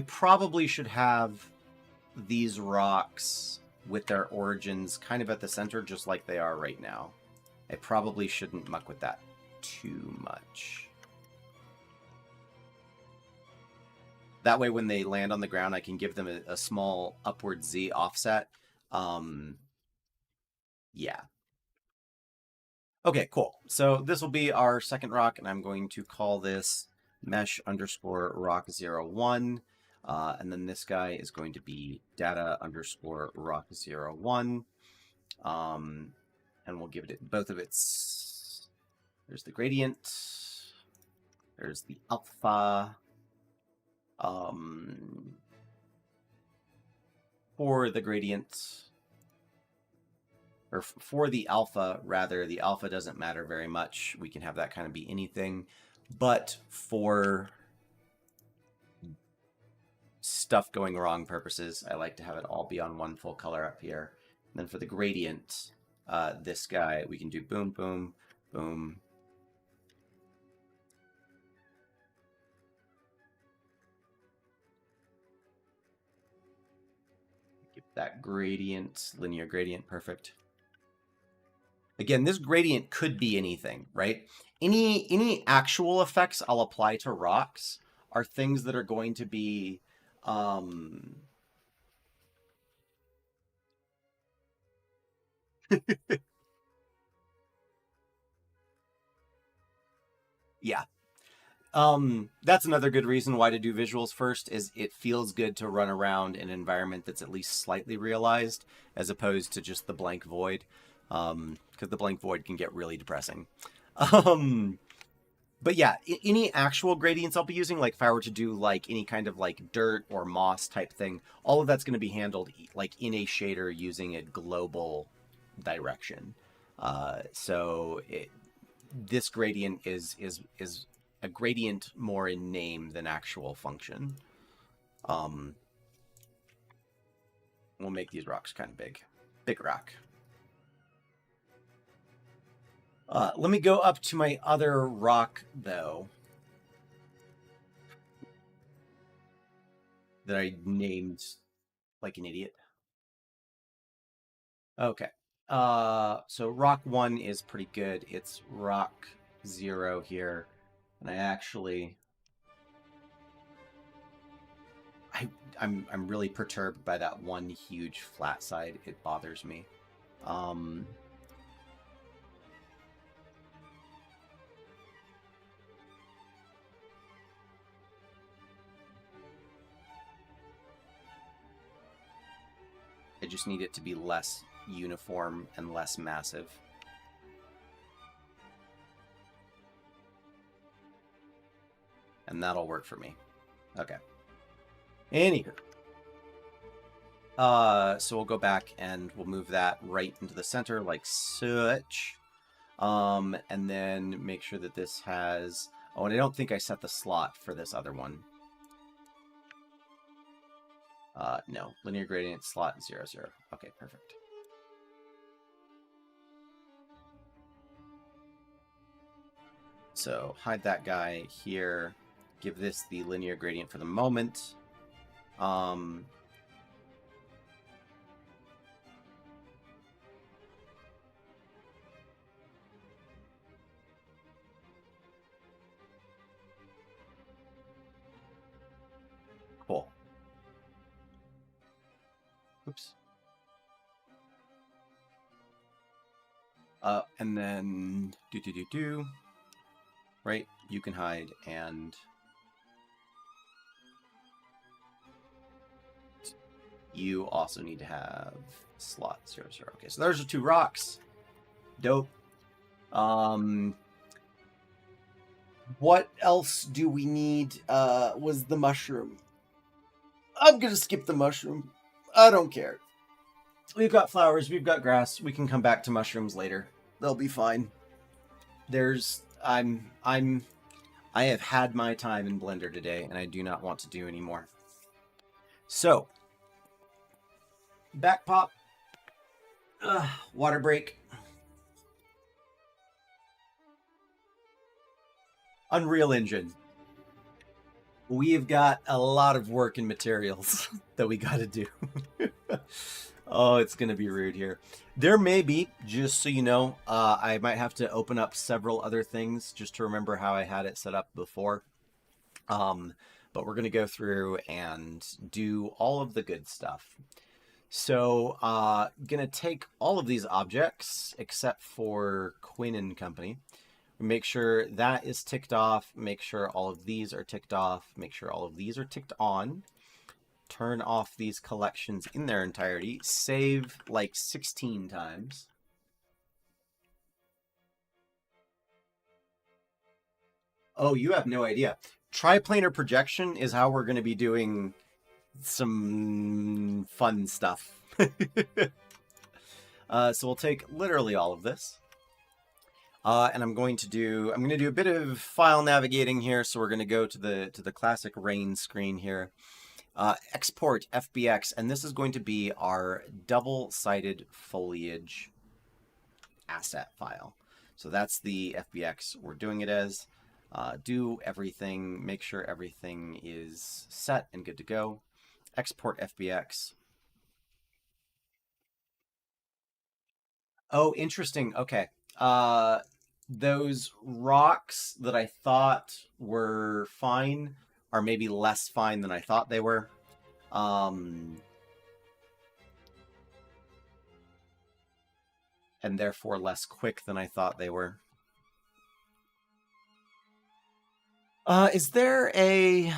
S1: probably should have these rocks with their origins kind of at the center, just like they are right now. I probably shouldn't muck with that too much. That way, when they land on the ground, I can give them a small upward Z offset. Yeah. Okay, cool. So this will be our second rock, and I'm going to call this mesh underscore rock 01. And then this guy is going to be data underscore rock 01. And we'll give it both of its. There's the gradient. There's the alpha. for the gradient, or for the alpha, rather, the alpha doesn't matter very much. We can have that kind of be anything. But for stuff going wrong purposes, I like to have it all be on one full color up here. And then for the gradient, this guy, we can do boom, boom, boom. Give that gradient, linear gradient, perfect. Again, this gradient could be anything, right? Any actual effects I'll apply to rocks are things that are going to be yeah. That's another good reason why to do visuals first, is it feels good to run around in an environment that's at least slightly realized, as opposed to just the blank void, because the blank void can get really depressing. But yeah, any actual gradients I'll be using, like if I were to do like any kind of like dirt or moss type thing, all of that's going to be handled like in a shader using a global direction. This gradient is a gradient more in name than actual function. We'll make these rocks kind of big. Big rock. Let me go up to my other rock, though, that I named like an idiot. Okay. So rock 1 is pretty good. It's rock 0 here. And I actually... I'm really perturbed by that one huge flat side. It bothers me. I just need it to be less uniform and less massive. And that'll work for me. Okay. Anywho. So we'll go back and we'll move that right into the center like such. And then make sure that this has... Oh, and I don't think I set the slot for this other one. No. Linear gradient slot 0, 0. Okay, perfect. So hide that guy here. Give this the linear gradient for the moment. Cool. Oops. And then right, you can hide, and you also need to have slot 0, 0. Okay, so there's the 2 rocks. Dope. What else do we need? Was the mushroom. I'm gonna skip the mushroom. I don't care. We've got flowers, we've got grass. We can come back to mushrooms later. They'll be fine. I have had my time in Blender today, and I do not want to do any more. So, back pop, water break, Unreal Engine. We've got a lot of work and materials that we got to do. Oh, it's going to be rude here. There may be, just so you know, I might have to open up several other things just to remember how I had it set up before. But we're going to go through and do all of the good stuff. So, going to take all of these objects except for Quinn and Company. Make sure that is ticked off. Make sure all of these are ticked off. Make sure all of these are ticked on. Turn off these collections in their entirety. Save like 16 times. Oh, you have no idea. Triplanar projection is how we're going to be doing some fun stuff. So we'll take literally all of this. And I'm going to do a bit of file navigating here. So we're going to go to the classic rain screen here. Export FBX, and this is going to be our double-sided foliage asset file. So that's the FBX we're doing it as. Do everything, make sure everything is set and good to go. Export FBX. Oh, interesting. Okay. Those rocks that I thought were fine are maybe less fine than I thought they were. And therefore less quick than I thought they were. Is there a...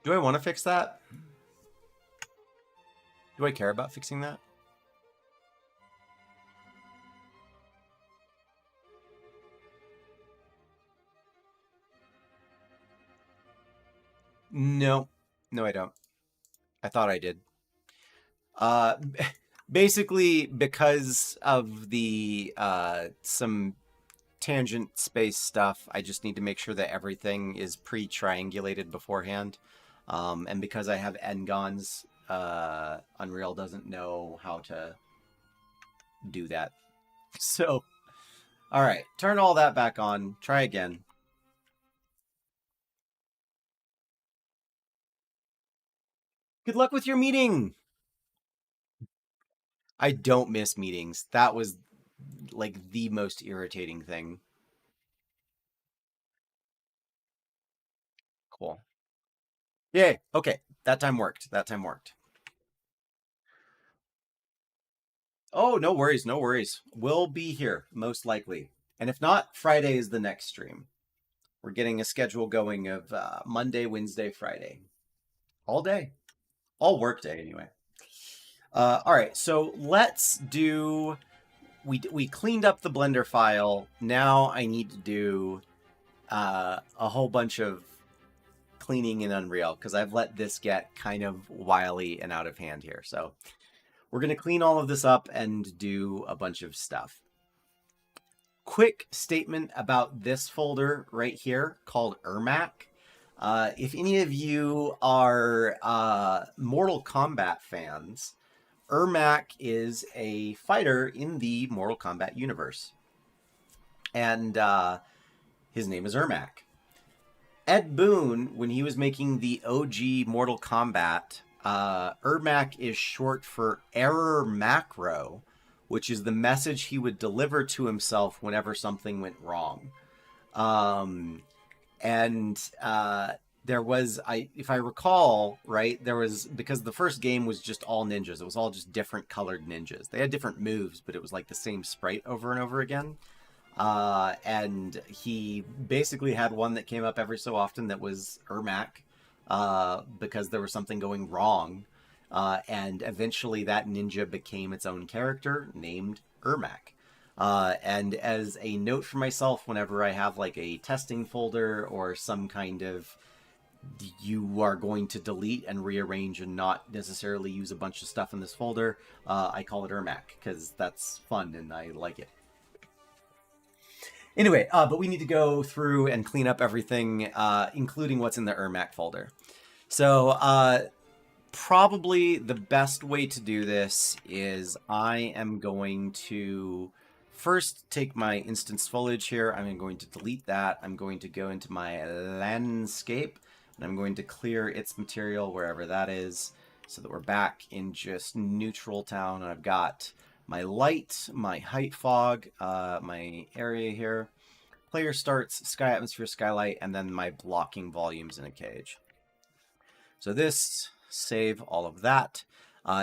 S1: Do I want to fix that? Do I care about fixing that? No. No, I don't. I thought I did. Uh, basically, because of the some tangent space stuff, I just need to make sure that everything is pre-triangulated beforehand. And because I have n-gons, Unreal doesn't know how to do that. So, all right, turn all that back on. Try again. Good luck with your meeting. I don't miss meetings. That was like the most irritating thing. Cool. Yay. Okay. That time worked. That time worked. Oh, no worries. No worries. We'll be here, most likely. And if not, Friday is the next stream. We're getting a schedule going of Monday, Wednesday, Friday. All day. All work day, anyway. All right. So let's do... We cleaned up the Blender file. Now I need to do a whole bunch of cleaning in Unreal because I've let this get kind of wily and out of hand here. So we're going to clean all of this up and do a bunch of stuff. Quick statement about this folder right here called Ermac. If any of you are Mortal Kombat fans, Ermac is a fighter in the Mortal Kombat universe. And his name is Ermac. Ed Boon, when he was making the OG Mortal Kombat, Ermac is short for error macro, which is the message he would deliver to himself whenever something went wrong. There was, if I recall, right, there was, because the first game was just all ninjas. It was all just different colored ninjas. They had different moves, but it was like the same sprite over and over again. And he basically had one that came up every so often that was Ermac, because there was something going wrong. And eventually that ninja became its own character named Ermac. And as a note for myself, whenever I have like a testing folder or some kind of you are going to delete and rearrange and not necessarily use a bunch of stuff in this folder, I call it Ermac because that's fun and I like it. Anyway, but we need to go through and clean up everything, including what's in the Ermac folder. So probably the best way to do this is I am going to first take my instance foliage here. I'm going to delete that. I'm going to go into my landscape and I'm going to clear its material wherever that is so that we're back in just neutral town. I've got my light, my height fog, my area here, player starts, sky atmosphere, skylight, and then my blocking volumes in a cage. So this, save all of that.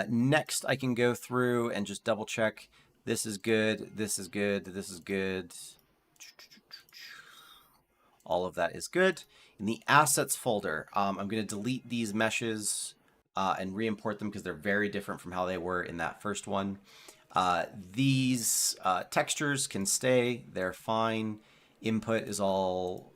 S1: Next, I can go through and just double check. This is good, this is good, this is good. All of that is good. In the assets folder, I'm going to delete these meshes and re-import them because they're very different from how they were in that first one. These textures can stay. They're fine. Input is all...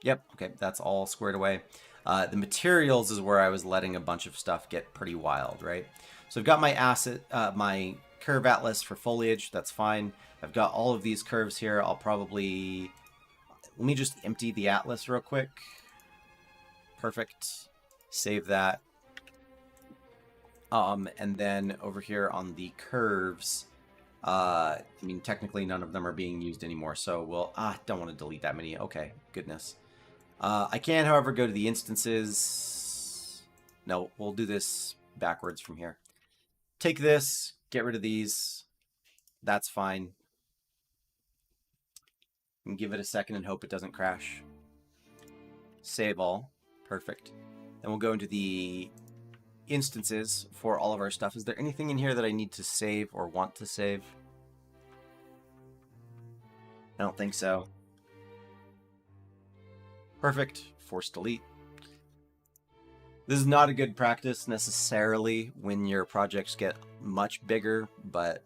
S1: Yep, okay, that's all squared away. The materials is where I was letting a bunch of stuff get pretty wild, right? So I've got my my curve atlas for foliage. That's fine. I've got all of these curves here. I'll probably... Let me just empty the atlas real quick. Perfect. Save that. And then over here on the curves, I mean, technically none of them are being used anymore, so we'll... don't want to delete that many. Okay, goodness. I can, however, go to the instances. No, we'll do this backwards from here. Take this, get rid of these. That's fine. And give it a second and hope it doesn't crash. Save all. Perfect. Then we'll go into the instances for all of our stuff. Is there anything in here that I need to save or want to save? I don't think so. Perfect. Force delete. This is not a good practice necessarily when your projects get much bigger, but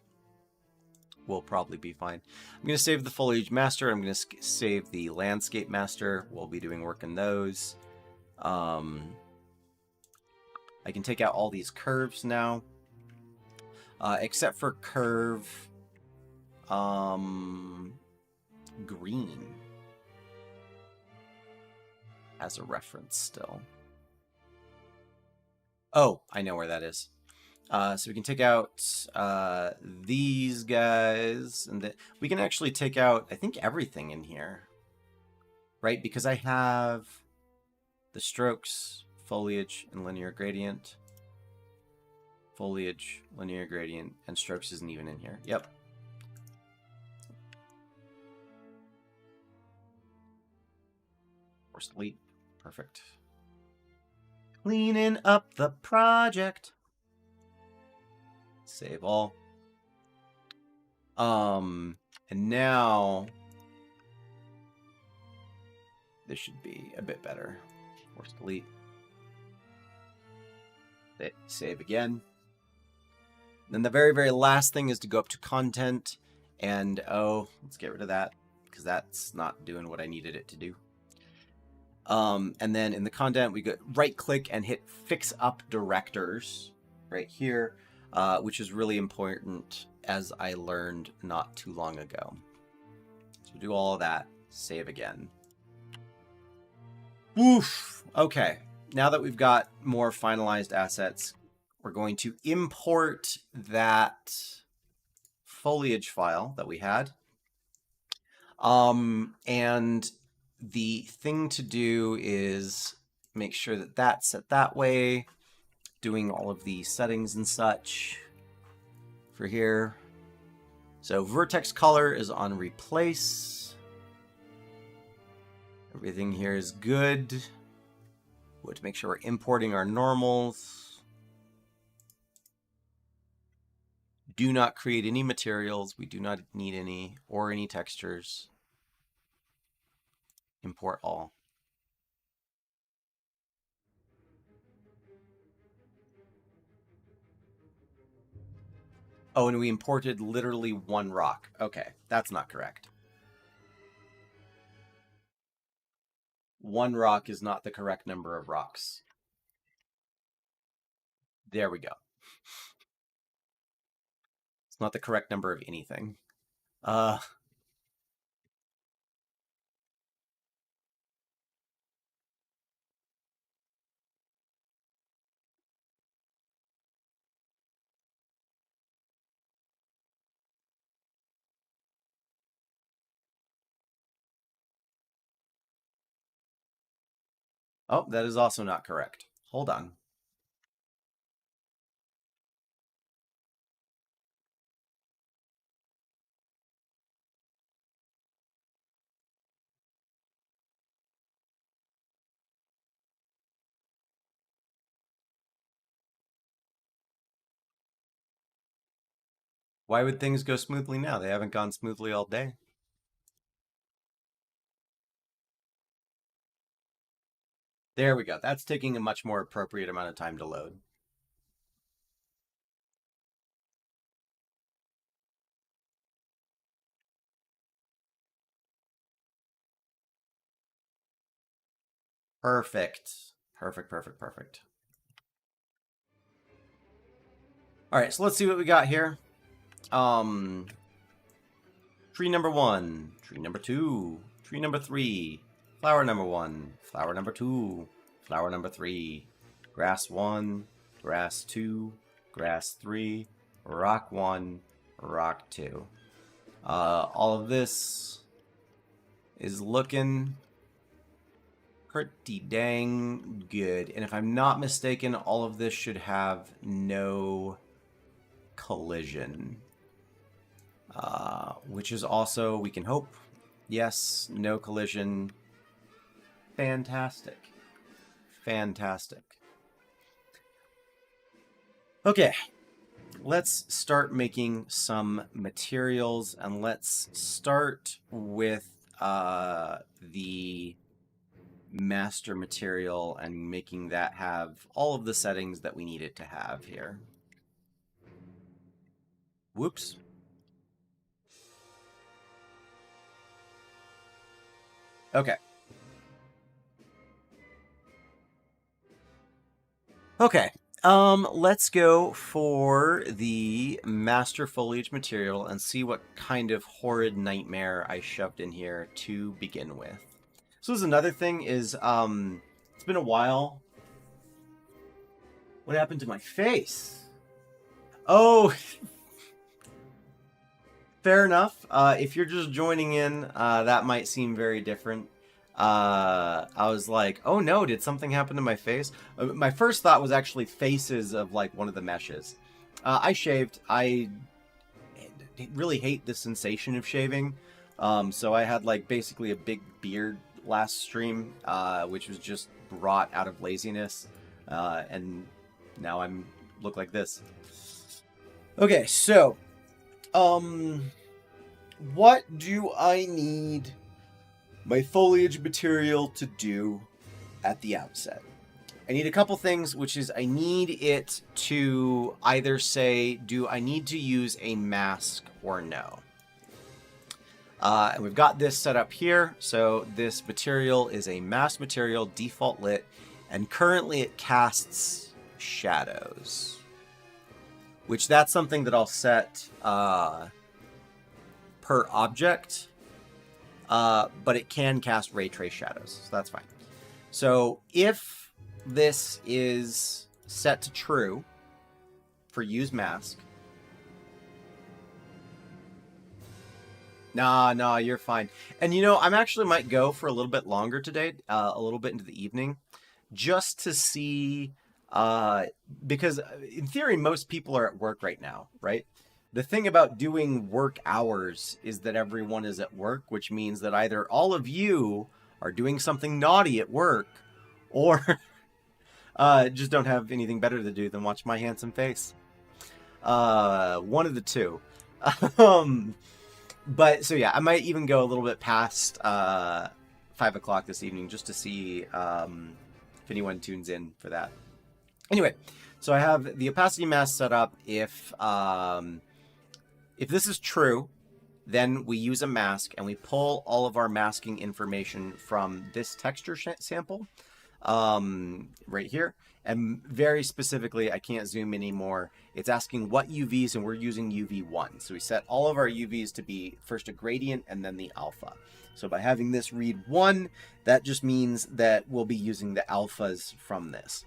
S1: we'll probably be fine. I'm going to save the foliage master. I'm going to save the landscape master. We'll be doing work in those. I can take out all these curves now, except for curve green as a reference still. Oh, I know where that is. So we can take out these guys, and we can actually take out, I think, everything in here, right? Because I have the strokes, foliage, and linear gradient. Foliage, linear gradient, and strokes isn't even in here. Yep. Force delete. Perfect. Cleaning up the project. Save all. And now this should be a bit better. Force delete. Save again. Then the very, very last thing is to go up to content, and let's get rid of that because that's not doing what I needed it to do. And then in the content, we go right click and hit fix up directors right here, which is really important as I learned not too long ago. So do all of that, save again. Oof. Okay. Now that we've got more finalized assets, we're going to import that foliage file that we had. And the thing to do is make sure that that's set that way, doing all of the settings and such for here. So vertex color is on replace. Everything here is good. We have to make sure we're importing our normals. Do not create any materials. We do not need any or any textures. Import all. Oh, and we imported literally one rock. Okay, that's not correct. One rock is not the correct number of rocks. There we go. It's not the correct number of anything. Oh, that is also not correct. Hold on. Why would things go smoothly now? They haven't gone smoothly all day. There we go. That's taking a much more appropriate amount of time to load. Perfect. Perfect, perfect, perfect. All right, so let's see what we got here. Tree number 1, tree number 2, tree number 3, flower number 1, flower number 2, flower number 3, grass 1, grass 2, grass 3, rock 1, rock 2. All of this is looking pretty dang good. And if I'm not mistaken, all of this should have no collision. Which is also, we can hope. Yes, no collision. Fantastic. Fantastic. Okay, let's start making some materials, and let's start with the master material and making that have all of the settings that we need it to have here. Whoops. Okay. Okay. Let's go for the master foliage material and see what kind of horrid nightmare I shoved in here to begin with. So this is another thing is, it's been a while. What happened to my face? Oh, fair enough. If you're just joining in, that might seem very different. I was like, oh no, did something happen to my face? My first thought was actually faces of like one of the meshes. I shaved. I really hate the sensation of shaving. So I had like basically a big beard last stream, which was just brought out of laziness. And now I'm look like this. Okay, so what do I need my foliage material to do at the outset? I need a couple things, which is I need it to either say, do I need to use a mask or no? And we've got this set up here. So this material is a mask material, default lit, and currently it casts shadows, which that's something that I'll set per object, but it can cast ray trace shadows, so that's fine. So if this is set to true for use mask, nah, you're fine. And you know, I'm actually might go for a little bit longer today, a little bit into the evening, just to see, because in theory, most people are at work right now, right? The thing about doing work hours is that everyone is at work, which means that either all of you are doing something naughty at work, or just don't have anything better to do than watch my handsome face. One of the two. But so yeah, I might even go a little bit past 5 o'clock this evening just to see if anyone tunes in for that. Anyway, so I have the opacity mask set up. If this is true, then we use a mask and we pull all of our masking information from this texture sample right here. And very specifically, I can't zoom anymore. It's asking what UVs, and we're using UV1. So we set all of our UVs to be first a gradient and then the alpha. So by having this read 1, that just means that we'll be using the alphas from this.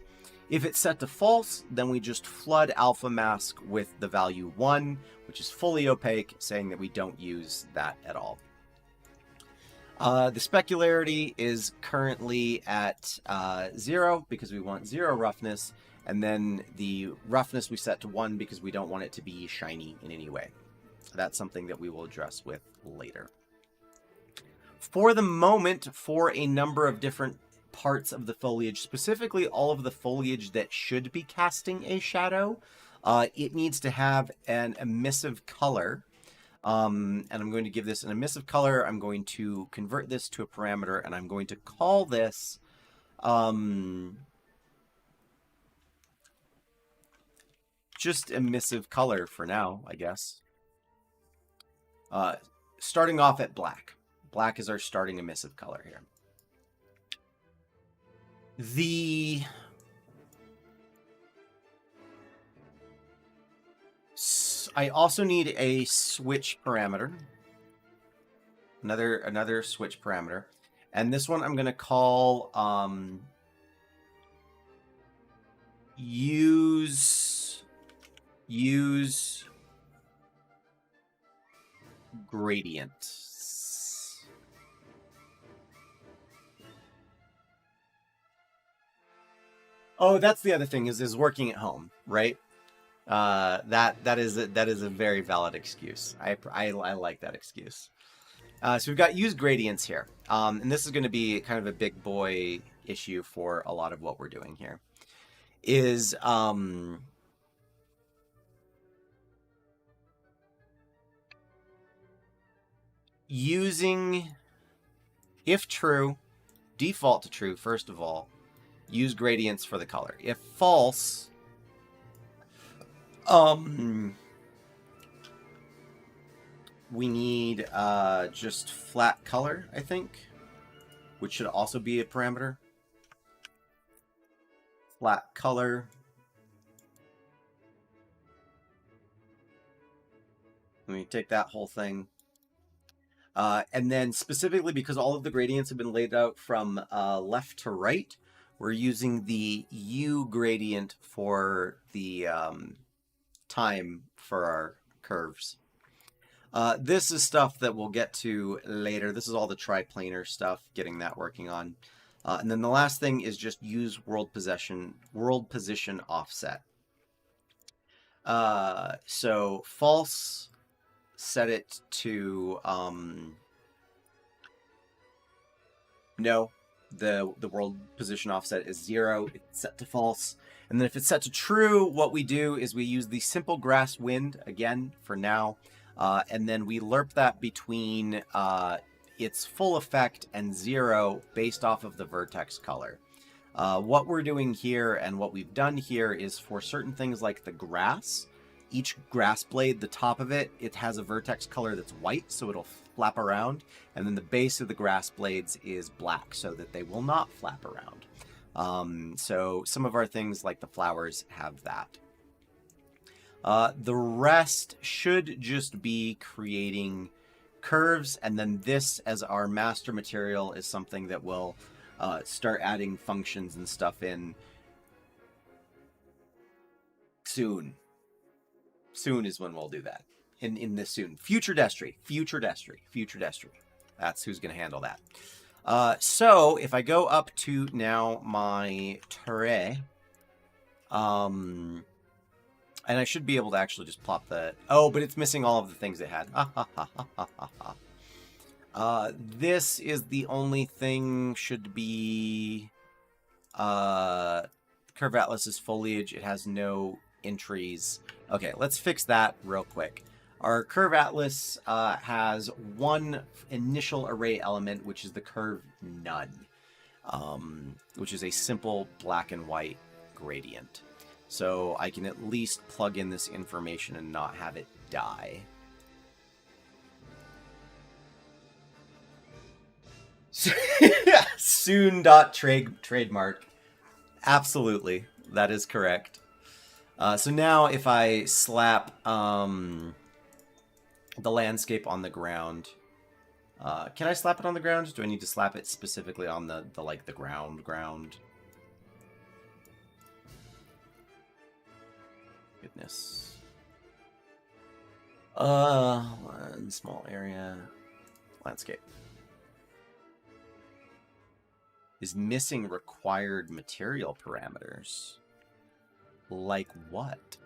S1: If it's set to false, then we just flood alpha mask with the value 1, which is fully opaque, saying that we don't use that at all. The specularity is currently at 0 because we want 0 roughness, and then the roughness we set to 1 because we don't want it to be shiny in any way. That's something that we will address with later. For the moment, for a number of different parts of the foliage, specifically all of the foliage that should be casting a shadow, it needs to have an emissive color. And I'm going to give this an emissive color. I'm going to convert this to a parameter, and I'm going to call this just emissive color for now, I guess. Starting off at black. Black is our starting emissive color here. I also need a switch parameter. Another switch parameter. And this one I'm going to call use gradient. Oh, that's the other thing is working at home, right? That is a very valid excuse. I like that excuse. So we've got use gradients here, and this is going to be kind of a big boy issue for a lot of what we're doing here. Is using, if true, default to true, first of all, use gradients for the color. If false, we need just flat color, I think, which should also be a parameter. Flat color. Let me take that whole thing. And then specifically because all of the gradients have been laid out from left to right, we're using the U gradient for the time for our curves. This is stuff that we'll get to later. This is all the triplanar stuff, getting that working on. And then the last thing is just use world position offset. So false, set it to no, the world position offset is 0. It's set to false. And then if it's set to true, what we do is we use the simple grass wind again for now. And then we lerp that between its full effect and 0 based off of the vertex color. What we're doing here and what we've done here is for certain things like the grass, each grass blade, the top of it, it has a vertex color that's white, so it'll flap around. And then the base of the grass blades is black, so that they will not flap around. So some of our things like the flowers have that. The rest should just be creating curves, and then this as our master material is something that will start adding functions and stuff in soon. Soon is when we'll do that. In this soon. Future Destry. That's who's going to handle that. So if I go up to now my tray, and I should be able to actually just plop the... Oh, but it's missing all of the things it had. This is the only thing should be... Curve Atlas's foliage. It has no entries. Okay, let's fix that real quick. Our Curve Atlas has one initial array element, which is the curve none, which is a simple black and white gradient. So I can at least plug in this information and not have it die. Soon.trademark. Absolutely. That is correct. So now if I slap the landscape on the ground, can I slap it on the ground? Do I need to slap it specifically on the ground? Goodness. One small area. Landscape. Is missing required material parameters. Like what?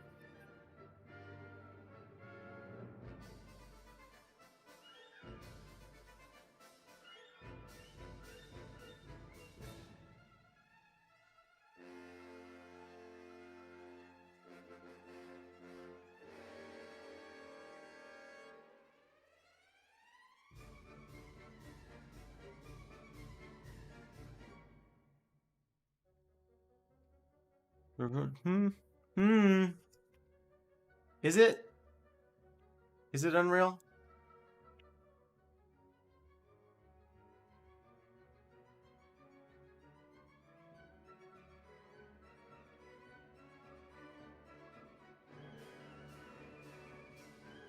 S1: Is it? Is it unreal?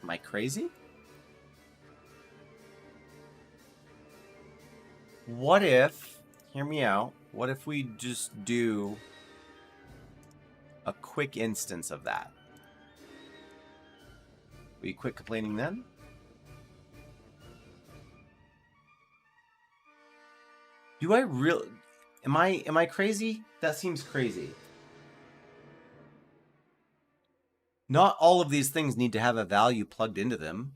S1: Am I crazy? What if, hear me out, what if we just do a quick instance of that? Will you quit complaining then? Do I really... Am I crazy? That seems crazy. Not all of these things need to have a value plugged into them.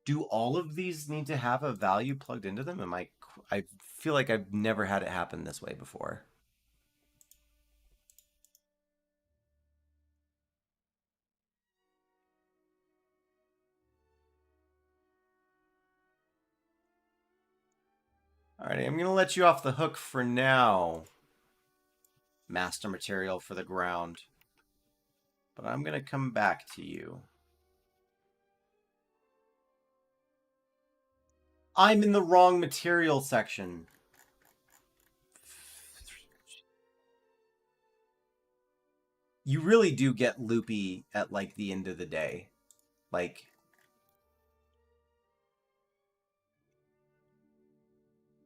S1: Do all of these need to have a value plugged into them? I feel like I've never had it happen this way before. All right, I'm going to let you off the hook for now, master material for the ground. But I'm going to come back to you. I'm in the wrong material section. You really do get loopy at, like, the end of the day. Like...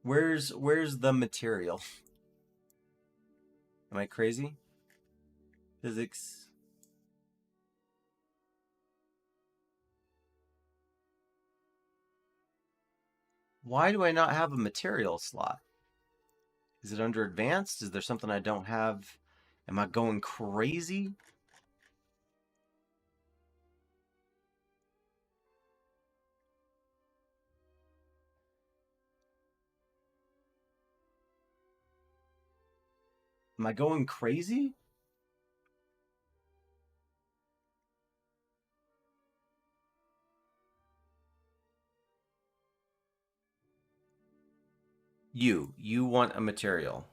S1: Where's the material? Am I crazy? Physics. Why do I not have a material slot? Is it under advanced? Is there something I don't have? Am I going crazy? Am I going crazy? You want a material.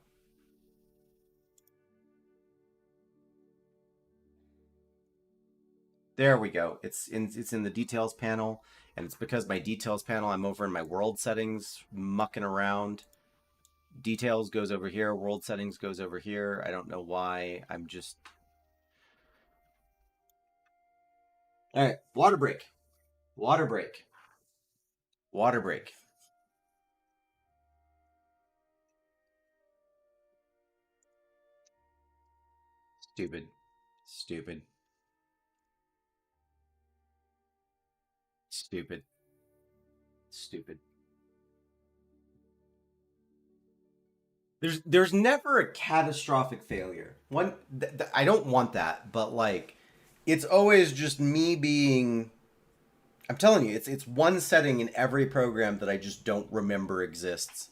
S1: There we go. It's in the details panel, and it's because my details panel, I'm over in my world settings, mucking around. Details goes over here, world settings goes over here. I don't know why. I'm just... All right, water break. Water break. Water break. Stupid. Stupid. Stupid. Stupid. There's never a catastrophic failure. I don't want that, but like it's always just me being... I'm telling you, it's one setting in every program that I just don't remember exists.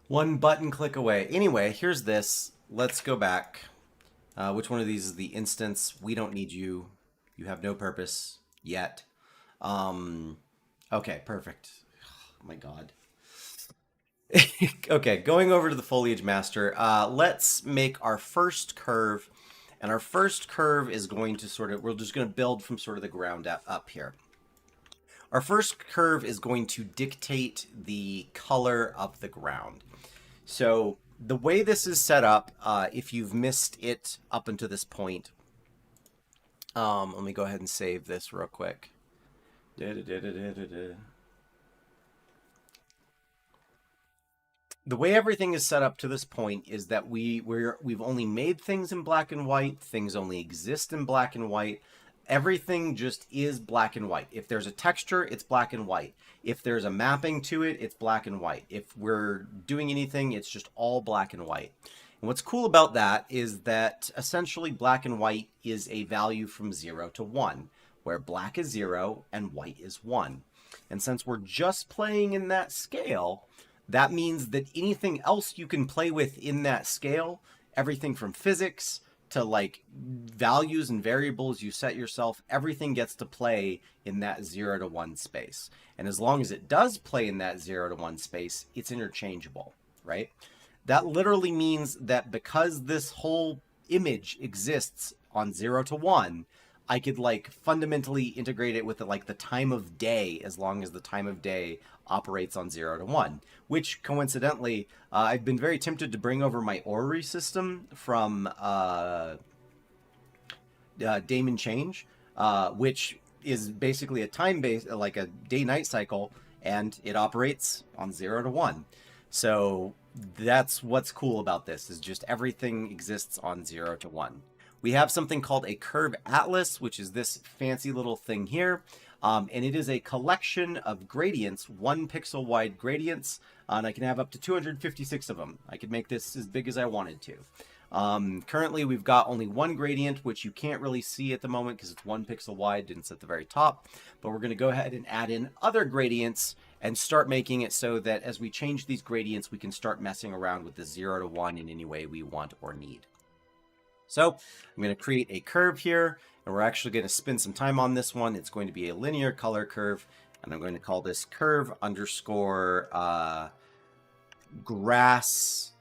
S1: One button click away. Anyway, here's this. Let's go back. Which one of these is the instance? We don't need you. You have no purpose yet. Okay, perfect. Oh my God. Okay, going over to the foliage master. Let's make our first curve. And our first curve is going to sort of, we're just going to build from sort of the ground up here. Our first curve is going to dictate the color of the ground. So the way this is set up, if you've missed it up until this point, let me go ahead and save this real quick. The way everything is set up to this point is that we've only made things in black and white. Things only exist in black and white. Everything just is black and white. If there's a texture, it's black and white. If there's a mapping to it, it's black and white. If we're doing anything, it's just all black and white. And what's cool about that is that essentially black and white is a value from 0 to 1, where black is 0 and white is 1. And since we're just playing in that scale, that means that anything else you can play with in that scale, everything from physics to like values and variables you set yourself, everything gets to play in that 0 to 1 space. And as long as it does play in that 0 to 1 space, it's interchangeable, right? That literally means that because this whole image exists on 0 to 1, I could like fundamentally integrate it with like the time of day, as long as the time of day operates on 0 to 1, which coincidentally, I've been very tempted to bring over my orrery system from Daemon Change, which is basically a time-based, like a day-night cycle, and it operates on 0 to 1. So that's what's cool about this, is just everything exists on 0 to 1. We have something called a curve atlas, which is this fancy little thing here. And it is a collection of gradients, 1 pixel wide gradients, and I can have up to 256 of them. I could make this as big as I wanted to. Currently, we've got only 1 gradient, which you can't really see at the moment because it's 1 pixel wide and it's at the very top. But we're going to go ahead and add in other gradients and start making it so that as we change these gradients, we can start messing around with the 0 to 1 in any way we want or need. So I'm going to create a curve here, and we're actually going to spend some time on this one. It's going to be a linear color curve, and I'm going to call this curve underscore grass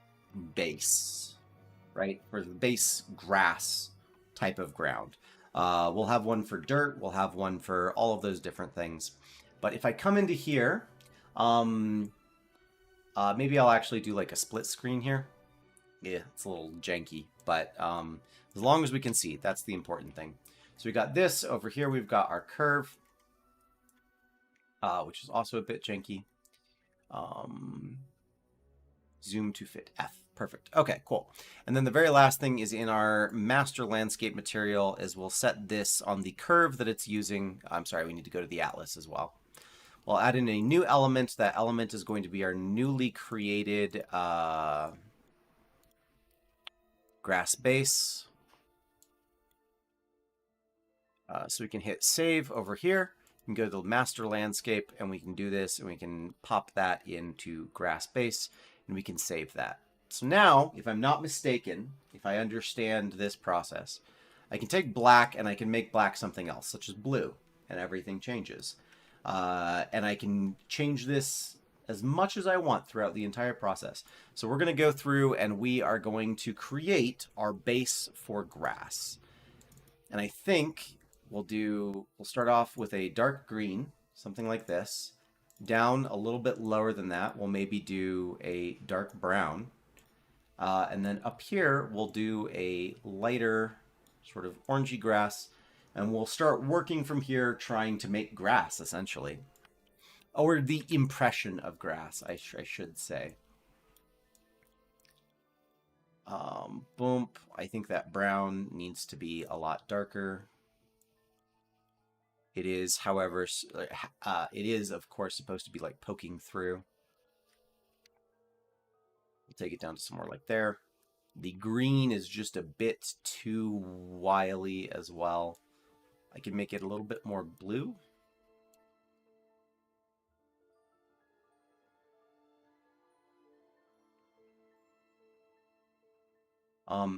S1: base, right? For the base grass type of ground. We'll have one for dirt. We'll have one for all of those different things. But if I come into here, maybe I'll actually do like a split screen here. Yeah, it's a little janky, but as long as we can see, that's the important thing. So we got this over here. We've got our curve, which is also a bit janky. Zoom to fit F. Perfect. Okay, cool. And then the very last thing is in our master landscape material is we'll set this on the curve that it's using. I'm sorry, we need to go to the atlas as well. We'll add in a new element. That element is going to be our newly created grass base. So we can hit save over here. We can go to the master landscape and we can do this and we can pop that into grass base and we can save that. So now, if I'm not mistaken, if I understand this process, I can take black and I can make black something else, such as blue, and everything changes. And I can change this as much as I want throughout the entire process. So we're going to go through and we are going to create our base for grass. And I think we'll start off with a dark green, something like this. Down a little bit lower than that, we'll maybe do a dark brown. And then up here, we'll do a lighter sort of orangey grass. And we'll start working from here, trying to make grass, essentially. Or the impression of grass, I should say. Boom. I think that brown needs to be a lot darker. It is, however, it is, of course, supposed to be like poking through. We'll take it down to somewhere like there. The green is just a bit too wily as well. I can make it a little bit more blue.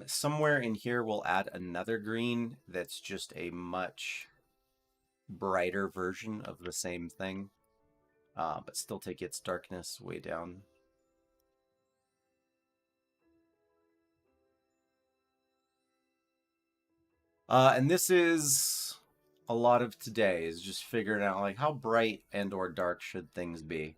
S1: Somewhere in here, we'll add another green that's just a much brighter version of the same thing, but still take its darkness way down. And this is a lot of today, is just figuring out like how bright and or dark should things be.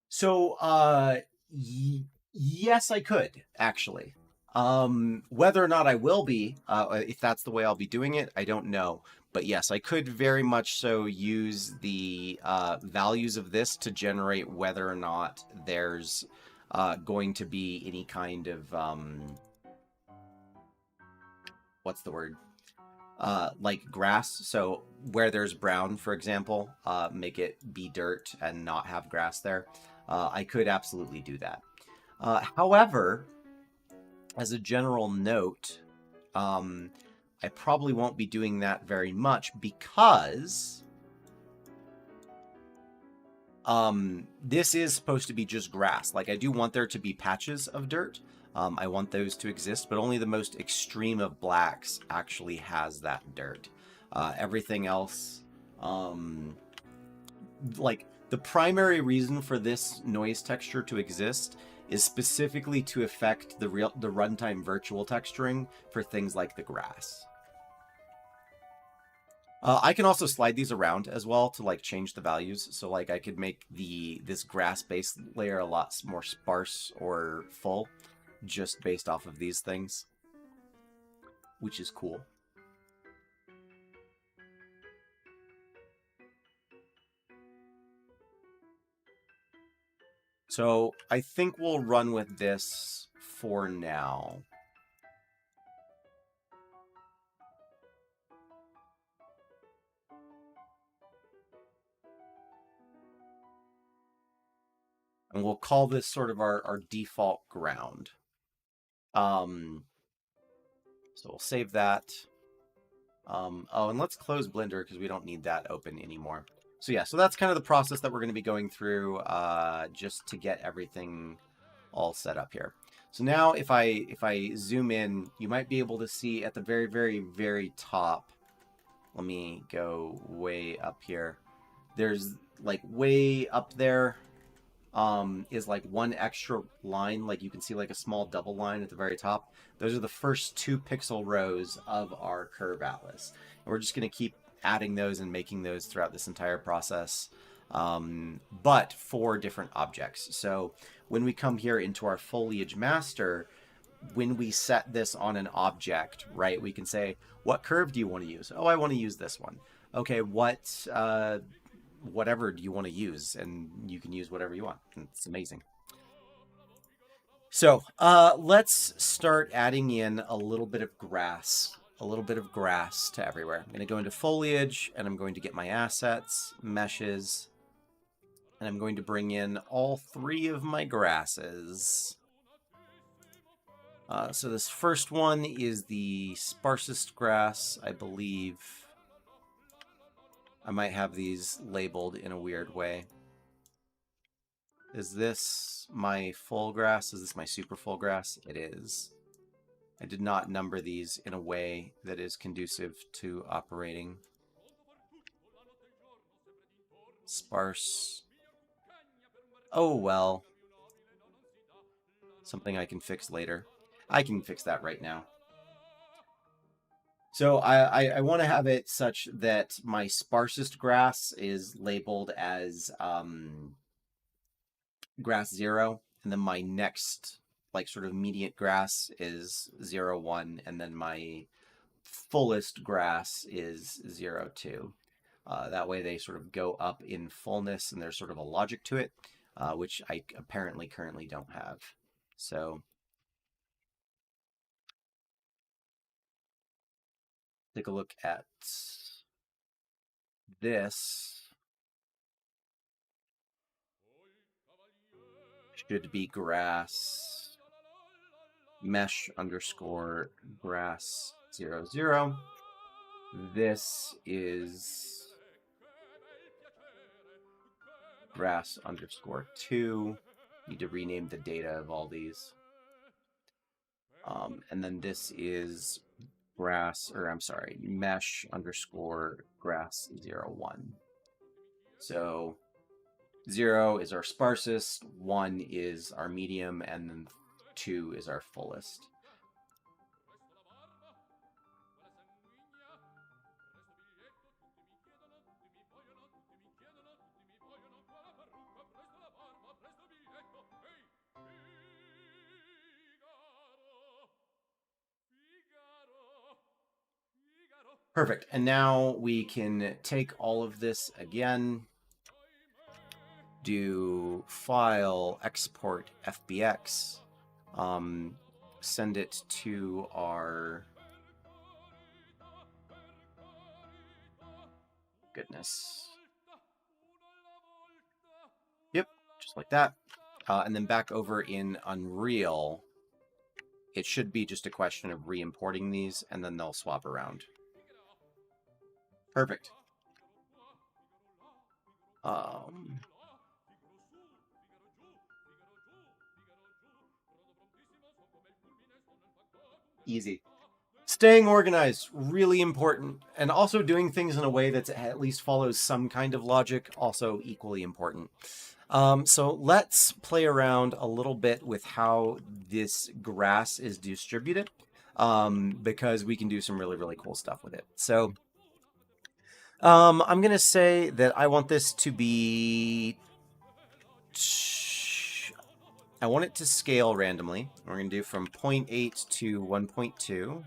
S1: So, yes, I could, actually. Whether or not I will be, if that's the way I'll be doing it, I don't know. But yes, I could very much so use the values of this to generate whether or not there's going to be any kind of, what's the word? Like grass. So where there's brown, for example, make it be dirt and not have grass there. I could absolutely do that. However, as a general note, I probably won't be doing that very much because this is supposed to be just grass. Like, I do want there to be patches of dirt. I want those to exist, but only the most extreme of blacks actually has that dirt. Everything else, like, the primary reason for this noise texture to exist is specifically to affect the runtime virtual texturing for things like the grass. I can also slide these around as well to like change the values. So like I could make this grass base layer a lot more sparse or full just based off of these things, which is cool. So I think we'll run with this for now. And we'll call this sort of our default ground. So we'll save that. Oh, and let's close Blender because we don't need that open anymore. So yeah, so that's kind of the process that we're going to be going through just to get everything all set up here. So now if I zoom in, you might be able to see at the very, very, very top. Let me go way up here. There's like way up there is like one extra line. Like you can see like a small double line at the very top. Those are the first 2 pixel rows of our curve atlas. And we're just going to keep adding those and making those throughout this entire process, but for different objects. So when we come here into our foliage master, when we set this on an object, right, we can say, what curve do you want to use? Oh, I want to use this one. Okay, whatever do you want to use? And you can use whatever you want. It's amazing. So let's start adding in a little bit of grass. To everywhere. I'm going to go into foliage, and I'm going to get my assets, meshes, and I'm going to bring in all 3 of my grasses. So this first one is the sparsest grass, I believe. I might have these labeled in a weird way. Is this my full grass? Is this my super full grass? It is. I did not number these in a way that is conducive to operating. Sparse. Oh, well. Something I can fix later. I can fix that right now. So I want to have it such that my sparsest grass is labeled as grass 0, and then my next like sort of mediate grass is 0, 1, and then my fullest grass is 0, 2. That way they sort of go up in fullness, and there's sort of a logic to it, which I apparently currently don't have. So take a look at this. Should be grass mesh underscore grass 0, 0. This is grass underscore 2. Need to rename the data of all these. And then this is grass, or I'm sorry, mesh underscore grass 0, 1. So 0 is our sparsest, 1 is our medium, and then 2 is our fullest. Perfect. And now we can take all of this again, do file, export FBX, send it to our, goodness. Yep, just like that. And then back over in Unreal, it should be just a question of re-importing these, and then they'll swap around. Perfect. Easy. Staying organized, really important. And also doing things in a way that at least follows some kind of logic, also equally important. So let's play around a little bit with how this grass is distributed, because we can do some really, really cool stuff with it. So I'm going to say that I want this to be... I want it to scale randomly. We're going to do from 0.8 to 1.2,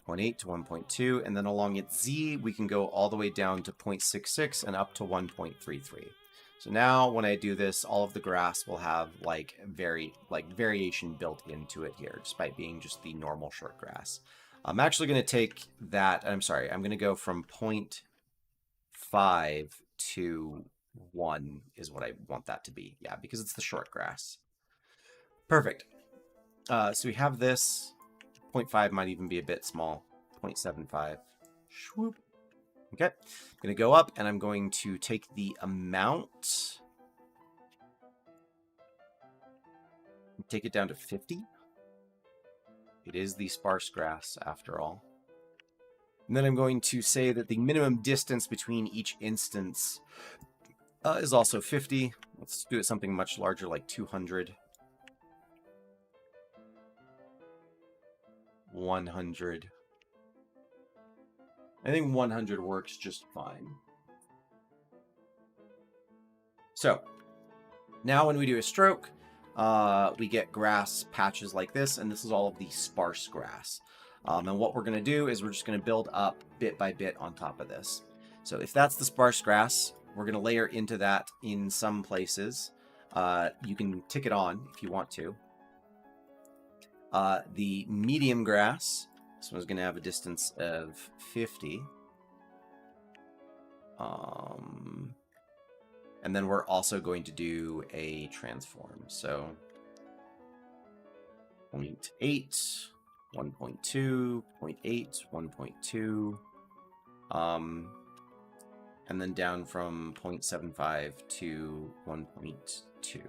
S1: 0.8 to 1.2, and then along its z, we can go all the way down to 0.66 and up to 1.33. So now when I do this, all of the grass will have like variation built into it here, despite being just the normal short grass. I'm actually going to take that, I'm sorry, I'm going to go from 0.5 to 1 is what I want that to be. Yeah, because it's the short grass. Perfect. So we have this. 0.5 might even be a bit small. 0.75. Swoop. Okay. I'm going to go up, and I'm going to take the amount. Take it down to 50. It is the sparse grass, after all. And then I'm going to say that the minimum distance between each instance is also 50. Let's do it something much larger, like 200. 100. I think 100 works just fine. So, now when we do a stroke, we get grass patches like this, and this is all of the sparse grass. And what we're going to do is we're just going to build up bit by bit on top of this. So if that's the sparse grass, we're going to layer into that in some places. You can tick it on if you want to. The medium grass, this one's going to have a distance of 50. And then we're also going to do a transform. So 0.8, 1.2, 0.8, 1.2. And then down from 0.75 to 1.2.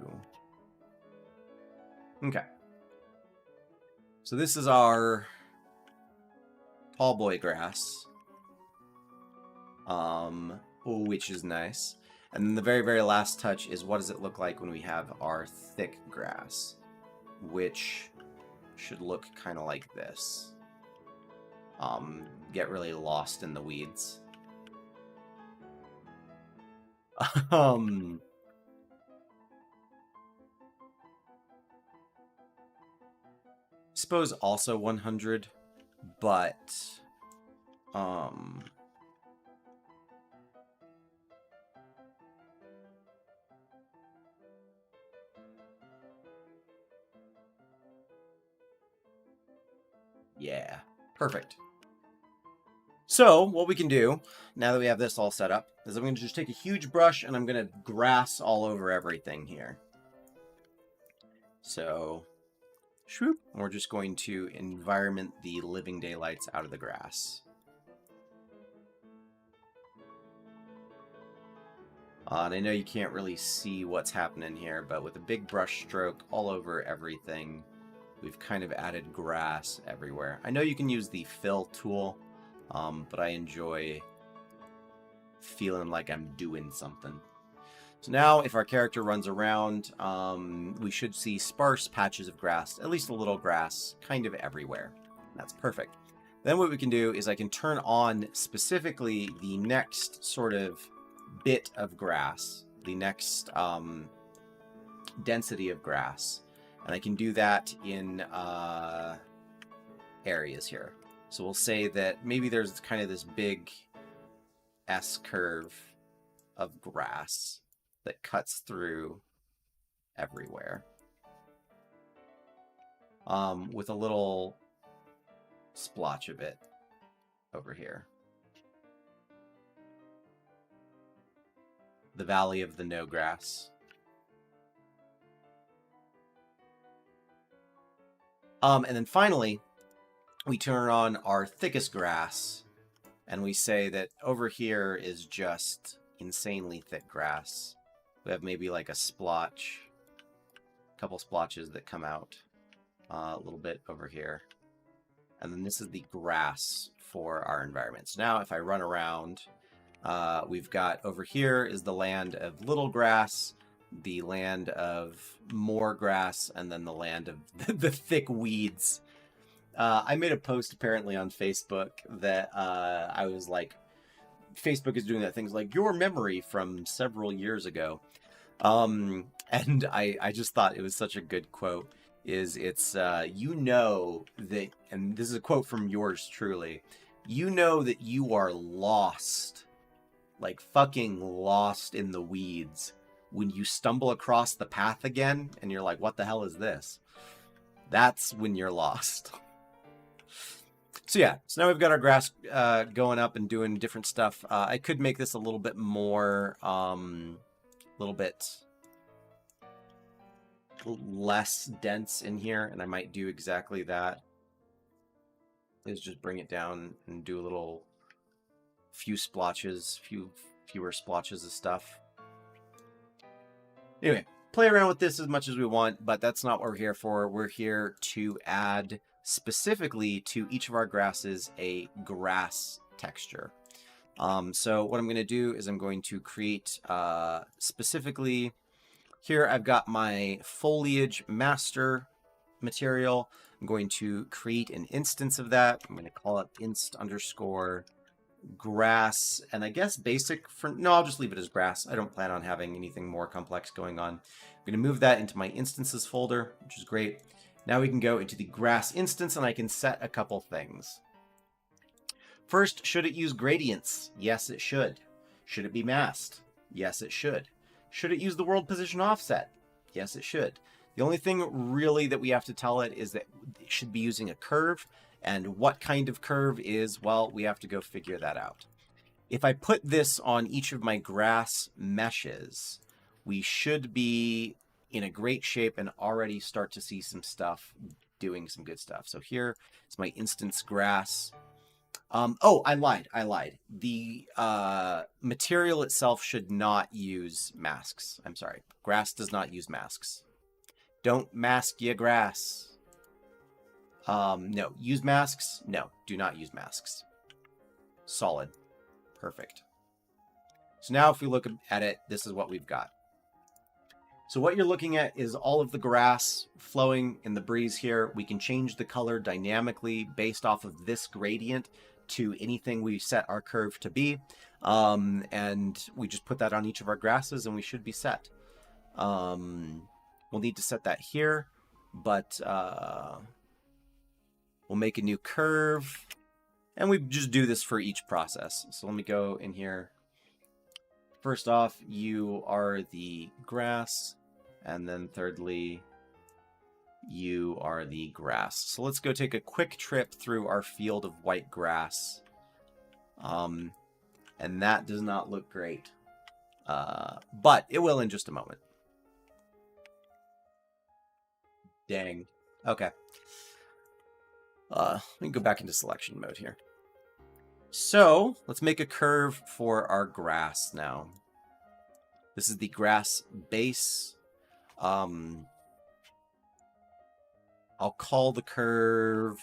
S1: Okay. So this is our tall boy grass, which is nice. And then the very, very last touch is what does it look like when we have our thick grass, which should look kind of like this. Get really lost in the weeds. Suppose also 100, but yeah, perfect. So what we can do now that we have this all set up is I'm going to just take a huge brush and I'm going to grass all over everything here. So swoop, and we're just going to environment the living daylights out of the grass. And I know you can't really see what's happening here, but with a big brush stroke all over everything, we've kind of added grass everywhere. I know you can use the fill tool, but I enjoy feeling like I'm doing something. So now if our character runs around, we should see sparse patches of grass, at least a little grass, kind of everywhere. That's perfect. Then what we can do is I can turn on specifically the next sort of bit of grass, the next density of grass. And I can do that in areas here. So we'll say that maybe there's kind of this big S-curve of grass that cuts through everywhere. With a little splotch of it over here. The Valley of the No Grass. And then finally, we turn on our thickest grass, and we say that over here is just insanely thick grass. We have maybe like a splotch, a couple splotches that come out a little bit over here. And then this is the grass for our environment. So now if I run around, we've got over here is the land of little grass, the land of more grass, and then the land of the thick weeds. I made a post apparently on Facebook that I was like, Facebook is doing that things like your memory from several years ago. And I just thought it was such a good quote. It's you know that, and this is a quote from yours truly, you know that you are lost, like fucking lost in the weeds when you stumble across the path again and you're like, what the hell is this? That's when you're lost. So yeah, so now we've got our grass going up and doing different stuff. I could make this a little bit more, less dense in here, and I might do exactly that. Is just bring it down and do a little fewer splotches of stuff. Anyway, play around with this as much as we want, but that's not what we're here for. We're here to add specifically to each of our grasses a grass texture. So what I'm going to do is I'm going to create specifically here I've got my foliage master material. I'm going to create an instance of that. I'm going to call it inst_grass, and I guess basic for, no, I'll just leave it as grass. I don't plan on having anything more complex going on. I'm going to move that into my instances folder, which is great. Now we can go into the grass instance and I can set a couple things. First, should it use gradients? Yes, it should. Should it be masked? Yes, it should. Should it use the world position offset? Yes, it should. The only thing really that we have to tell it is that it should be using a curve, and what kind of curve is, well, we have to go figure that out. If I put this on each of my grass meshes, we should be in a great shape and already start to see some stuff doing some good stuff. So here is my instance grass. Oh, I lied. The material itself should not use masks. I'm sorry. Grass does not use masks. Don't mask your grass. No. Use masks? No. Do not use masks. Solid. Perfect. So now if we look at it, this is what we've got. So what you're looking at is all of the grass flowing in the breeze here. We can change the color dynamically based off of this gradient to anything we set our curve to be. And we just put that on each of our grasses and we should be set. We'll need to set that here, but we'll make a new curve and we just do this for each process. So let me go in here. First off, you are the grass, and then thirdly, you are the grass. So let's go take a quick trip through our field of white grass. And that does not look great. But it will in just a moment. Dang. Okay. Let me go back into selection mode here. So let's make a curve for our grass now. This is the grass base. I'll call the curve.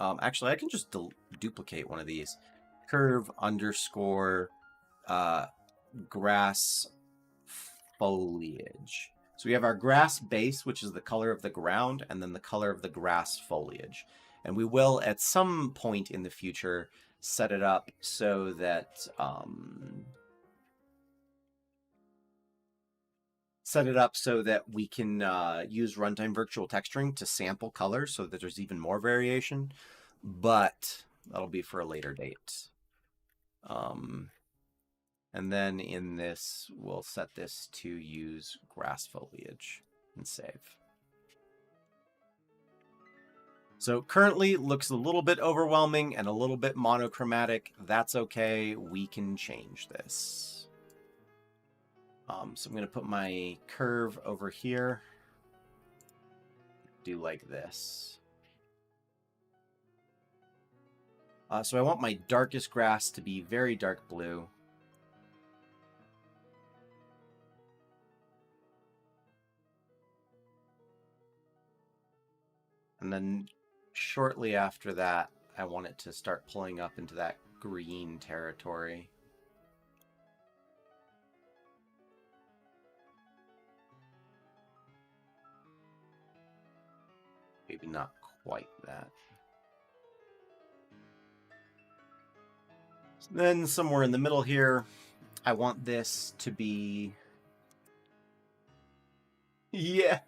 S1: Actually, I can just duplicate one of these. Curve underscore grass foliage. So we have our grass base, which is the color of the ground, and then the color of the grass foliage. And we will, at some point in the future, set it up so that we can use runtime virtual texturing to sample colors so that there's even more variation. But that'll be for a later date. And then in this, we'll set this to use grass foliage and save. So currently it looks a little bit overwhelming and a little bit monochromatic. That's okay. We can change this. So I'm going to put my curve over here. Do like this. So I want my darkest grass to be very dark blue. And then shortly after that, I want it to start pulling up into that green territory. Maybe not quite that. So then somewhere in the middle here, I want this to be... Yeah.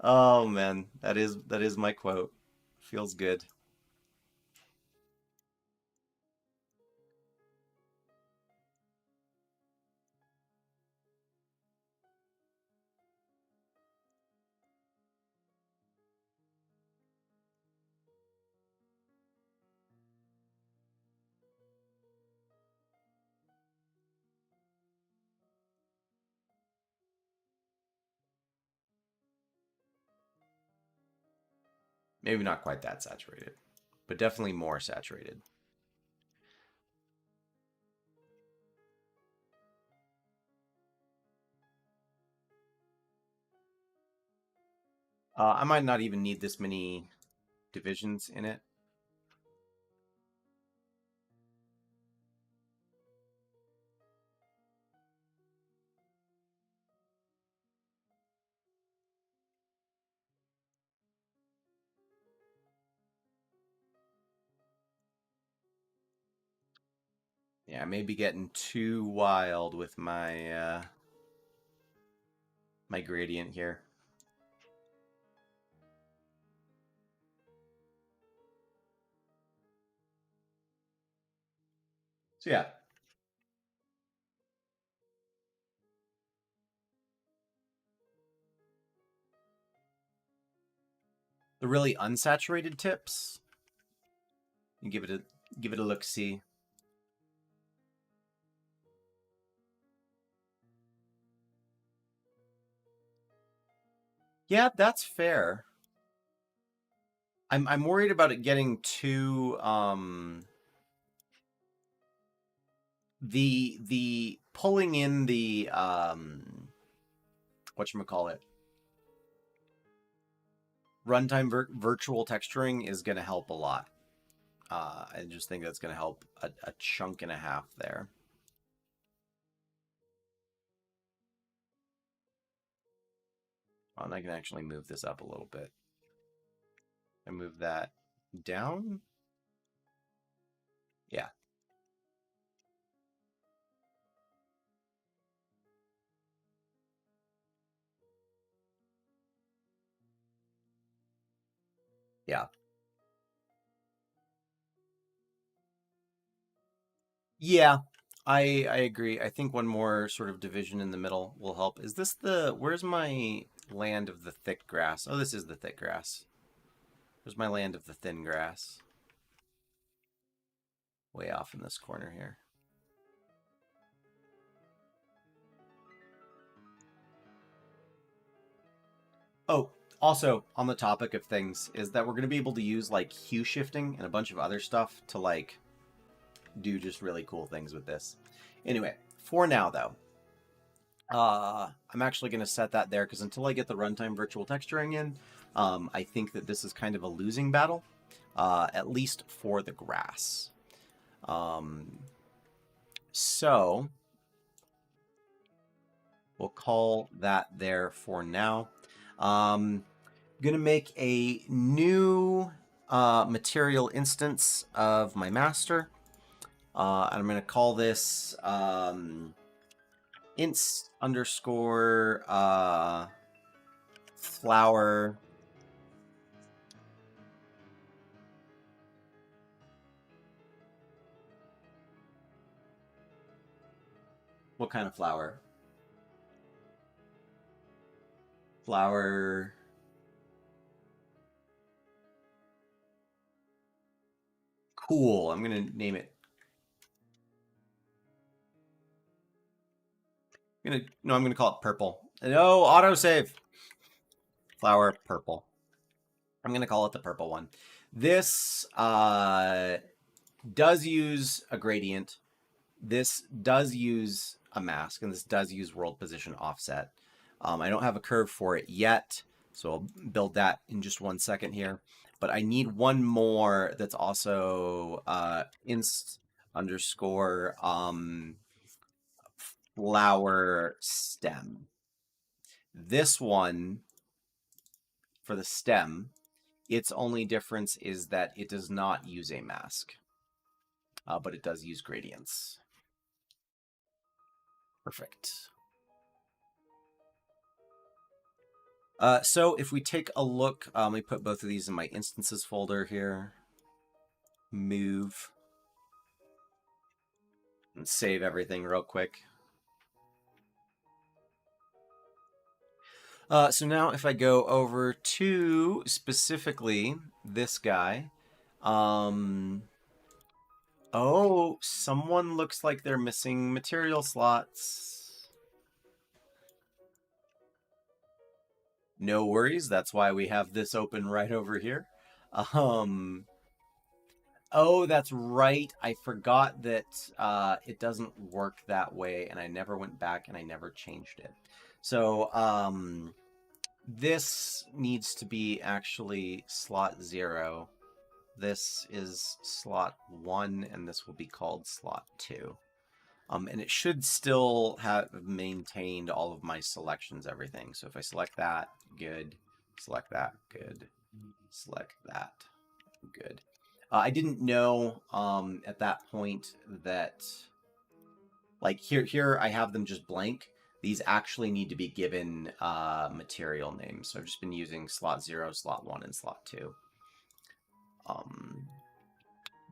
S1: Oh man, that is my quote. Feels good. Maybe not quite that saturated, but definitely more saturated. I might not even need this many divisions in it. Yeah, maybe getting too wild with my my gradient here. So yeah. The really unsaturated tips. You give it a look see. Yeah, that's fair. I'm worried about it getting too the pulling in the whatchamacallit, runtime virtual texturing is going to help a lot. I just think that's going to help a chunk and a half there. And I can actually move this up a little bit. I move that down. Yeah. Yeah. Yeah. I agree. I think one more sort of division in the middle will help. Is this the... Where's my land of the thick grass? Oh, this is the thick grass. Where's my land of the thin grass? Way off in this corner here. Oh, also on the topic of things is that we're going to be able to use like hue shifting and a bunch of other stuff to like do just really cool things with this. Anyway, for now though, I'm actually going to set that there because until I get the runtime virtual texturing in, I think that this is kind of a losing battle, at least for the grass. So we'll call that there for now. I'm going to make a new material instance of my master. And I'm going to call this inst underscore flower what kind of flower? Flower cool. I'm going to name it. I'm going to call it purple. No, autosave. Flower purple. I'm going to call it the purple one. This does use a gradient. This does use a mask, and this does use world position offset. I don't have a curve for it yet, so I'll build that in just 1 second here. But I need one more that's also inst underscore flower stem. This one, for the stem, its only difference is that it does not use a mask, but it does use gradients. Perfect. So if we take a look, let me put both of these in my instances folder here. Move. And save everything real quick. So now if I go over to specifically this guy, oh, someone looks like they're missing material slots. No worries, that's why we have this open right over here. Oh, that's right. I forgot that it doesn't work that way, and I never went back and I never changed it. So this needs to be actually slot 0. This is slot 1, and this will be called slot 2. And it should still have maintained all of my selections, everything. So if I select that, good. Select that, good. Select that, good. I didn't know at that point that, like, here I have them just blank. These actually need to be given material names. So I've just been using slot 0, slot 1, and slot 2.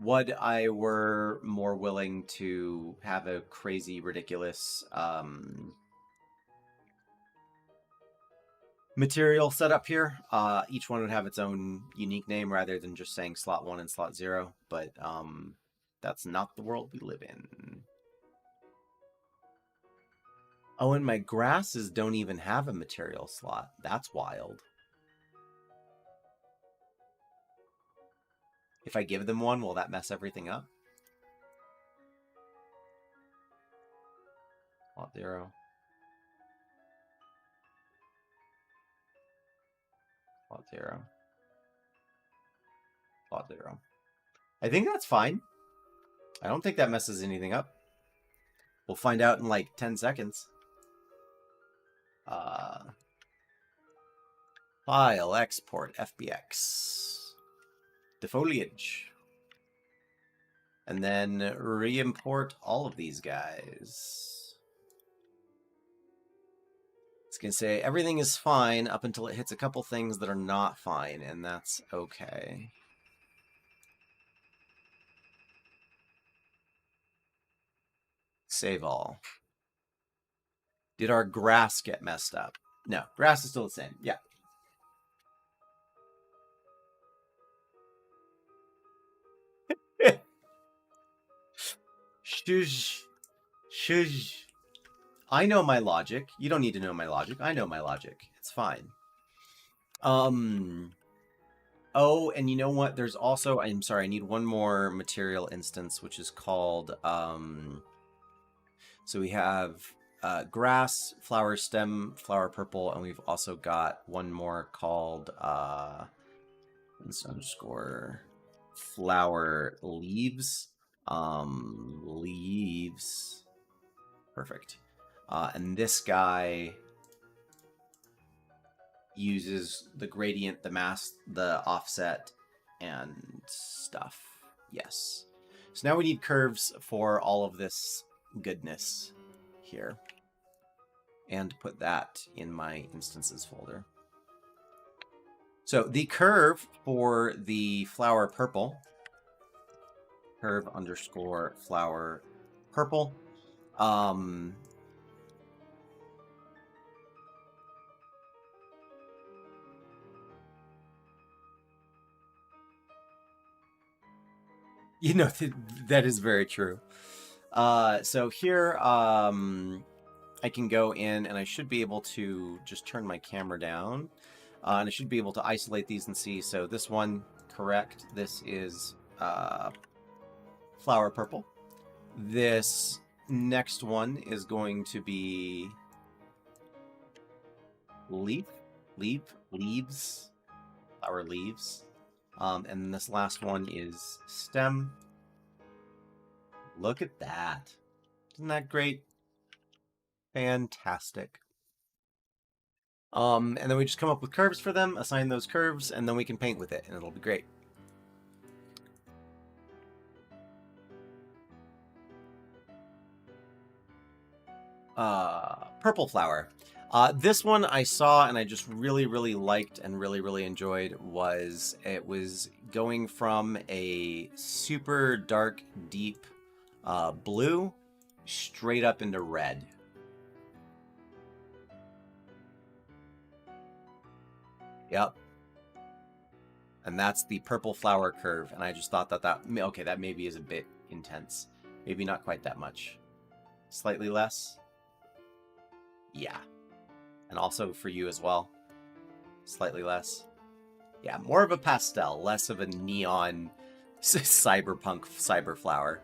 S1: Would I were more willing to have a crazy, ridiculous material setup here. Each one would have its own unique name rather than just saying slot 1 and slot 0, but that's not the world we live in. Oh, and my grasses don't even have a material slot. That's wild. If I give them one, will that mess everything up? Slot 0. Slot 0. Slot 0. I think that's fine. I don't think that messes anything up. We'll find out in like 10 seconds. File, export, FBX. Defoliage. And then re-import all of these guys. It's going to say everything is fine up until it hits a couple things that are not fine, and that's okay. Save all. Did our grass get messed up? No, grass is still the same. Yeah. Shush. Shush. I know my logic. You don't need to know my logic. I know my logic. It's fine. Oh, and you know what? There's also, I'm sorry, I need one more material instance, which is called, so we have grass, flower stem, flower purple, and we've also got one more called underscore flower leaves. Leaves. Perfect. And this guy uses the gradient, the mask, the offset, and stuff. Yes. So now we need curves for all of this goodness here. And put that in my instances folder. So the curve for the flower purple, curve underscore flower purple, you know, that is very true. So here, I can go in and I should be able to just turn my camera down. And I should be able to isolate these and see. So this one, correct. This is flower purple. This next one is going to be leaves, flower leaves. And this last one is stem. Look at that. Isn't that great? Fantastic. And then we just come up with curves for them, assign those curves, and then we can paint with it, and it'll be great. Purple flower. This one I saw and I just really, really liked and really, really enjoyed. It was going from a super dark, deep blue straight up into red. Yep. And that's the purple flower curve. And I just thought okay, that maybe is a bit intense. Maybe not quite that much. Slightly less. Yeah. And also for you as well. Slightly less. Yeah, more of a pastel, less of a neon cyberpunk cyber flower.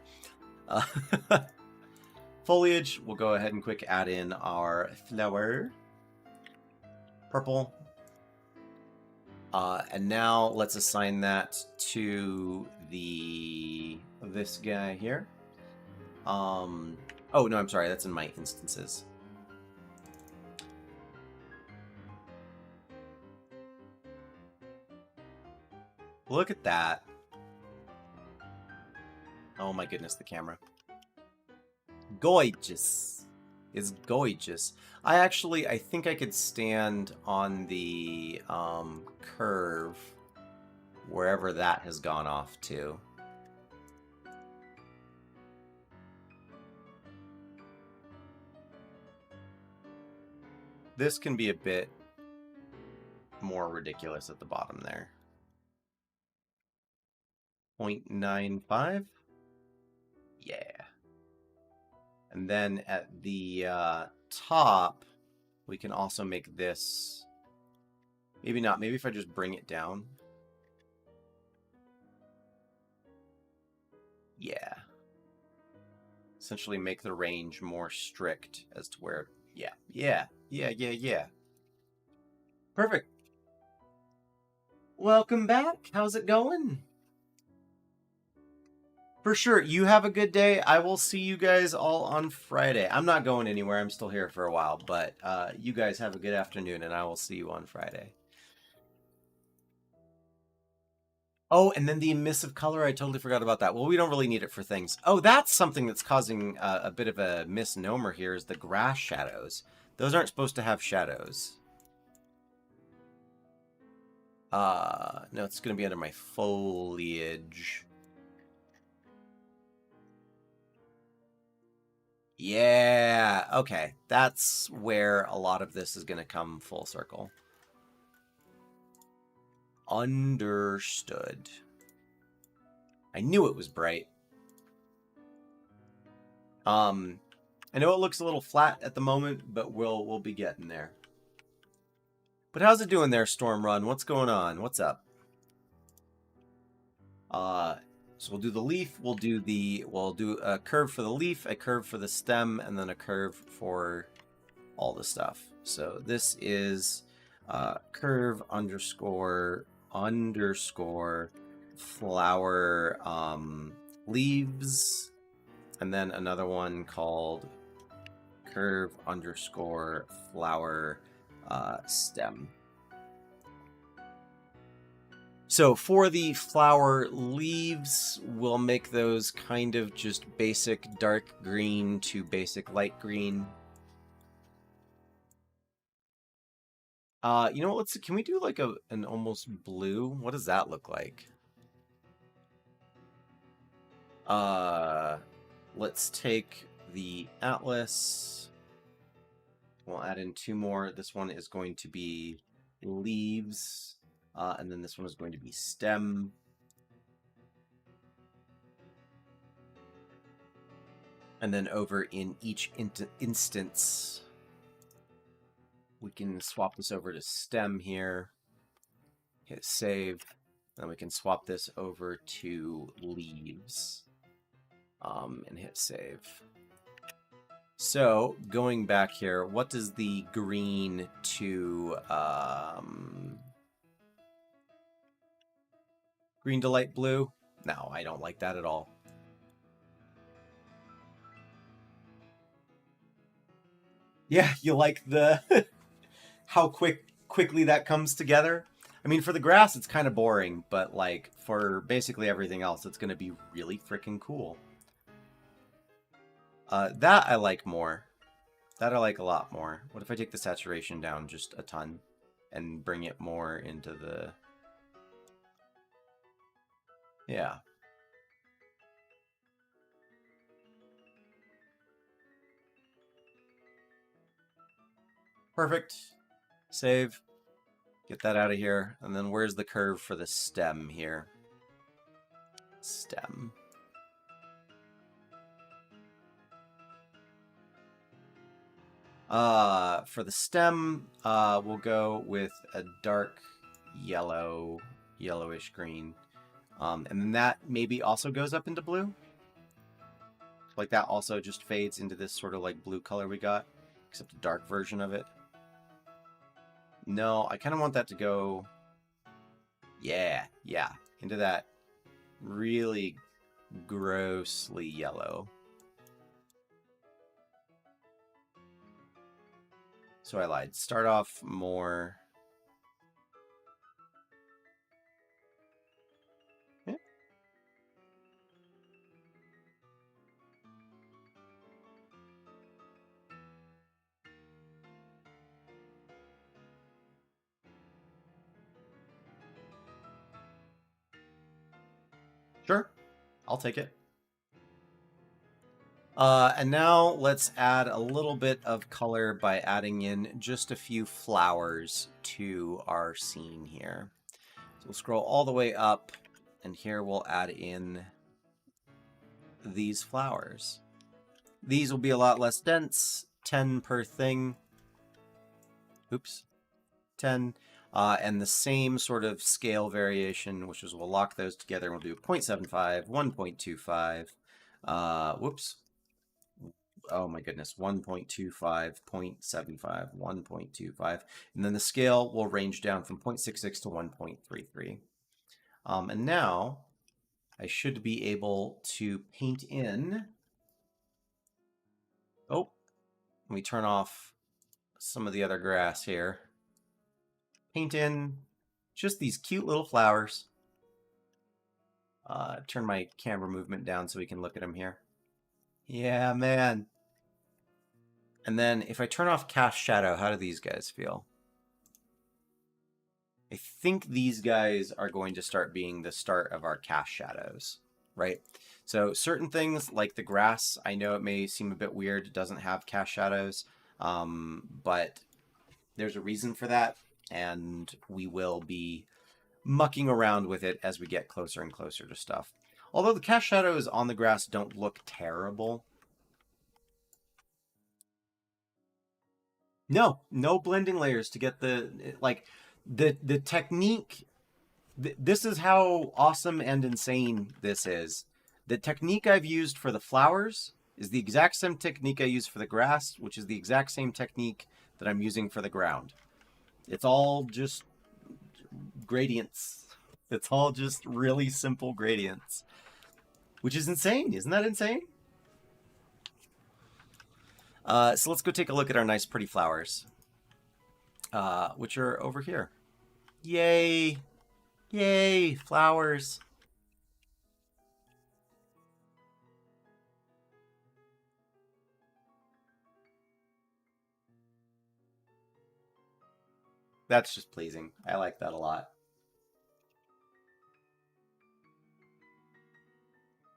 S1: Foliage, we'll go ahead and quick add in our flower. Purple. And now let's assign that to this guy here. Oh, no, I'm sorry. That's in my instances. Look at that. Oh my goodness, the camera. Gorgeous. It's gorgeous. I think I could stand on the curve wherever that has gone off to. This can be a bit more ridiculous at the bottom there. 0.95. Yeah. And then at the top, we can also make this... Maybe not. Maybe if I just bring it down. Yeah. Essentially make the range more strict as to where... Yeah. Perfect. Welcome back. How's it going? For sure. You have a good day. I will see you guys all on Friday. I'm not going anywhere. I'm still here for a while. But you guys have a good afternoon, and I will see you on Friday. Oh, and then the emissive color. I totally forgot about that. Well, we don't really need it for things. Oh, that's something that's causing a bit of a misnomer here is the grass shadows. Those aren't supposed to have shadows. No, it's going to be under my foliage. Yeah, okay. That's where a lot of this is going to come full circle. Understood. I knew it was bright. I know it looks a little flat at the moment, but we'll be getting there. But how's it doing there, Storm Run? What's going on? What's up? So we'll do the leaf, we'll do a curve for the leaf, a curve for the stem, and then a curve for all the stuff. So this is curve underscore flower leaves, and then another one called curve underscore flower stem. So for the flower leaves, we'll make those kind of just basic dark green to basic light green. You know what, can we do like an almost blue? What does that look like? Let's take the atlas. We'll add in 2 more. This one is going to be leaves. And then this one is going to be stem. And then over in each instance, we can swap this over to stem here. Hit save. Then we can swap this over to leaves and hit save. So going back here, what does the green to green to light blue? No, I don't like that at all. Yeah, you like the how quickly that comes together? I mean, for the grass, it's kind of boring, but like for basically everything else, it's going to be really freaking cool. That I like more. That I like a lot more. What if I take the saturation down just a ton and bring it more into the... Yeah. Perfect. Save. Get that out of here. And then where's the curve for the stem here? Stem. For the stem, we'll go with a dark yellow, yellowish green. And then that maybe also goes up into blue. Like that also just fades into this sort of like blue color we got, except a dark version of it. No, I kind of want that to go, yeah, into that really grossly yellow. So I lied. Start off more. Yeah. Sure, I'll take it. And now let's add a little bit of color by adding in just a few flowers to our scene here. So we'll scroll all the way up, and here we'll add in these flowers. These will be a lot less dense, 10 per thing. Oops, 10. And the same sort of scale variation, which is we'll lock those together and we'll do 0.75, 1.25. Whoops. Oh my goodness, 1.25, 0.75, 1.25. And then the scale will range down from 0.66 to 1.33. And now I should be able to paint in. Oh, let me turn off some of the other grass here. Paint in just these cute little flowers. Turn my camera movement down so we can look at them here. Yeah, man. And then if I turn off cast shadow, how do these guys feel? I think these guys are going to start being the start of our cast shadows, right? So certain things like the grass, I know it may seem a bit weird. It doesn't have cast shadows, but there's a reason for that. And we will be mucking around with it as we get closer and closer to stuff. Although the cast shadows on the grass don't look terrible. No blending layers to get the, like, the technique. This is how awesome and insane this is. The technique I've used for the flowers is the exact same technique I use for the grass, which is the exact same technique that I'm using for the ground. It's all just gradients. It's all just really simple gradients, which is insane. Isn't that insane? So let's go take a look at our nice pretty flowers, which are over here. Yay! Yay! Flowers! That's just pleasing. I like that a lot.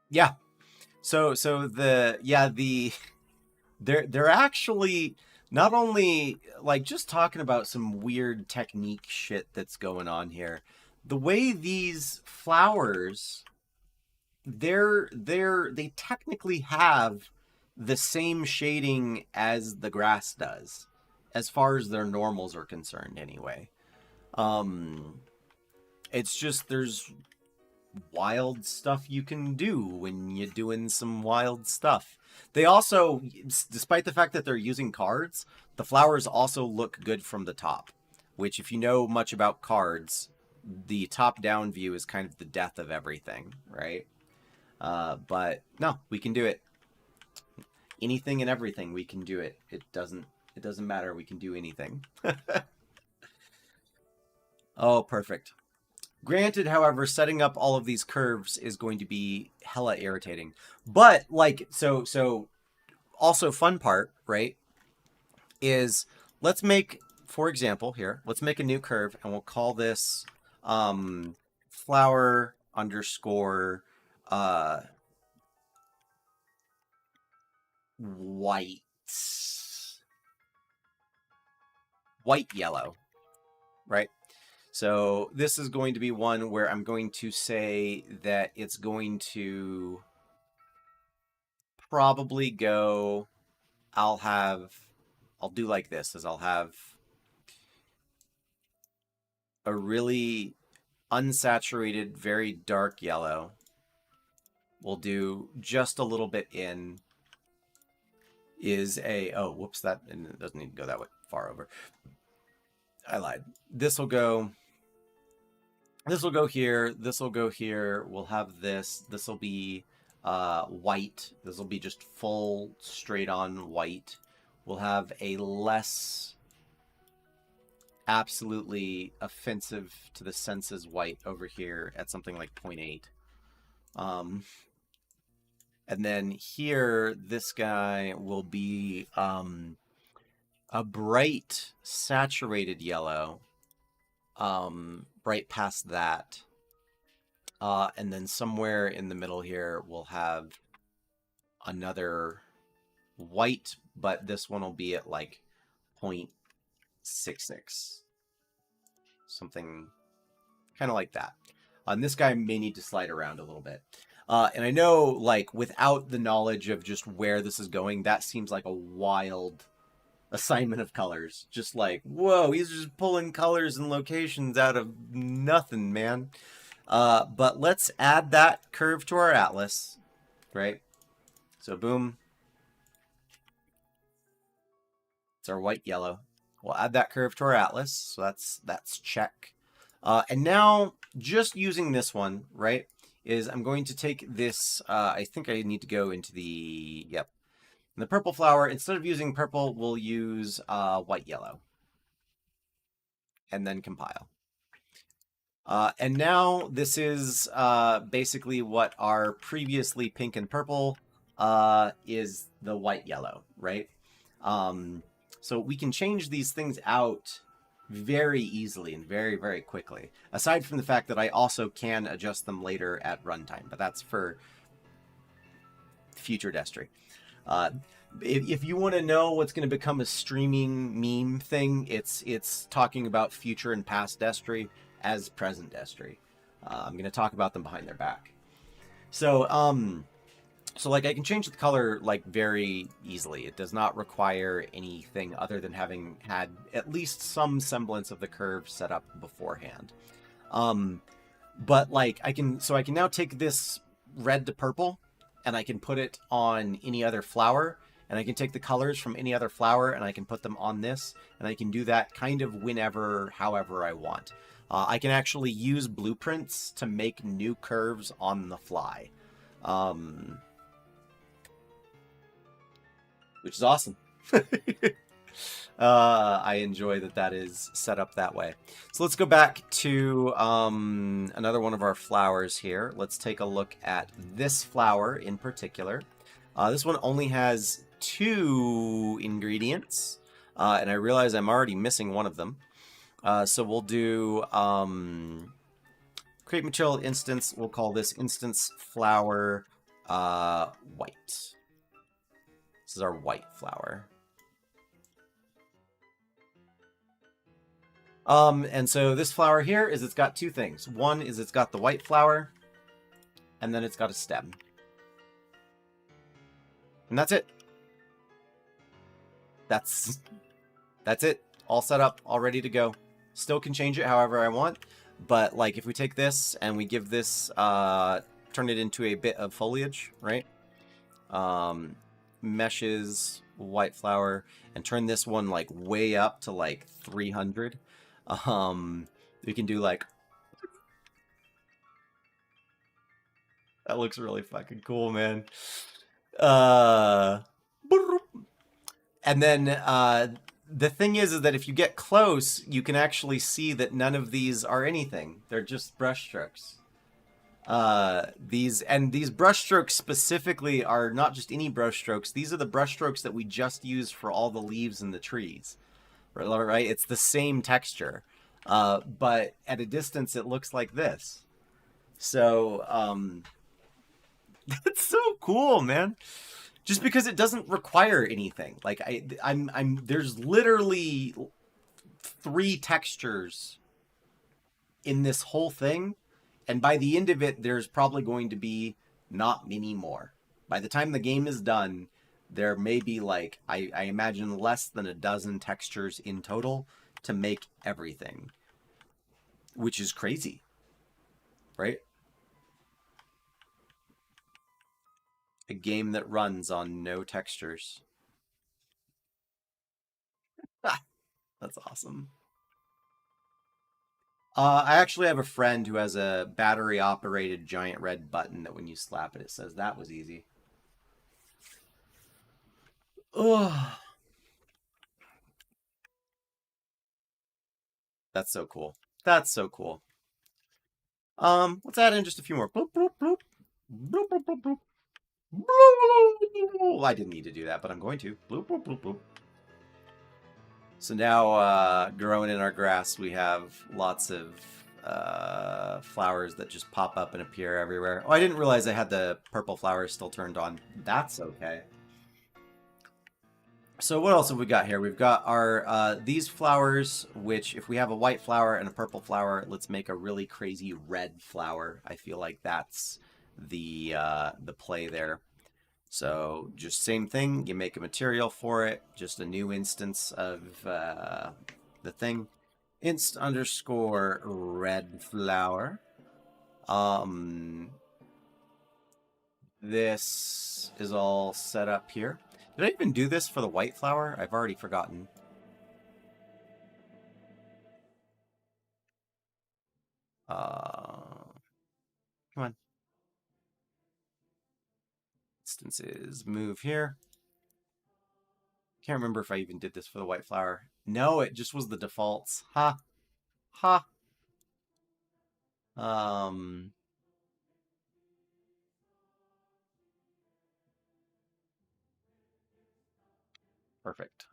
S1: Yeah. So they're actually not only like just talking about some weird technique shit that's going on here. The way these flowers, they technically have the same shading as the grass does, as far as their normals are concerned anyway. It's just there's wild stuff you can do when you're doing some wild stuff. They also, despite the fact that they're using cards, the flowers also look good from the top, which if you know much about cards, the top-down view is kind of the death of everything, right? But no, we can do it. Anything and everything, we can do it. It doesn't matter. We can do anything. Oh, perfect. Granted, however, setting up all of these curves is going to be hella irritating. But like, so also fun part, right, is let's make, for example, here, let's make a new curve and we'll call this flower underscore white yellow, right? So this is going to be one where I'm going to say that it's going to probably go, I'll do like this, is I'll have a really unsaturated, very dark yellow. We'll do just a little bit in is a, oh, whoops, that, and it doesn't need to go that way far over. I lied. This will go here. This will go here. We'll have this. This will be white. This will be just full straight on white. We'll have a less absolutely offensive to the senses white over here at something like 0.8. And then here, this guy will be a bright saturated yellow, right past that. And then somewhere in the middle here, we'll have another white, but this one will be at like 0.66. Something kind of like that. And this guy may need to slide around a little bit. And I know, like, without the knowledge of just where this is going, that seems like a wild assignment of colors. Just like, whoa, he's just pulling colors and locations out of nothing, man. But let's add that curve to our atlas, right? So boom. It's our white yellow. We'll add that curve to our atlas. So that's check. And now just using this one, right, is I'm going to take this, I think I need to go into the, yep. And the purple flower, instead of using purple, we'll use white yellow. And then compile. And now this is basically what our previously pink and purple is the white yellow, right? So we can change these things out very easily and very, very quickly. Aside from the fact that I also can adjust them later at runtime, but that's for future Destry. If you want to know what's going to become a streaming meme thing, it's talking about future and past Destry as present Destry. I'm going to talk about them behind their back. So like I can change the color like very easily. It does not require anything other than having had at least some semblance of the curve set up beforehand. But like I can now take this red to purple and I can put it on any other flower, and I can take the colors from any other flower and I can put them on this, and I can do that kind of whenever, however I want. I can actually use blueprints to make new curves on the fly. Which is awesome. I enjoy that is set up that way. So let's go back to another one of our flowers here. Let's take a look at this flower in particular. This one only has 2 ingredients, and I realize I'm already missing one of them. So we'll do create material instance. We'll call this instance flower white. This is our white flower. And so this flower here is it's got 2 things. One is it's got the white flower, and then it's got a stem. And that's it. That's it. All set up, all ready to go. Still can change it however I want. But like if we take this and we give this, turn it into a bit of foliage, right? Meshes, white flower, and turn this one like way up to like 300. We can do like, that looks really fucking cool, man. Uh, and then the thing is that if you get close, you can actually see that none of these are anything. They're just brushstrokes. These brushstrokes specifically are not just any brushstrokes. These are the brushstrokes that we just used for all the leaves in the trees. Right? It's the same texture. But at a distance, it looks like this. So, it's so cool, man. Just because it doesn't require anything. Like there's literally 3 textures in this whole thing, and by the end of it, there's probably going to be not many more. By the time the game is done, there may be like I imagine less than a dozen textures in total to make everything, which is crazy, right? A game that runs on no textures. That's awesome. I actually have a friend who has a battery operated giant red button that when you slap it, it says that was easy. Oh, that's so cool. That's so cool. Let's add in just a few more. Bloop, bloop, bloop. Bloop, bloop, bloop, bloop. Bloop. I didn't need to do that, but I'm going to. Bloop, bloop, bloop, bloop. So now, growing in our grass, we have lots of flowers that just pop up and appear everywhere. Oh, I didn't realize I had the purple flowers still turned on. That's okay. So what else have we got here? We've got our these flowers, which if we have a white flower and a purple flower, let's make a really crazy red flower. I feel like that's the play there. So just same thing, you make a material for it, just a new instance of the thing. Inst underscore red flower. This is all set up here. Did I even do this for the white flower? I've already forgotten. Come on. Instances, move here. Can't remember if I even did this for the white flower. No, it just was the defaults. Ha. Ha. Um, Perfect.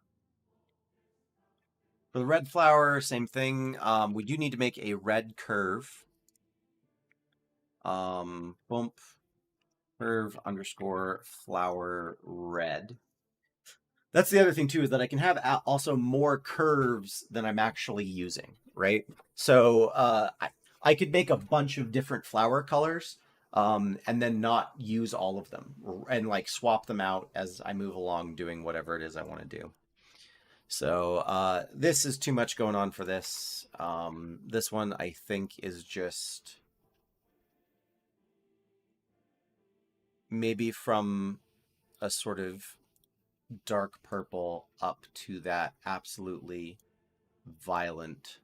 S1: For the red flower, same thing. We do need to make a red curve. Bump curve underscore flower red. That's the other thing too, is that I can have also more curves than I'm actually using, right? So I could make a bunch of different flower colors, and then not use all of them, and like swap them out as I move along doing whatever it is I want to do. So this is too much going on for this. This one I think is just maybe from a sort of dark purple up to that absolutely violent.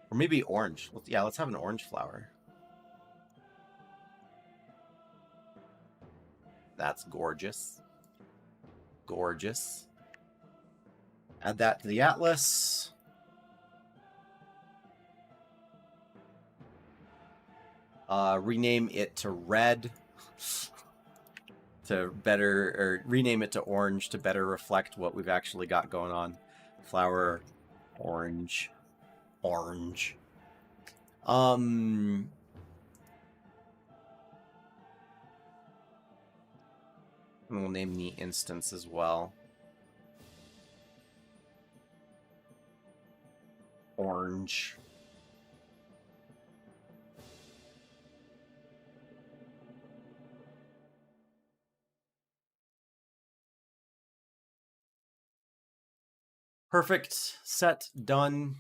S1: Or maybe orange. Yeah, let's have an orange flower. That's gorgeous. Gorgeous. Add that to the atlas. Rename it to red to better, or rename it to orange to better reflect what we've actually got going on. Flower, orange, orange. And we'll name the instance as well. Orange. Perfect. Set. Done.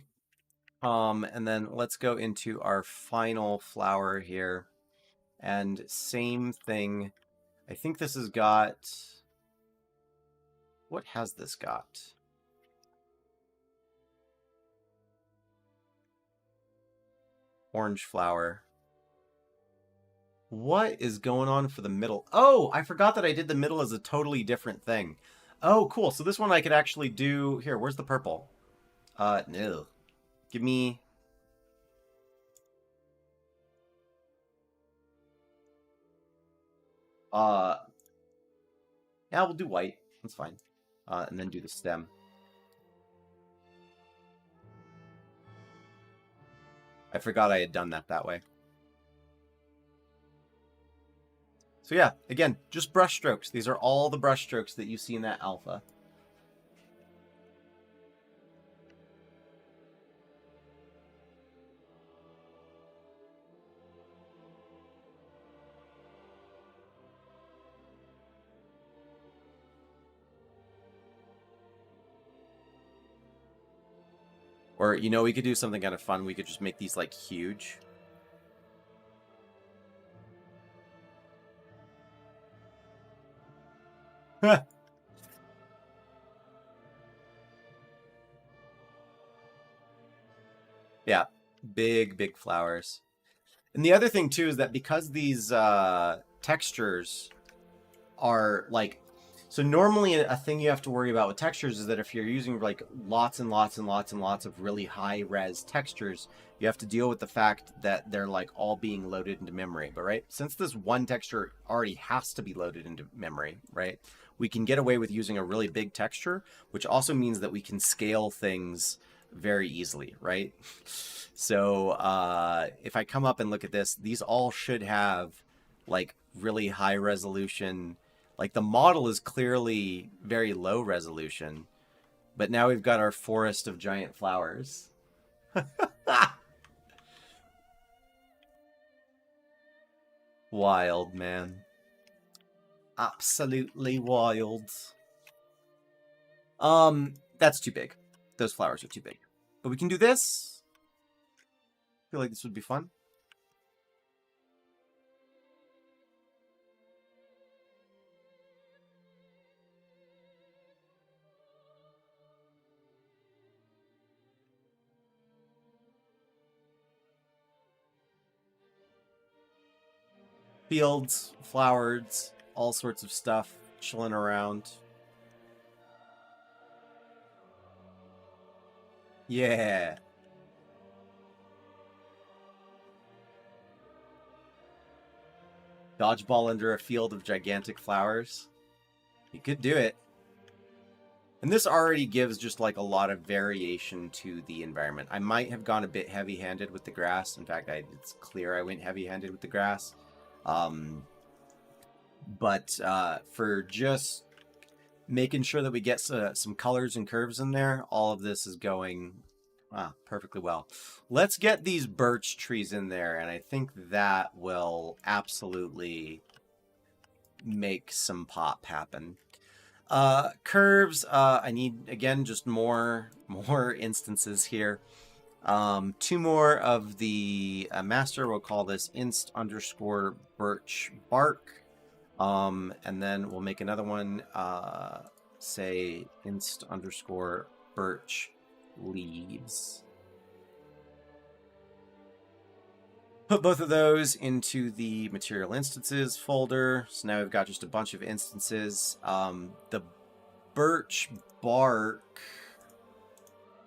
S1: And then let's go into our final flower here. And same thing. I think this has got... What has this got? Orange flower. What is going on for the middle? Oh, I forgot that I did the middle as a totally different thing. Oh, cool. So this one I could actually do... Here, where's the purple? No. Give me... Yeah, we'll do white. That's fine. And then do the stem. I forgot I had done that way. So yeah, again, just brush strokes. These are all the brush strokes that you see in that alpha. Or, you know, we could do something kind of fun. We could just make these, like, huge. Yeah, big flowers. And the other thing, too, is that because these textures are, like... So normally a thing you have to worry about with textures is that if you're using like lots and lots of really high res textures, you have to deal with the fact that they're like all being loaded into memory. But right, since this one texture already has to be loaded into memory, right, we can get away with using a really big texture, which also means that we can scale things very easily, right? So if I come up and look at this, these all should have like really high resolution. Like the model is clearly very low resolution, but now we've got our forest of giant flowers. Wild, man. Absolutely wild. That's too big. Those flowers are too big. But we can do this. I feel like this would be fun. Fields, flowers, all sorts of stuff chilling around. Yeah. Dodgeball under a field of gigantic flowers. You could do it. And this already gives just like a lot of variation to the environment. I might have gone a bit heavy-handed with the grass. In fact, it's clear I went heavy-handed with the grass. But for just making sure that we get some colors and curves in there, all of this is going perfectly well. Let's get these birch trees in there, and I think that will absolutely make some pop happen. Curves, I need, again, just more instances here. 2 more of the master. We'll call this inst_birch bark. And then we'll make another one, say inst_birch leaves. Put both of those into the material instances folder. So now we've got just a bunch of instances. The birch bark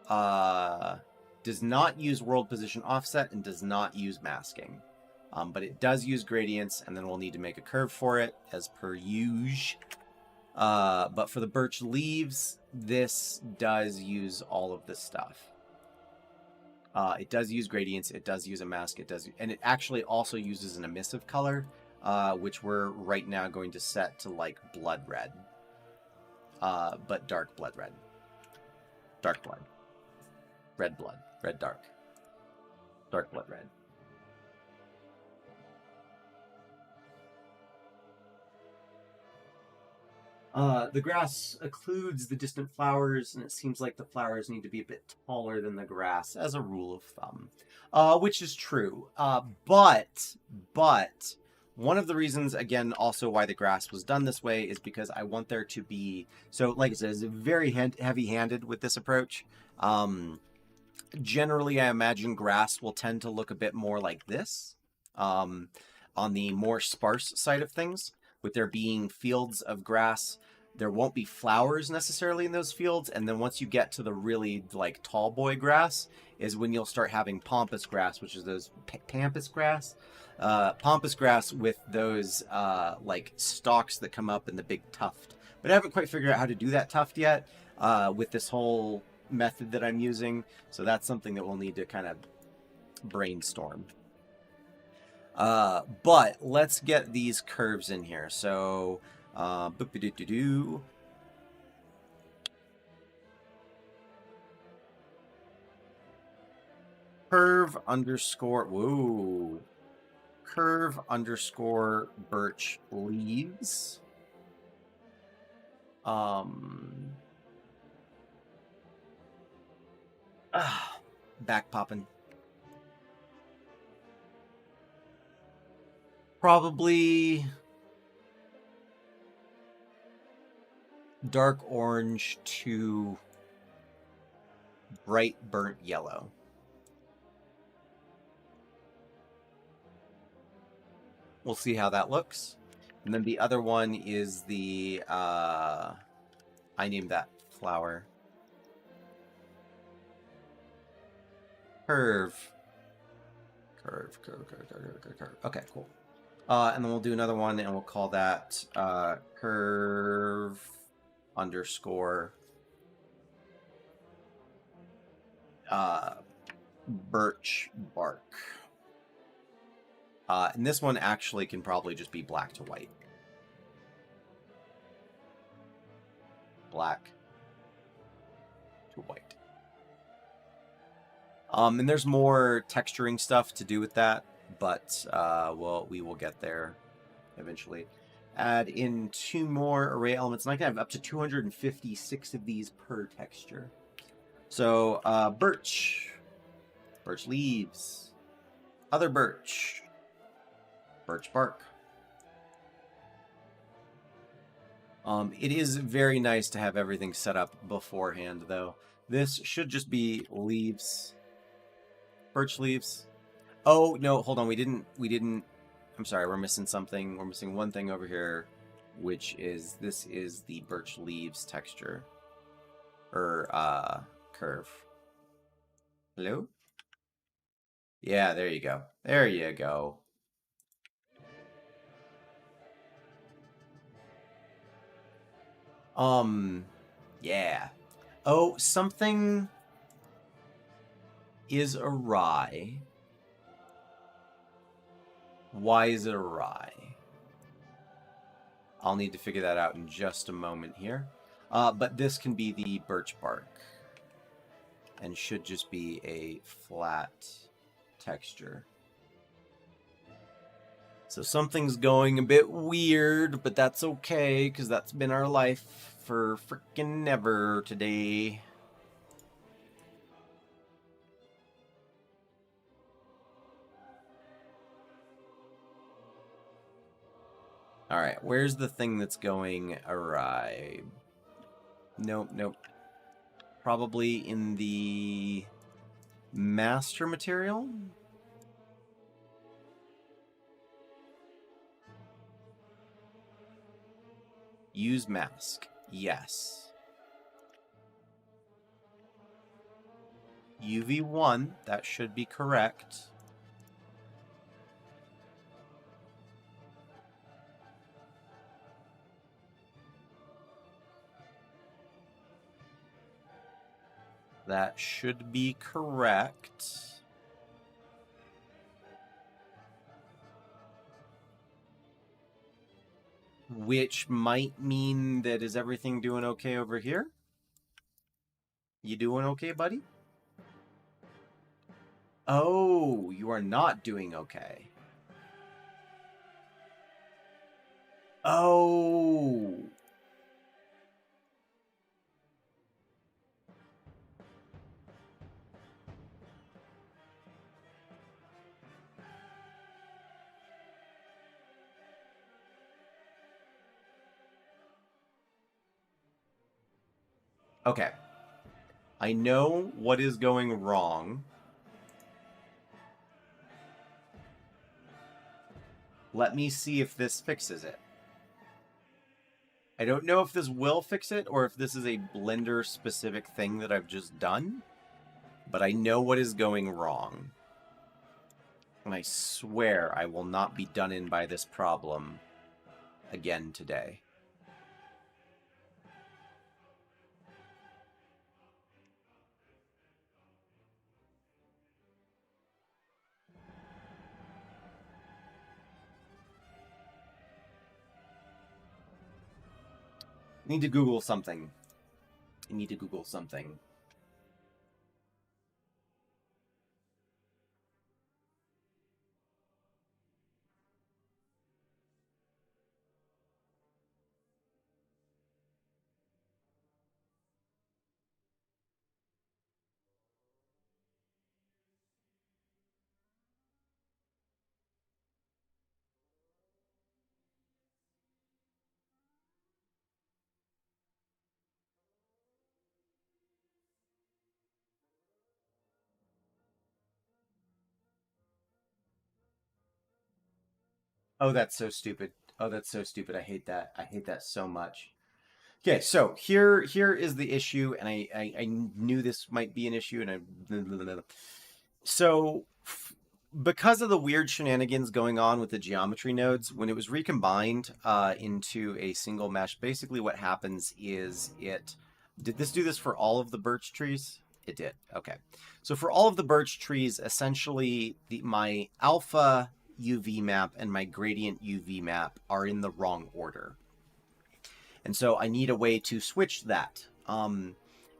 S1: does not use world position offset and does not use masking. But it does use gradients, and then we'll need to make a curve for it as per usual. But for the birch leaves, this does use all of this stuff. It does use gradients, it does use a mask, and it actually also uses an emissive color, which we're right now going to set to like blood red. But dark blood red. Dark blood. Red blood. Red dark. Dark blood red. The grass occludes the distant flowers, and it seems like the flowers need to be a bit taller than the grass, as a rule of thumb. Which is true. But one of the reasons, again, also why the grass was done this way is because I want there to be, so like I said, it's very heavy-handed with this approach. Generally, I imagine grass will tend to look a bit more like this, on the more sparse side of things, with there being fields of grass. There won't be flowers necessarily in those fields, and then once you get to the really like tall boy grass is when you'll start having pampas grass, which is those pampas grass, pampas grass with those like stalks that come up in the big tuft. But I haven't quite figured out how to do that tuft yet with this whole method that I'm using, so that's something that we'll need to kind of brainstorm. But let's get these curves in here. So, boop-a-doo-doo-doo. Curve underscore, whoa. Curve underscore birch leaves. Back popping. Probably dark orange to bright burnt yellow. We'll see how that looks. And then the other one is the, I named that flower. Curve. Okay, cool. And then we'll do another one, and we'll call that curve underscore birch bark. And this one actually can probably just be black to white. Black to white. And there's more texturing stuff to do with that, but we will get there eventually. Add in 2 more array elements, and I can have up to 256 of these per texture. So birch leaves, other birch bark. It is very nice to have everything set up beforehand, though. This should just be leaves. Birch leaves. Oh, no, hold on. We didn't. I'm sorry, we're missing something. We're missing one thing over here, which is this is the birch leaves texture. Or, curve. Hello? Yeah, there you go. There you go. Yeah. Oh, something is awry. Why is it awry? I'll need to figure that out in just a moment here. But this can be the birch bark. And should just be a flat texture. So something's going a bit weird, but that's okay, because that's been our life for frickin' never today. Alright, where's the thing that's going awry? Nope. Probably in the master material? Use mask. Yes. UV1, that should be correct. That should be correct. Which might mean that is everything doing okay over here? You doing okay, buddy? Oh, you are not doing okay. Oh. Okay. I know what is going wrong. Let me see if this fixes it. I don't know if this will fix it or if this is a Blender specific thing that I've just done, but I know what is going wrong. And I swear I will not be done in by this problem again today. I need to Google something. I need to Google something. Oh, that's so stupid. Oh, that's so stupid. I hate that. I hate that so much. Okay, so here is the issue, and I knew this might be an issue, and so because of the weird shenanigans going on with the geometry nodes, when it was recombined into a single mesh, basically what happens is did this do this for all of the birch trees? It did. Okay, so for all of the birch trees, essentially my alpha UV map and my gradient UV map are in the wrong order. And so I need a way to switch that. And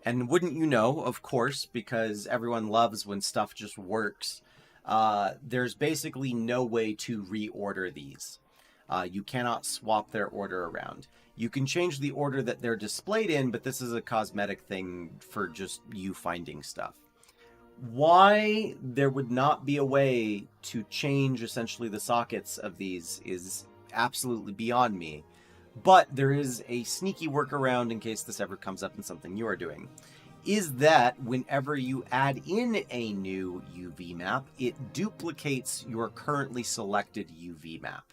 S1: wouldn't you know, of course, because everyone loves when stuff just works, there's basically no way to reorder these. You cannot swap their order around. You can change the order that they're displayed in, but this is a cosmetic thing for just you finding stuff. Why there would not be a way to change essentially the sockets of these is absolutely beyond me. But there is a sneaky workaround in case this ever comes up in something you are doing. Is that whenever you add in a new UV map, it duplicates your currently selected UV map.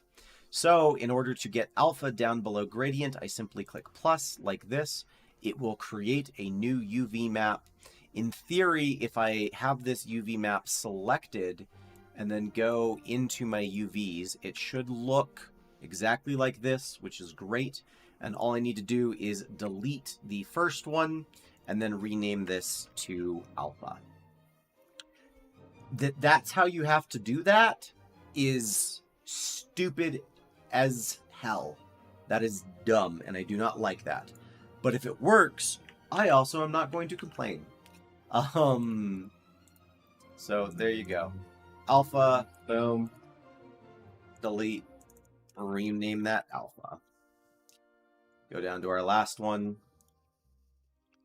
S1: So in order to get alpha down below gradient, I simply click plus like this. It will create a new UV map. In theory, if I have this UV map selected and then go into my UVs, it should look exactly like this, which is great. And all I need to do is delete the first one and then rename this to alpha. That's how you have to do that is stupid as hell. That is dumb, and I do not like that. But if it works, I also am not going to complain. So there you go. Alpha, boom, delete, rename that alpha. Go down to our last one.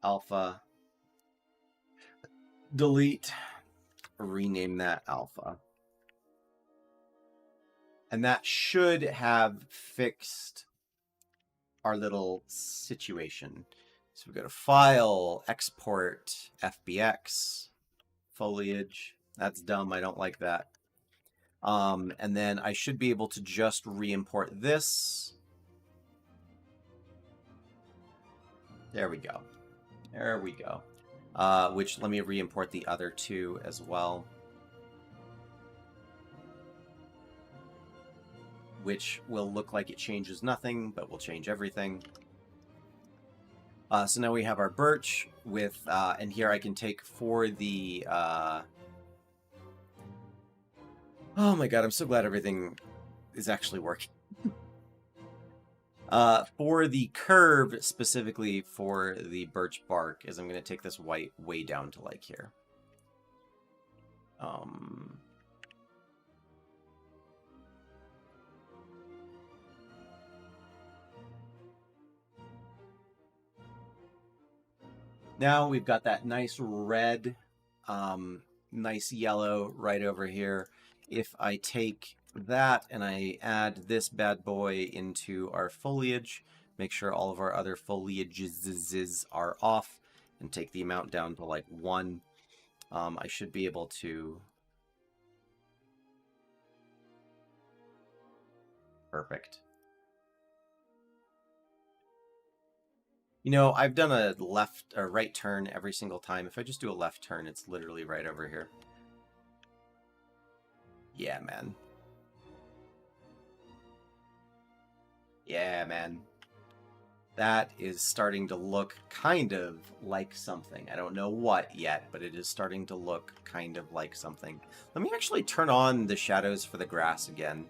S1: Alpha, delete, rename that alpha. And that should have fixed our little situation. So we go to File, Export, FBX, Foliage. That's dumb. I don't like that. And then I should be able to just re-import this. There we go. There we go. Which, let me re-import the other two as well. Which will look like it changes nothing, but will change everything. So now we have our birch with, and here I can take for the, oh my god, I'm so glad everything is actually working. For the curve, specifically for the birch bark, is I'm going to take this white way down to like here. Now we've got that nice red, nice yellow right over here. If I take that and I add this bad boy into our foliage, make sure all of our other foliages are off, and take the amount down to like 1, I should be able to... Perfect. You know, I've done a left or right turn every single time. If I just do a left turn, it's literally right over here. Yeah, man. Yeah, man. That is starting to look kind of like something. I don't know what yet, but it is starting to look kind of like something. Let me actually turn on the shadows for the grass again.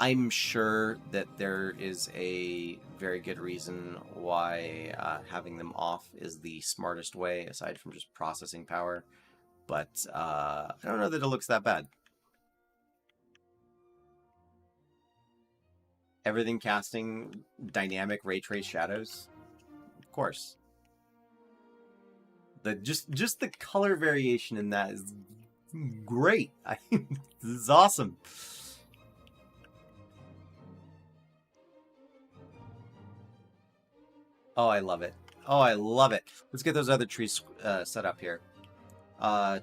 S1: I'm sure that there is a very good reason why having them off is the smartest way, aside from just processing power. But I don't know that it looks that bad. Everything casting dynamic ray trace shadows, of course. Just the color variation in that is great. This is awesome. Oh, I love it. Oh, I love it. Let's get those other trees set up here.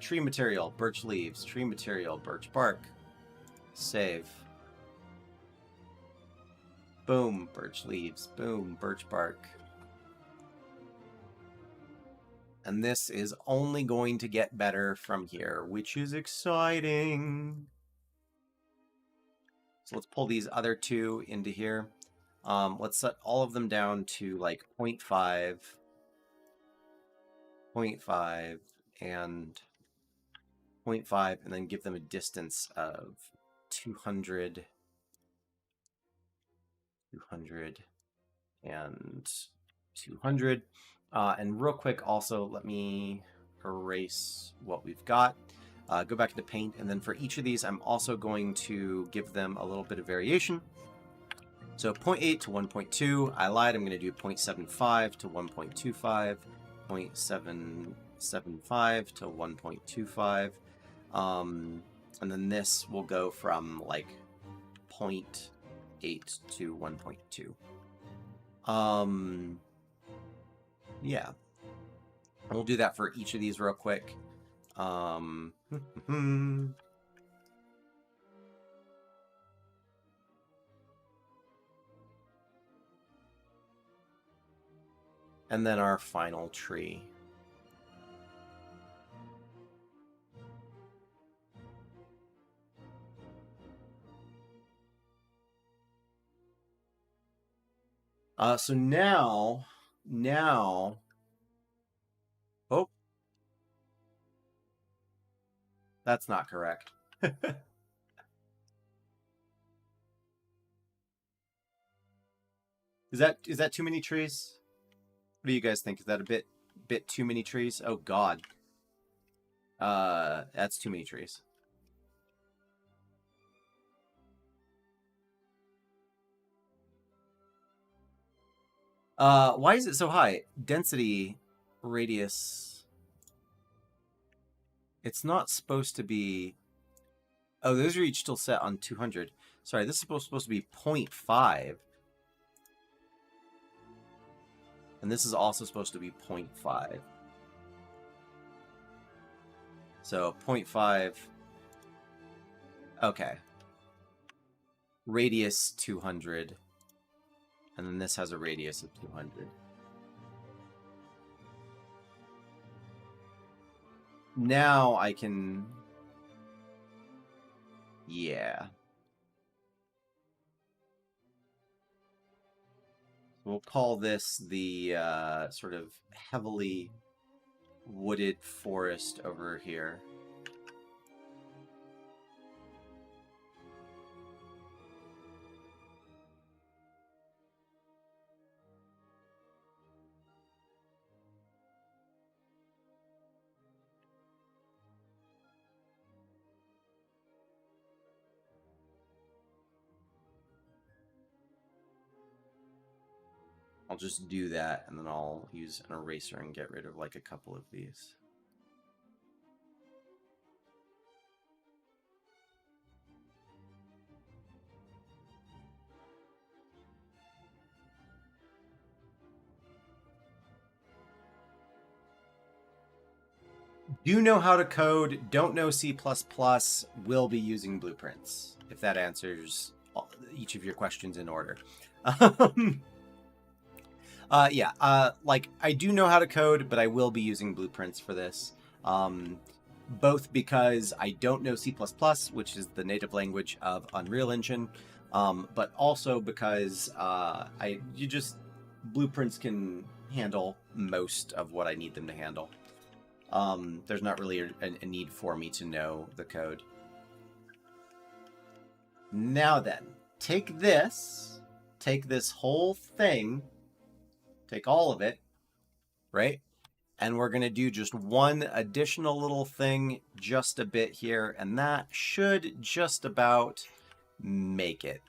S1: Tree material, birch leaves. Tree material, birch bark. Save. Boom, birch leaves. Boom, birch bark. And this is only going to get better from here, which is exciting. So let's pull these other two into here. Let's set all of them down to like 0.5, 0.5, and 0.5, and then give them a distance of 200, 200, and 200. And real quick, also, let me erase what we've got. Go back to paint, and then for each of these, I'm also going to give them a little bit of variation. So 0.8 to 1.2, I lied, I'm going to do 0.75 to 1.25, 0.775 to 1.25, and then this will go from like 0.8 to 1.2. Yeah. And we'll do that for each of these real quick. And then our final tree. So now, oh, that's not correct. Is that too many trees? What do you guys think? Is that a bit too many trees? Oh God. That's too many trees. Why is it so high? Density radius. It's not supposed to be... Oh, those are each still set on 200. Sorry, this is supposed to be 0.5. And this is also supposed to be 0.5. So 0.5. Okay. Radius 200. And then this has a radius of 200. Now I can... Yeah. We'll call this the sort of heavily wooded forest over here. I'll just do that, and then I'll use an eraser and get rid of like a couple of these. Do know how to code, don't know C++, will be using blueprints, if that answers each of your questions in order. Like, I do know how to code, but I will be using blueprints for this. Both because I don't know C++, which is the native language of Unreal Engine, but also because blueprints can handle most of what I need them to handle. There's not really a need for me to know the code. Now then, take this whole thing, take all of it, right? And we're going to do just one additional little thing just a bit here, and that should just about make it.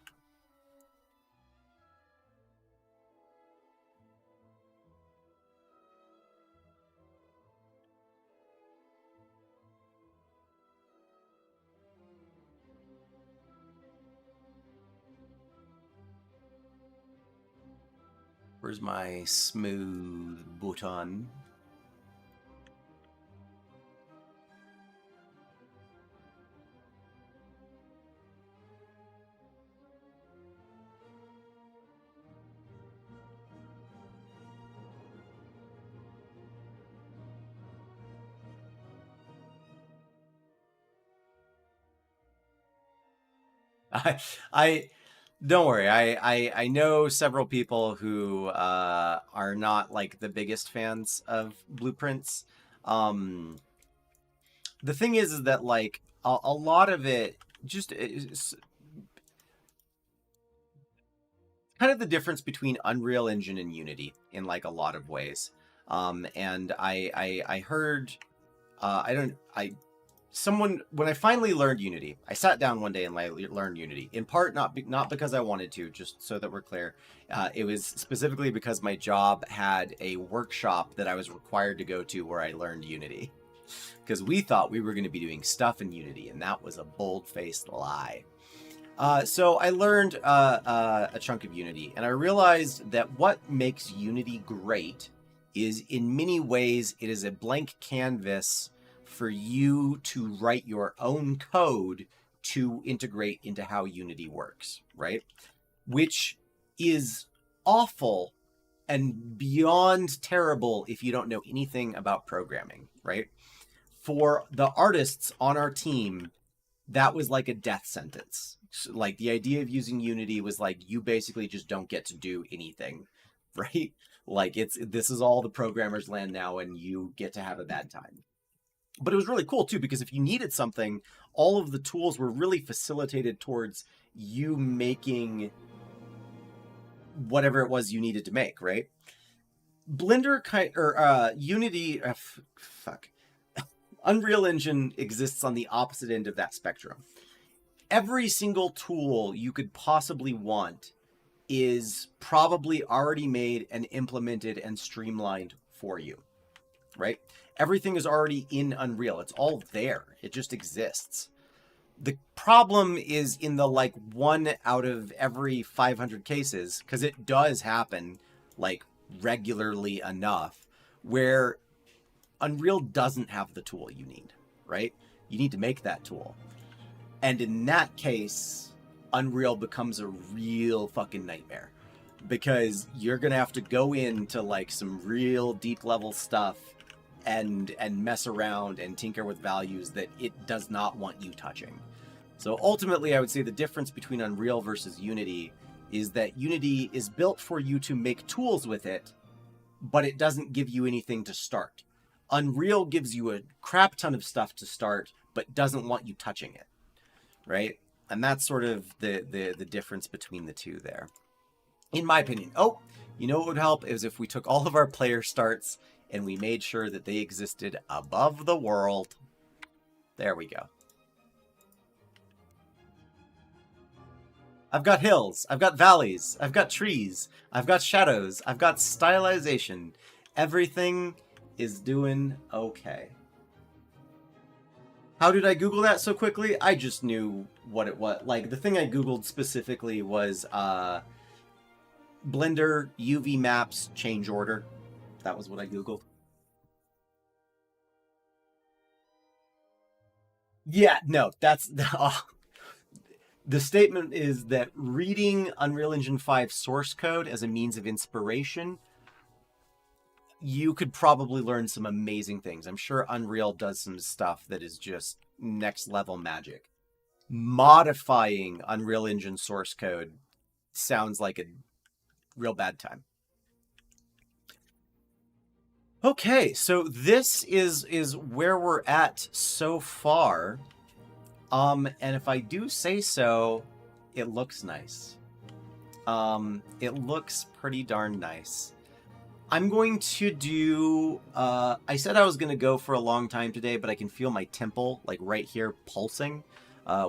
S1: Where's my smooth button? I don't worry. I know several people who are not like the biggest fans of blueprints. The thing is that like a lot of it just is kind of the difference between Unreal Engine and Unity in like a lot of ways. And I heard someone, when I finally learned Unity, I sat down one day and I learned Unity. In part, not because I wanted to, just so that we're clear. It was specifically because my job had a workshop that I was required to go to where I learned Unity. Because we thought we were going to be doing stuff in Unity, and that was a bold-faced lie. So I learned a chunk of Unity, and I realized that what makes Unity great is, in many ways, it is a blank canvas for you to write your own code to integrate into how Unity works, right? Which is awful and beyond terrible if you don't know anything about programming, right? For the artists on our team, that was like a death sentence. So, like, the idea of using Unity was like, you basically just don't get to do anything, right? Like, this is all the programmer's land now, and you get to have a bad time. But it was really cool too, because if you needed something, all of the tools were really facilitated towards you making whatever it was you needed to make, right? Blender Unity, Unreal Engine exists on the opposite end of that spectrum. Every single tool you could possibly want is probably already made and implemented and streamlined for you, right? Everything is already in Unreal. It's all there. It just exists. The problem is in the like 1 out of every 500 cases, because it does happen like regularly enough, where Unreal doesn't have the tool you need, right? You need to make that tool. And in that case, Unreal becomes a real fucking nightmare, because you're going to have to go into like some real deep level stuff and mess around and tinker with values that it does not want you touching. So ultimately, I would say the difference between Unreal versus Unity is that Unity is built for you to make tools with it, but it doesn't give you anything to start. Unreal gives you a crap ton of stuff to start, but doesn't want you touching it, right? And that's sort of the difference between the two there, in my opinion. Oh, you know what would help is if we took all of our player starts and we made sure that they existed above the world. There we go. I've got hills, I've got valleys, I've got trees, I've got shadows, I've got stylization. Everything is doing okay. How did I Google that so quickly? I just knew what it was. Like, the thing I Googled specifically was Blender UV maps change order. That was what I Googled. Yeah, no, that's the statement is that reading Unreal Engine 5 source code as a means of inspiration, you could probably learn some amazing things. I'm sure Unreal does some stuff that is just next level magic. Modifying Unreal Engine source code sounds like a real bad time. Okay, so this is where we're at so far. And if I do say so, it looks nice. It looks pretty darn nice. I'm going to do, I said I was going to go for a long time today, but I can feel my temple, like right here, pulsing,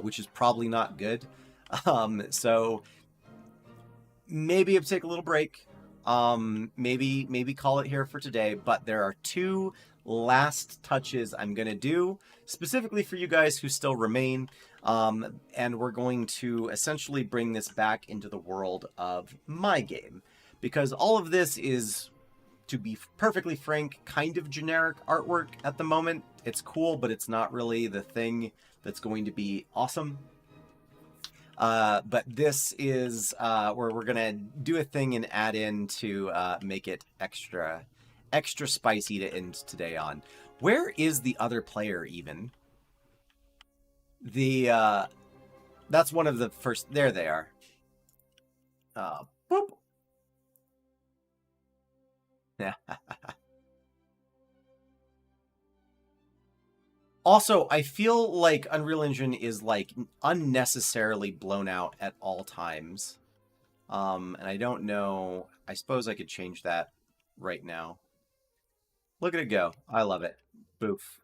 S1: which is probably not good. So maybe I'll take a little break. Maybe call it here for today, but there are two last touches I'm going to do specifically for you guys who still remain. And we're going to essentially bring this back into the world of my game, because all of this is, to be perfectly frank, kind of generic artwork at the moment. It's cool, but it's not really the thing that's going to be awesome. But this is where we're gonna do a thing and add in to make it extra spicy to end today on. Where is the other player even? The that's one of the first. There they are. Boop. Yeah. Also, I feel like Unreal Engine is like unnecessarily blown out at all times. And I don't know. I suppose I could change that right now. Look at it go. I love it. Boof.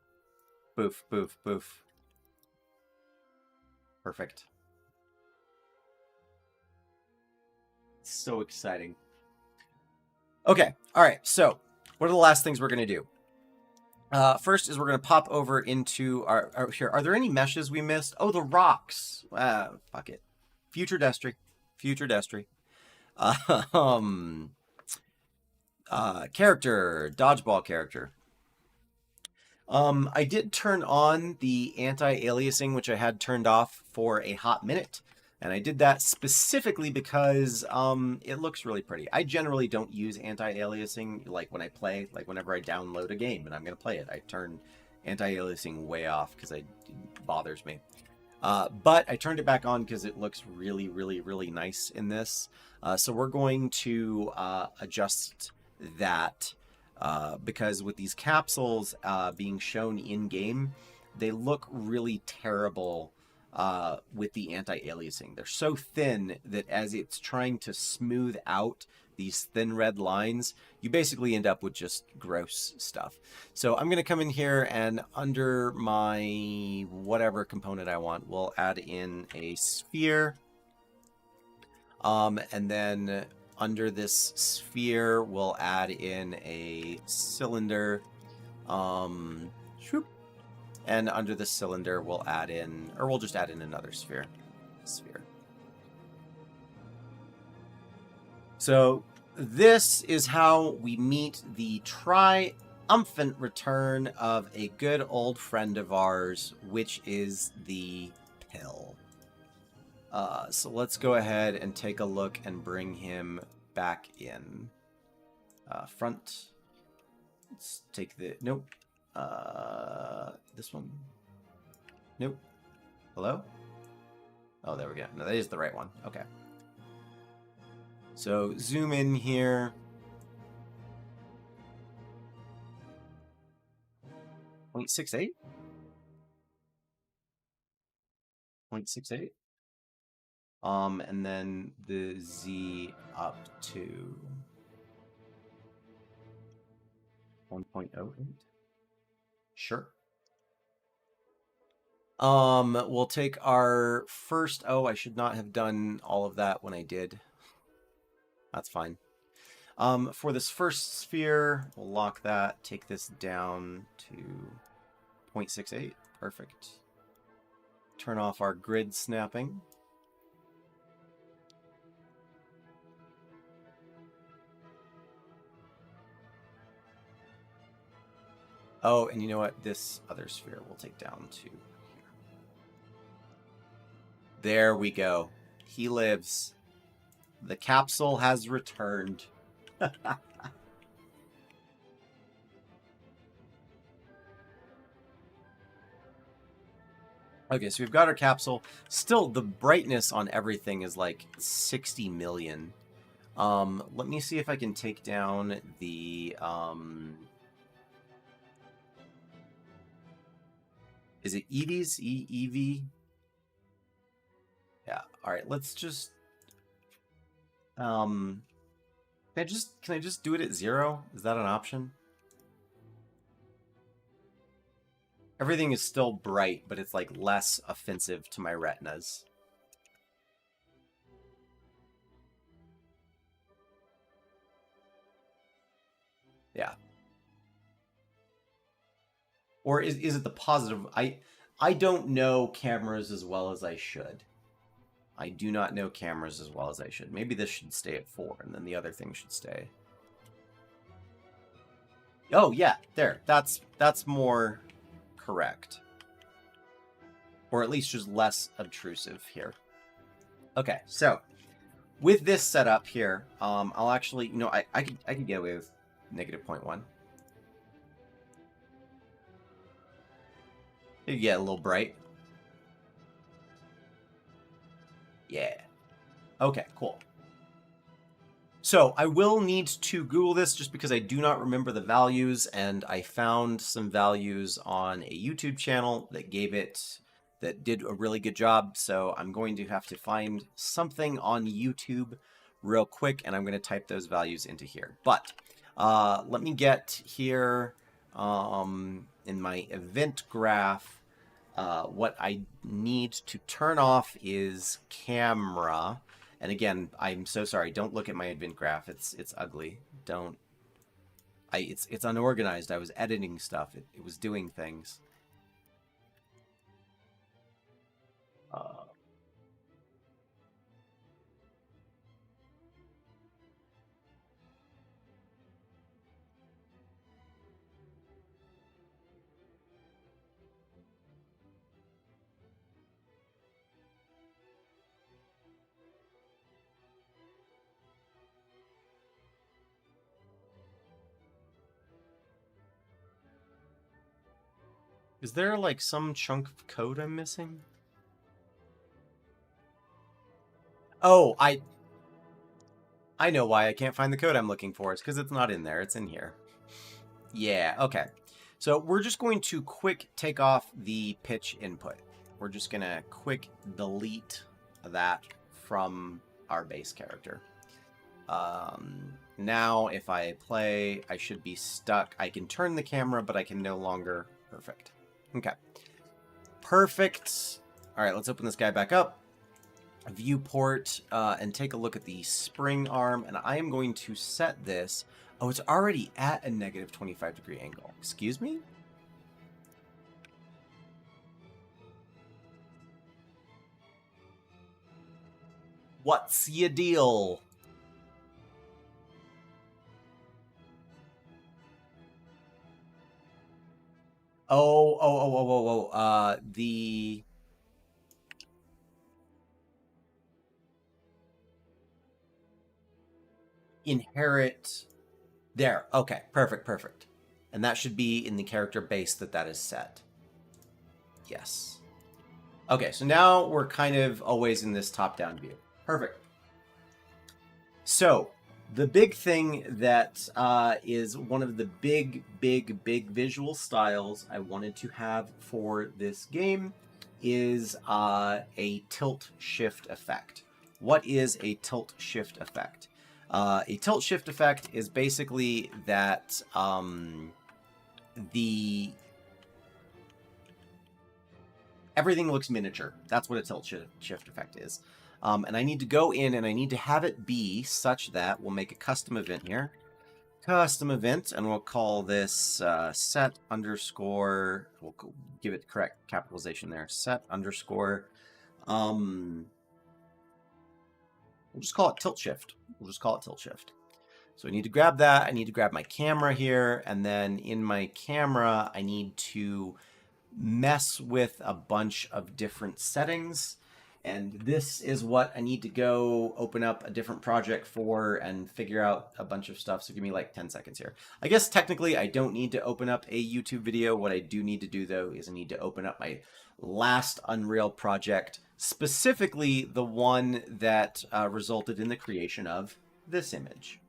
S1: Boof, boof, boof. Perfect. So exciting. Okay. All right. So, what are the last things we're going to do? First is we're going to pop over into our here. Are there any meshes we missed? Oh, the rocks. Fuck it. Future Destry. Future Destry. Character. Dodgeball character. I did turn on the anti-aliasing, which I had turned off for a hot minute. And I did that specifically because it looks really pretty. I generally don't use anti-aliasing like when I play, like whenever I download a game and I'm going to play it. I turn anti-aliasing way off because it bothers me. But I turned it back on because it looks really, really, really nice in this. So we're going to adjust that because with these capsules being shown in-game, they look really terrible with the anti-aliasing. They're so thin that as it's trying to smooth out these thin red lines, you basically end up with just gross stuff. So I'm going to come in here and under my whatever component I want, we'll add in a sphere. And then under this sphere, we'll add in a cylinder. And under the cylinder, we'll add in, or we'll just add in another sphere. So this is how we meet the triumphant return of a good old friend of ours, which is the pill. So let's go ahead and take a look and bring him back in. Front. Let's take the, nope. This one. Nope. Hello? Oh, there we go. No, that is the right one. Okay. So zoom in here. .68? 0.68. And then the Z up to 1.08. Sure. We'll take our first, oh, I should not have done all of that when I did. That's fine. For this first sphere, we'll lock that, take this down to 0.68. Perfect. Turn off our grid snapping. Oh, and you know what? This other sphere we'll take down to here. There we go. He lives. The capsule has returned. Okay, so we've got our capsule. Still, the brightness on everything is like 60 million. Let me see if I can take down the, is it EVs? EV? Yeah, all right, let's just, can I just do it at 0? Is that an option? Everything is still bright, but it's like less offensive to my retinas. Yeah. Or is it the positive? I don't know cameras as well as I should. I do not know cameras as well as I should. Maybe this should stay at 4, and then the other thing should stay. Oh, yeah, there. That's more correct. Or at least just less obtrusive here. Okay, so with this setup here, I'll actually, I could get away with negative 0.1. You get a little bright. Yeah. Okay, cool. So I will need to Google this just because I do not remember the values, and I found some values on a YouTube channel that did a really good job. So I'm going to have to find something on YouTube real quick, and I'm going to type those values into here. But let me get here in my event graph. What I need to turn off is camera. And again, I'm so sorry. Don't look at my event graph. It's ugly. Don't. It's unorganized. I was editing stuff. It was doing things. Is there like some chunk of code I'm missing? Oh, I know why I can't find the code I'm looking for. It's because it's not in there. It's in here. Yeah, okay. So we're just going to quick take off the pitch input. We're just going to quick delete that from our base character. Now if I play, I should be stuck. I can turn the camera, but I can no longer. Perfect. Okay. Perfect. All right, let's open this guy back up. Viewport, and take a look at the spring arm, and I am going to set this. Oh, it's already at a negative 25-degree angle. Excuse me? What's your deal? The inherit there. Okay, perfect. And that should be in the character base that is set. Yes. Okay, so now we're kind of always in this top-down view. Perfect. So the big thing that is one of the big visual styles I wanted to have for this game is a tilt-shift effect. What is a tilt-shift effect? A tilt-shift effect is basically that everything looks miniature. That's what a tilt-shift effect is. And I need to go in and I need to have it be such that we'll make a custom event here. Custom event, and we'll call this set underscore, we'll give it correct capitalization there, set underscore, we'll just call it tilt shift. So I need to grab that. I need to grab my camera here, and then in my camera, I need to mess with a bunch of different settings. And this is what I need to go open up a different project for and figure out a bunch of stuff. So give me like 10 seconds here. I guess technically I don't need to open up a YouTube video. What I do need to do though is I need to open up my last Unreal project, specifically the one that resulted in the creation of this image.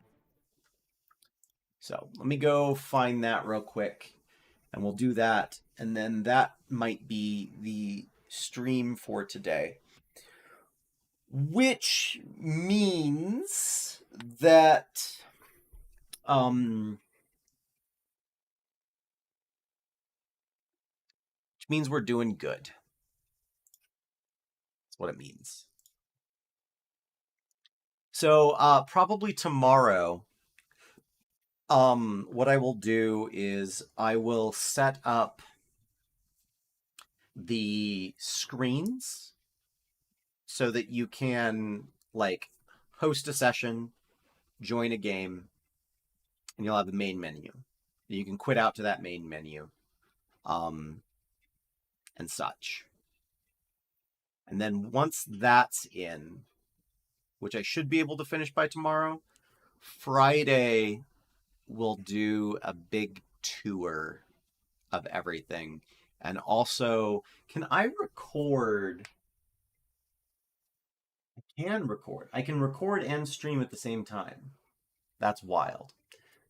S1: So let me go find that real quick and we'll do that. And then that might be the stream for today. Which means that which means we're doing good. That's what it means. So probably tomorrow, what I will do is I will set up the screens so that you can like host a session, join a game, and you'll have the main menu. You can quit out to that main menu, and such. And then once that's in, which I should be able to finish by tomorrow, Friday we'll do a big tour of everything. And also, can I record? I can record. I can record and stream at the same time. That's wild.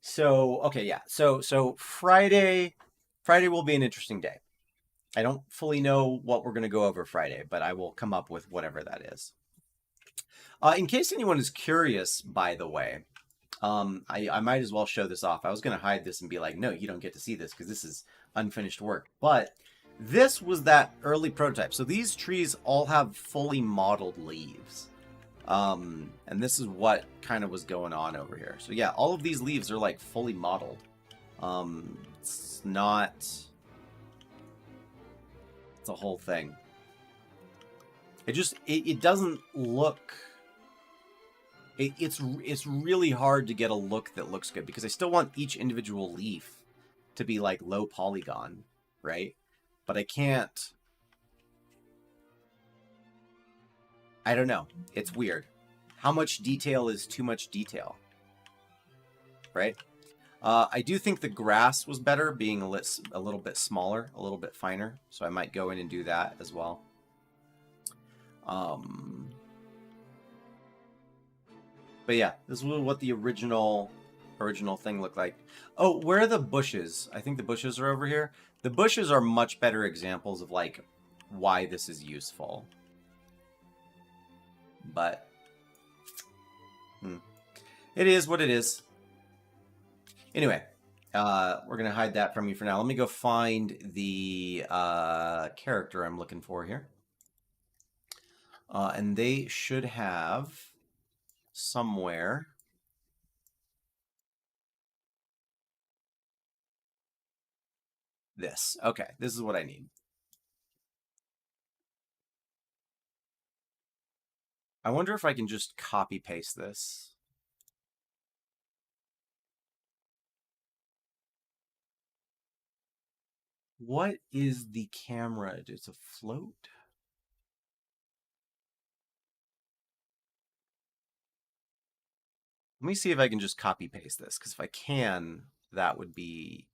S1: So, okay, yeah. So Friday will be an interesting day. I don't fully know what we're going to go over Friday, but I will come up with whatever that is. In case anyone is curious, by the way, I might as well show this off. I was going to hide this and be like, no, you don't get to see this because this is unfinished work. But this was that early prototype. So these trees all have fully modeled leaves. And this is what kind of was going on over here. So yeah, all of these leaves are like fully modeled. It's not... It's a whole thing. It doesn't look... It's really hard to get a look that looks good because I still want each individual leaf to be like low polygon, right? But I can't. I don't know. It's weird. How much detail is too much detail, right? I do think the grass was better being a little bit smaller, a little bit finer. So I might go in and do that as well. But yeah, this is what the original thing looked like. Oh, where are the bushes? I think the bushes are over here. The bushes are much better examples of like why this is useful. But it is what it is. Anyway, we're gonna hide that from you for now. Let me go find the character I'm looking for here. And they should have somewhere this. Okay, this is what I need. I wonder if I can just copy paste this. What is the camera? It's a float? Let me see if I can just copy paste this, because if I can, that would be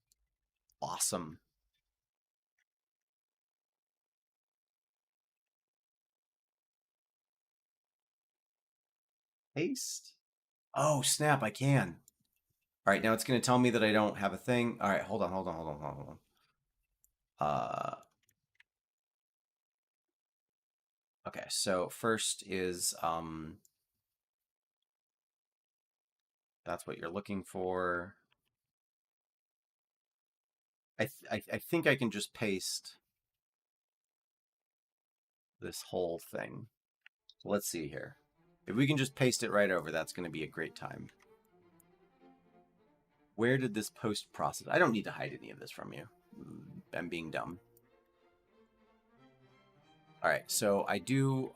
S1: awesome. Paste? Oh, snap, I can. All right, now it's going to tell me that I don't have a thing. All right, hold on. Okay, so first is, that's what you're looking for. I think I can just paste this whole thing. Let's see here. If we can just paste it right over, that's going to be a great time. Where did this post process? I don't need to hide any of this from you. I'm being dumb. All right, so I do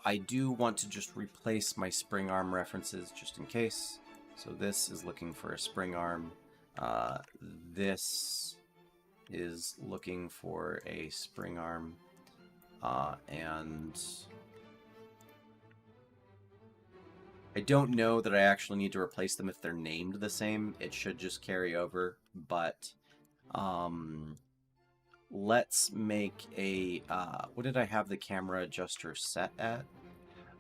S1: want to just replace my spring arm references just in case. So this is looking for a spring arm. This is looking for a spring arm. And I don't know that I actually need to replace them if they're named the same. It should just carry over, but let's make a, what did I have the camera adjuster set at?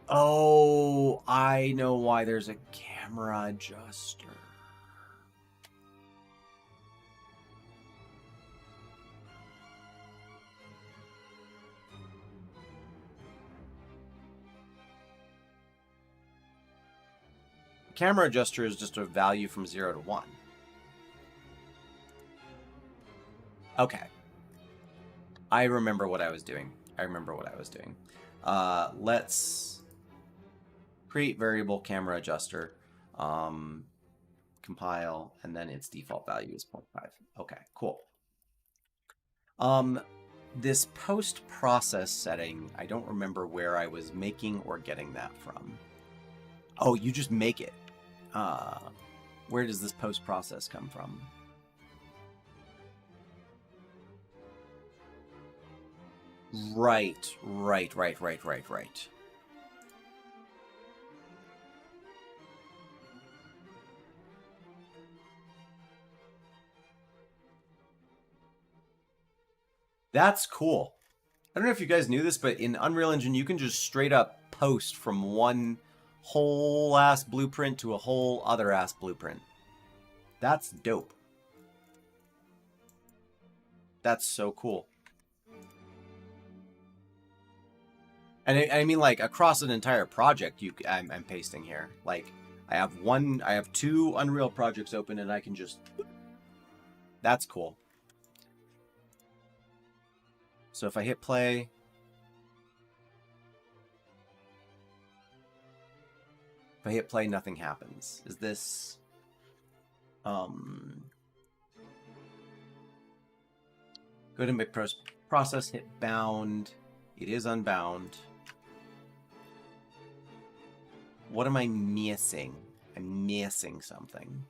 S1: Oh, I know why there's a camera adjuster. Camera adjuster is just a value from 0 to 1. Okay. I remember what I was doing. Let's create variable camera adjuster, compile, and then its default value is 0.5. Okay, cool. This post-process setting, I don't remember where I was making or getting that from. Oh, you just make it. Where does this post-process come from? Right. That's cool. I don't know if you guys knew this, but in Unreal Engine, you can just straight up post from one whole ass blueprint to a whole other ass blueprint. That's dope. That's so cool. And I mean, like, across an entire project, I'm pasting here. Like, I have 2 Unreal projects open, and I can just... That's cool. So if I hit play... If I hit play, nothing happens. Is this... Go to my process, hit bound. It is unbound. What am I missing? I'm missing something.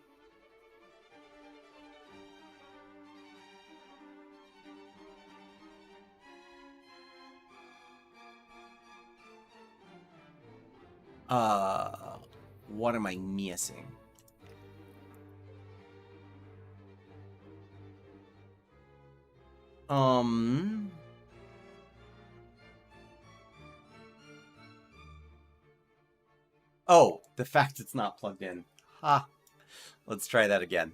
S1: What am I missing? Oh, the fact it's not plugged in. Ha. Let's try that again.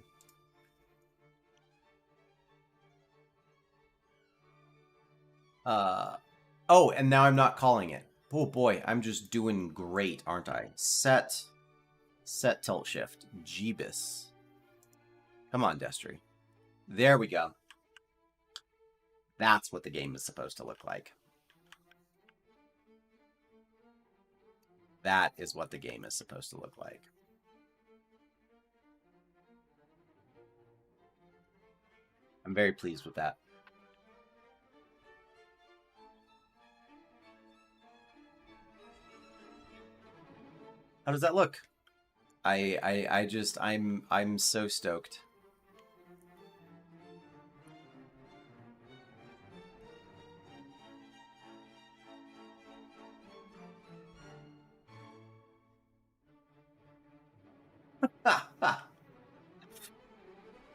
S1: Oh, and now I'm not calling it. Oh boy, I'm just doing great, aren't I? Set tilt shift. Jeebus. Come on, Destry. There we go. That's what the game is supposed to look like. That is what the game is supposed to look like. I'm very pleased with that. How does that look? I'm so stoked.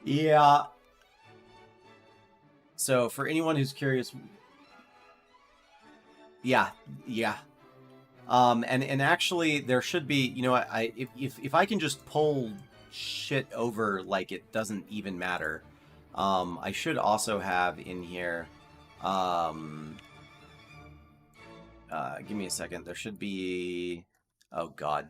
S1: Yeah. So for anyone who's curious, yeah. And actually there should be, you know, if I can just pull shit over like it doesn't even matter, I should also have in here, give me a second. There should be, oh God.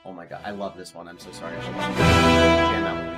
S1: Oh my God, I love this one. I'm so sorry. Jam out with me.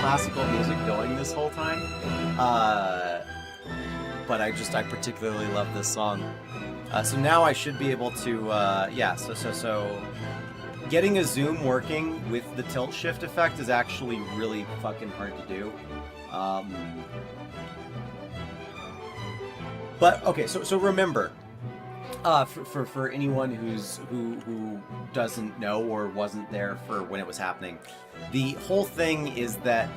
S1: classical music going this whole time. But I particularly love this song. So now I should be able to, yeah, so getting a zoom working with the tilt shift effect is actually really fucking hard to do. But okay, so remember, for anyone who doesn't know or wasn't there for when it was happening, the whole thing is that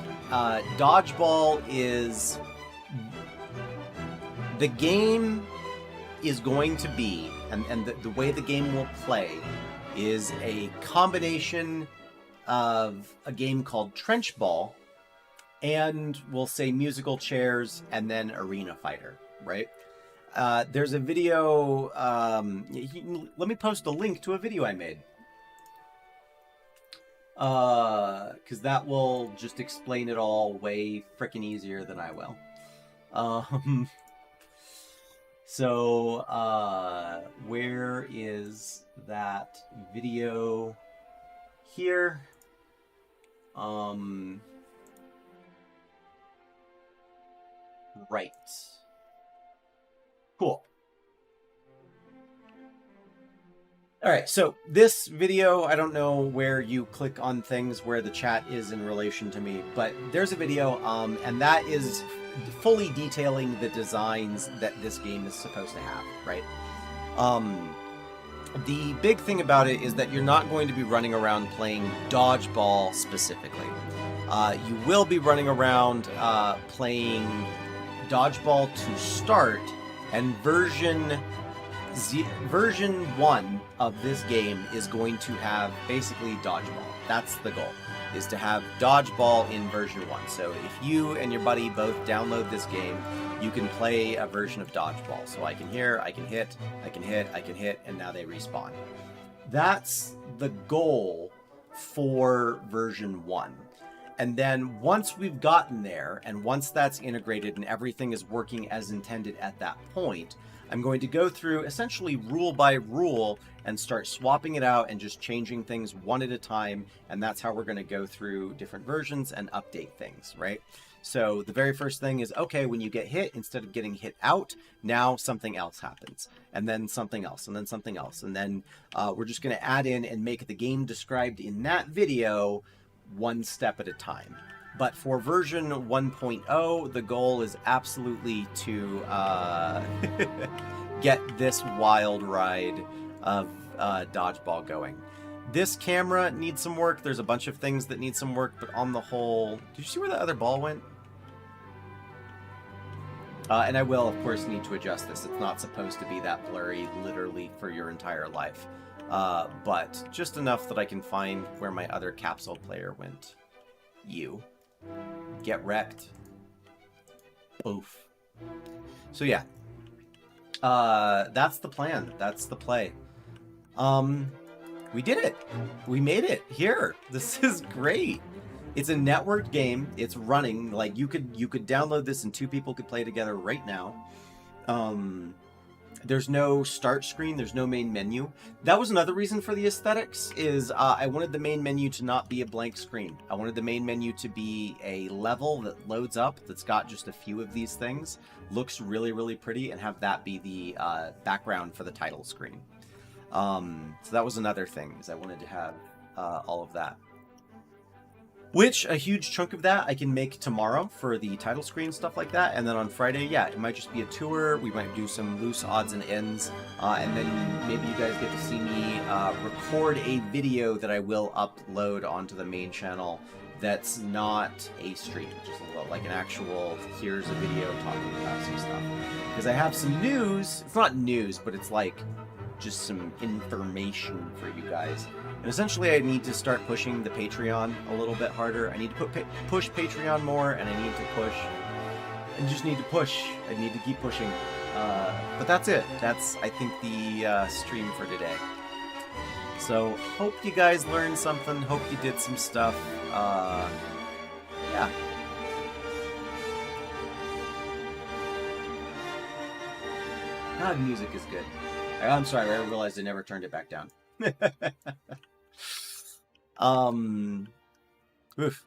S1: dodgeball is the game is going to be, and the way the game will play is a combination of a game called Trench Ball and we'll say musical chairs and then Arena Fighter, right? There's a video, let me post a link to a video I made. Because that will just explain it all way frickin' easier than I will. So, where is that video? Here. Right. Cool. All right, so this video, I don't know where you click on things where the chat is in relation to me, but there's a video, and that is fully detailing the designs that this game is supposed to have, right? The big thing about it is that you're not going to be running around playing dodgeball specifically. You will be running around playing dodgeball to start, and version 1 of this game is going to have basically dodgeball. That's the goal, is to have dodgeball in version 1. So if you and your buddy both download this game, you can play a version of dodgeball. So I can hit, I can hit, and now they respawn. That's the goal for version 1. And then once we've gotten there, and once that's integrated and everything is working as intended at that point, I'm going to go through essentially rule by rule and start swapping it out and just changing things one at a time. And that's how we're going to go through different versions and update things, right? So the very first thing is, okay, when you get hit, instead of getting hit out, now something else happens. And then something else, and then something else. And then we're just going to add in and make the game described in that video one step at a time. But for version 1.0, the goal is absolutely to get this wild ride of dodgeball going. This camera needs some work. There's a bunch of things that need some work, but on the whole... Did you see where the other ball went? And I will, of course, need to adjust this. It's not supposed to be that blurry, literally, for your entire life. But just enough that I can find where my other capsule player went. You. Get wrecked. Oof. So yeah. That's the plan. That's the play. We did it. We made it. Here. This is great. It's a networked game. It's running. Like you could download this and 2 people could play together right now. There's no start screen. There's no main menu. That was another reason for the aesthetics, is I wanted the main menu to not be a blank screen. I wanted the main menu to be a level that loads up, that's got just a few of these things, looks really, really pretty, and have that be the background for the title screen. So that was another thing, is I wanted to have all of that. Which, a huge chunk of that I can make tomorrow for the title screen, stuff like that. And then on Friday, yeah, it might just be a tour. We might do some loose odds and ends. And then maybe you guys get to see me record a video that I will upload onto the main channel that's not a stream. Just like an actual, here's a video talking about some stuff. Because I have some news. It's not news, but it's like just some information for you guys. And essentially, I need to start pushing the Patreon a little bit harder. I need to push Patreon more, and I need to push. I just need to push. I need to keep pushing. But that's it. That's, I think, the stream for today. So, hope you guys learned something. Hope you did some stuff. Yeah. God, music is good. I'm sorry, I realized I never turned it back down. Oof.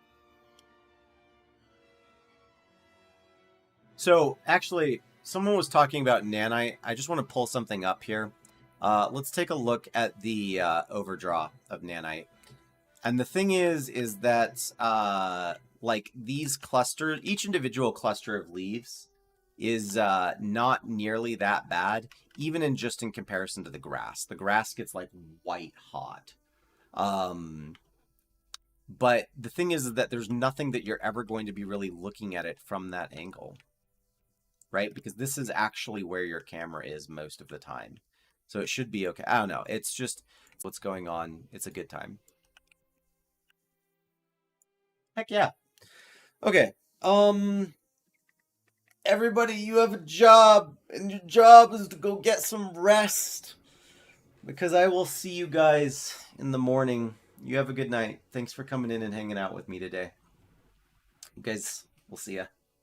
S1: So actually, someone was talking about nanite. I just want to pull something up here. Let's take a look at the overdraw of nanite. And the thing is that like these clusters, each individual cluster of leaves is not nearly that bad, even in comparison to the grass. The grass gets like white hot. But the thing is that there's nothing that you're ever going to be really looking at it from that angle, right? Because this is actually where your camera is most of the time. So it should be okay. I don't know. It's just what's going on. It's a good time. Heck yeah. Okay. Everybody, you have a job, and your job is to go get some rest. Because I will see you guys in the morning. You have a good night. Thanks for coming in and hanging out with me today. You guys, we'll see ya.